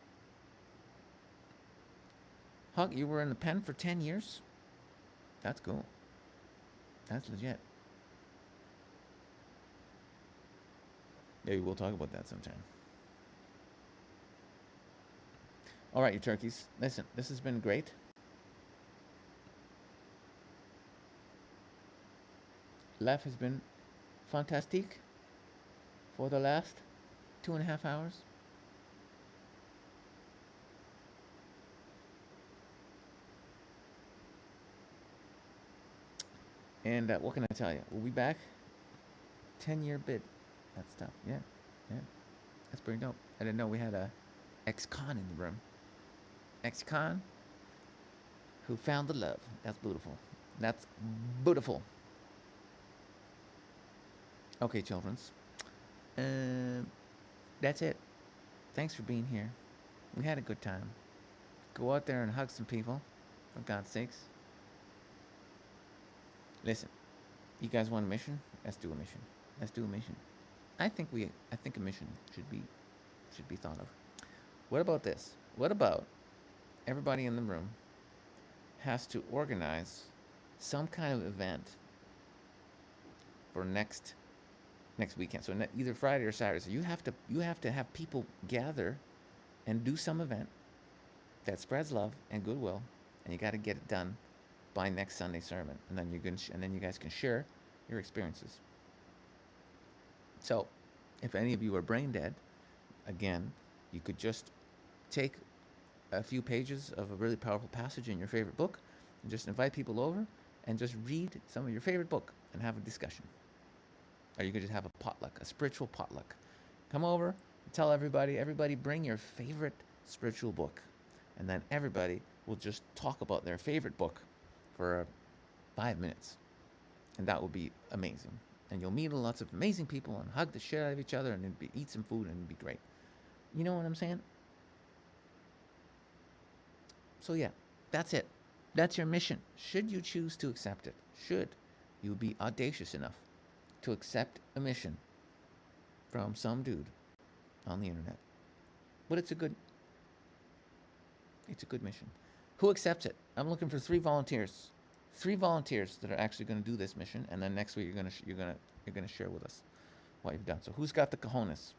Huck, you were in the pen for 10 years? That's cool. That's legit. Maybe we'll talk about that sometime. All right, you turkeys. Listen, this has been great. Life has been fantastic for the last 2.5 hours. And what can I tell you? We'll be back. 10-year bid. That's tough. Yeah. That's pretty dope. I didn't know we had a ex-con in the room. Ex-con who found the love. That's beautiful. That's beautiful. Okay, childrens. That's it. Thanks for being here. We had a good time. Go out there and hug some people. For God's sakes. Listen, you guys want a mission? Let's do a mission. Let's do a mission. I think a mission should be thought of. What about this? What about everybody in the room has to organize some kind of event for next weekend. So either Friday or Saturday. So you have to have people gather and do some event that spreads love and goodwill, and you got to get it done by next Sunday sermon, and then you guys can share your experiences. So, if any of you are brain dead, again, you could just take a few pages of a really powerful passage in your favorite book and just invite people over and just read some of your favorite book and have a discussion. Or you could just have a potluck, a spiritual potluck. Come over, tell everybody bring your favorite spiritual book. And then everybody will just talk about their favorite book for 5 minutes. And that will be amazing. And you'll meet lots of amazing people and hug the shit out of each other and eat some food and it'd be great. You know what I'm saying? So yeah, that's it. That's your mission. Should you choose to accept it, should you be audacious enough to accept a mission from some dude on the internet. But it's a good mission. Who accepts it? I'm looking for 3 volunteers. 3 volunteers that are actually going to do this mission, and then next week you're going to share with us what you've done. So who's got the cojones?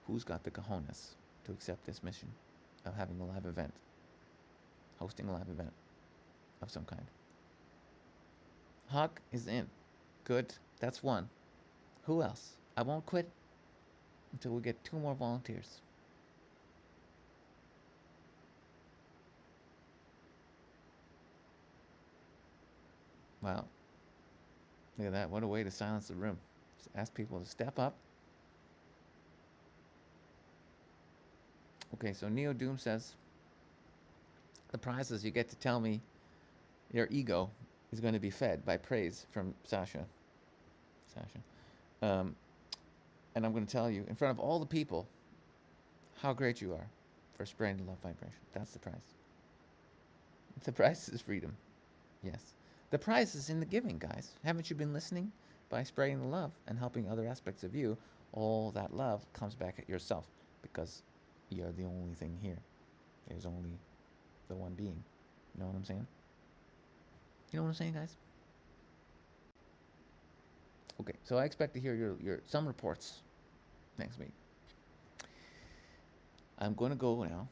Who's got the cojones to accept this mission of having a live event, hosting a live event of some kind? Hawk is in. Good. That's 1. Who else? I won't quit until we get 2 more volunteers. Wow. Look at that. What a way to silence the room. Just ask people to step up. Okay, so Neo Doom says, the prize is you get to tell me your ego is going to be fed by praise from Sasha. And I'm going to tell you in front of all the people how great you are for spreading the love vibration. That's the prize. The prize is freedom. Yes. The prize is in the giving, guys. Haven't you been listening? By spreading the love and helping other aspects of you, all that love comes back at yourself because you're the only thing here. There's only the one being. You know what I'm saying? You know what I'm saying, guys? Okay, so I expect to hear your some reports next week. I'm going to go now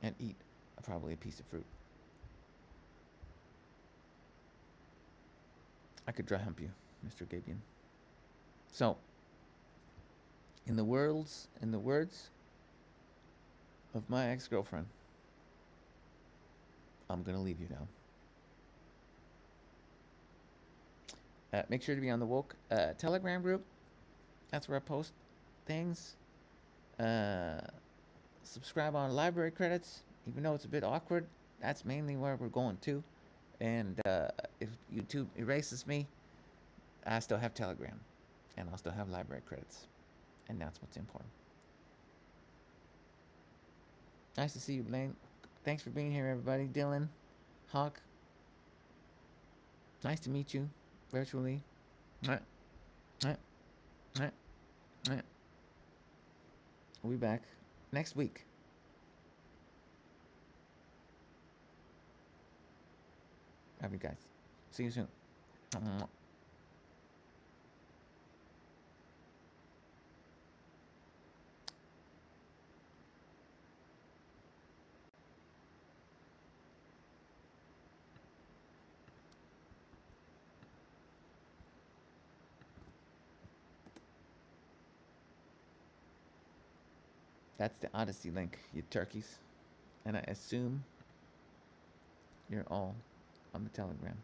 and eat probably a piece of fruit. I could dry hump you, Mr. Gabian. So, in the words of my ex-girlfriend, I'm going to leave you now. Make sure to be on the Woke Telegram group. That's where I post things. Subscribe on library credits, even though it's a bit awkward. That's mainly where we're going to. And if YouTube erases me, I still have Telegram. And I'll still have library credits. And that's what's important. Nice to see you, Blaine. Thanks for being here, everybody. Dylan, Hawk. Nice to meet you virtually. We'll be back next week. Love you guys. See you soon. That's the Odyssey link, you turkeys. And I assume you're all on the Telegram.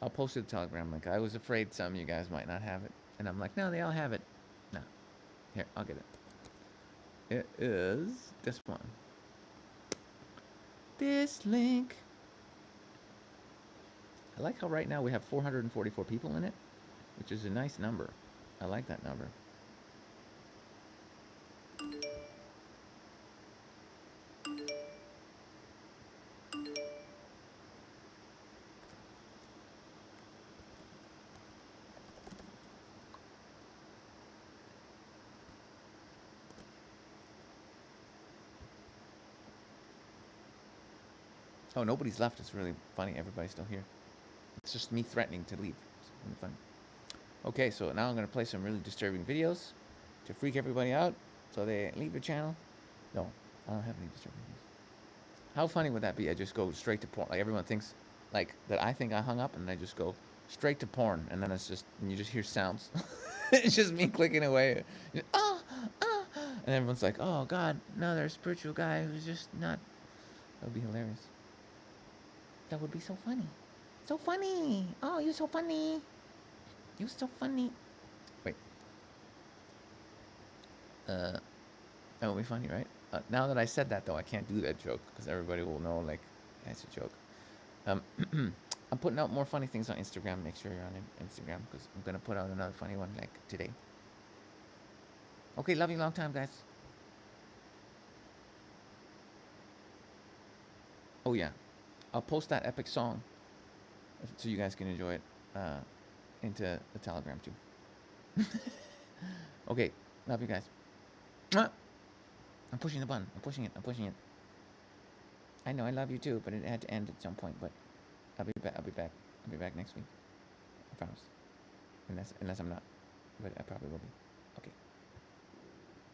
I'll post it to Telegram link. I was afraid some of you guys might not have it. And I'm like, no, they all have it. No. Here, I'll get it. It is this one. This link. I like how right now we have 444 people in it, which is a nice number. I like that number. Oh, nobody's left. It's really funny. Everybody's still here. It's just me threatening to leave. It's really funny. Okay, so now I'm going to play some really disturbing videos to freak everybody out so they leave the channel. No, I don't have any disturbing videos. How funny would that be? I just go straight to porn. Like, everyone thinks like that I think I hung up, and I just go straight to porn, and then it's just, and you just hear sounds. It's just me clicking away. Just, and everyone's like, oh, God, another spiritual guy who's just not. That would be hilarious. That would be so funny. So funny. Oh, you're so funny. You're so funny. Wait. That would be funny, right? Now that I said that, though, I can't do that joke because everybody will know, like, that's a joke. I'm putting out more funny things on Instagram. Make sure you're on Instagram because I'm going to put out another funny one, like, today. Okay, love you long time, guys. Oh, yeah. I'll post that epic song so you guys can enjoy it into the Telegram too. Okay, love you guys. I'm pushing the button. I'm pushing it. I'm pushing it. I know I love you too, but it had to end at some point. But I'll be back. I'll be back. I'll be back next week. I promise. Unless I'm not, but I probably will be. Okay.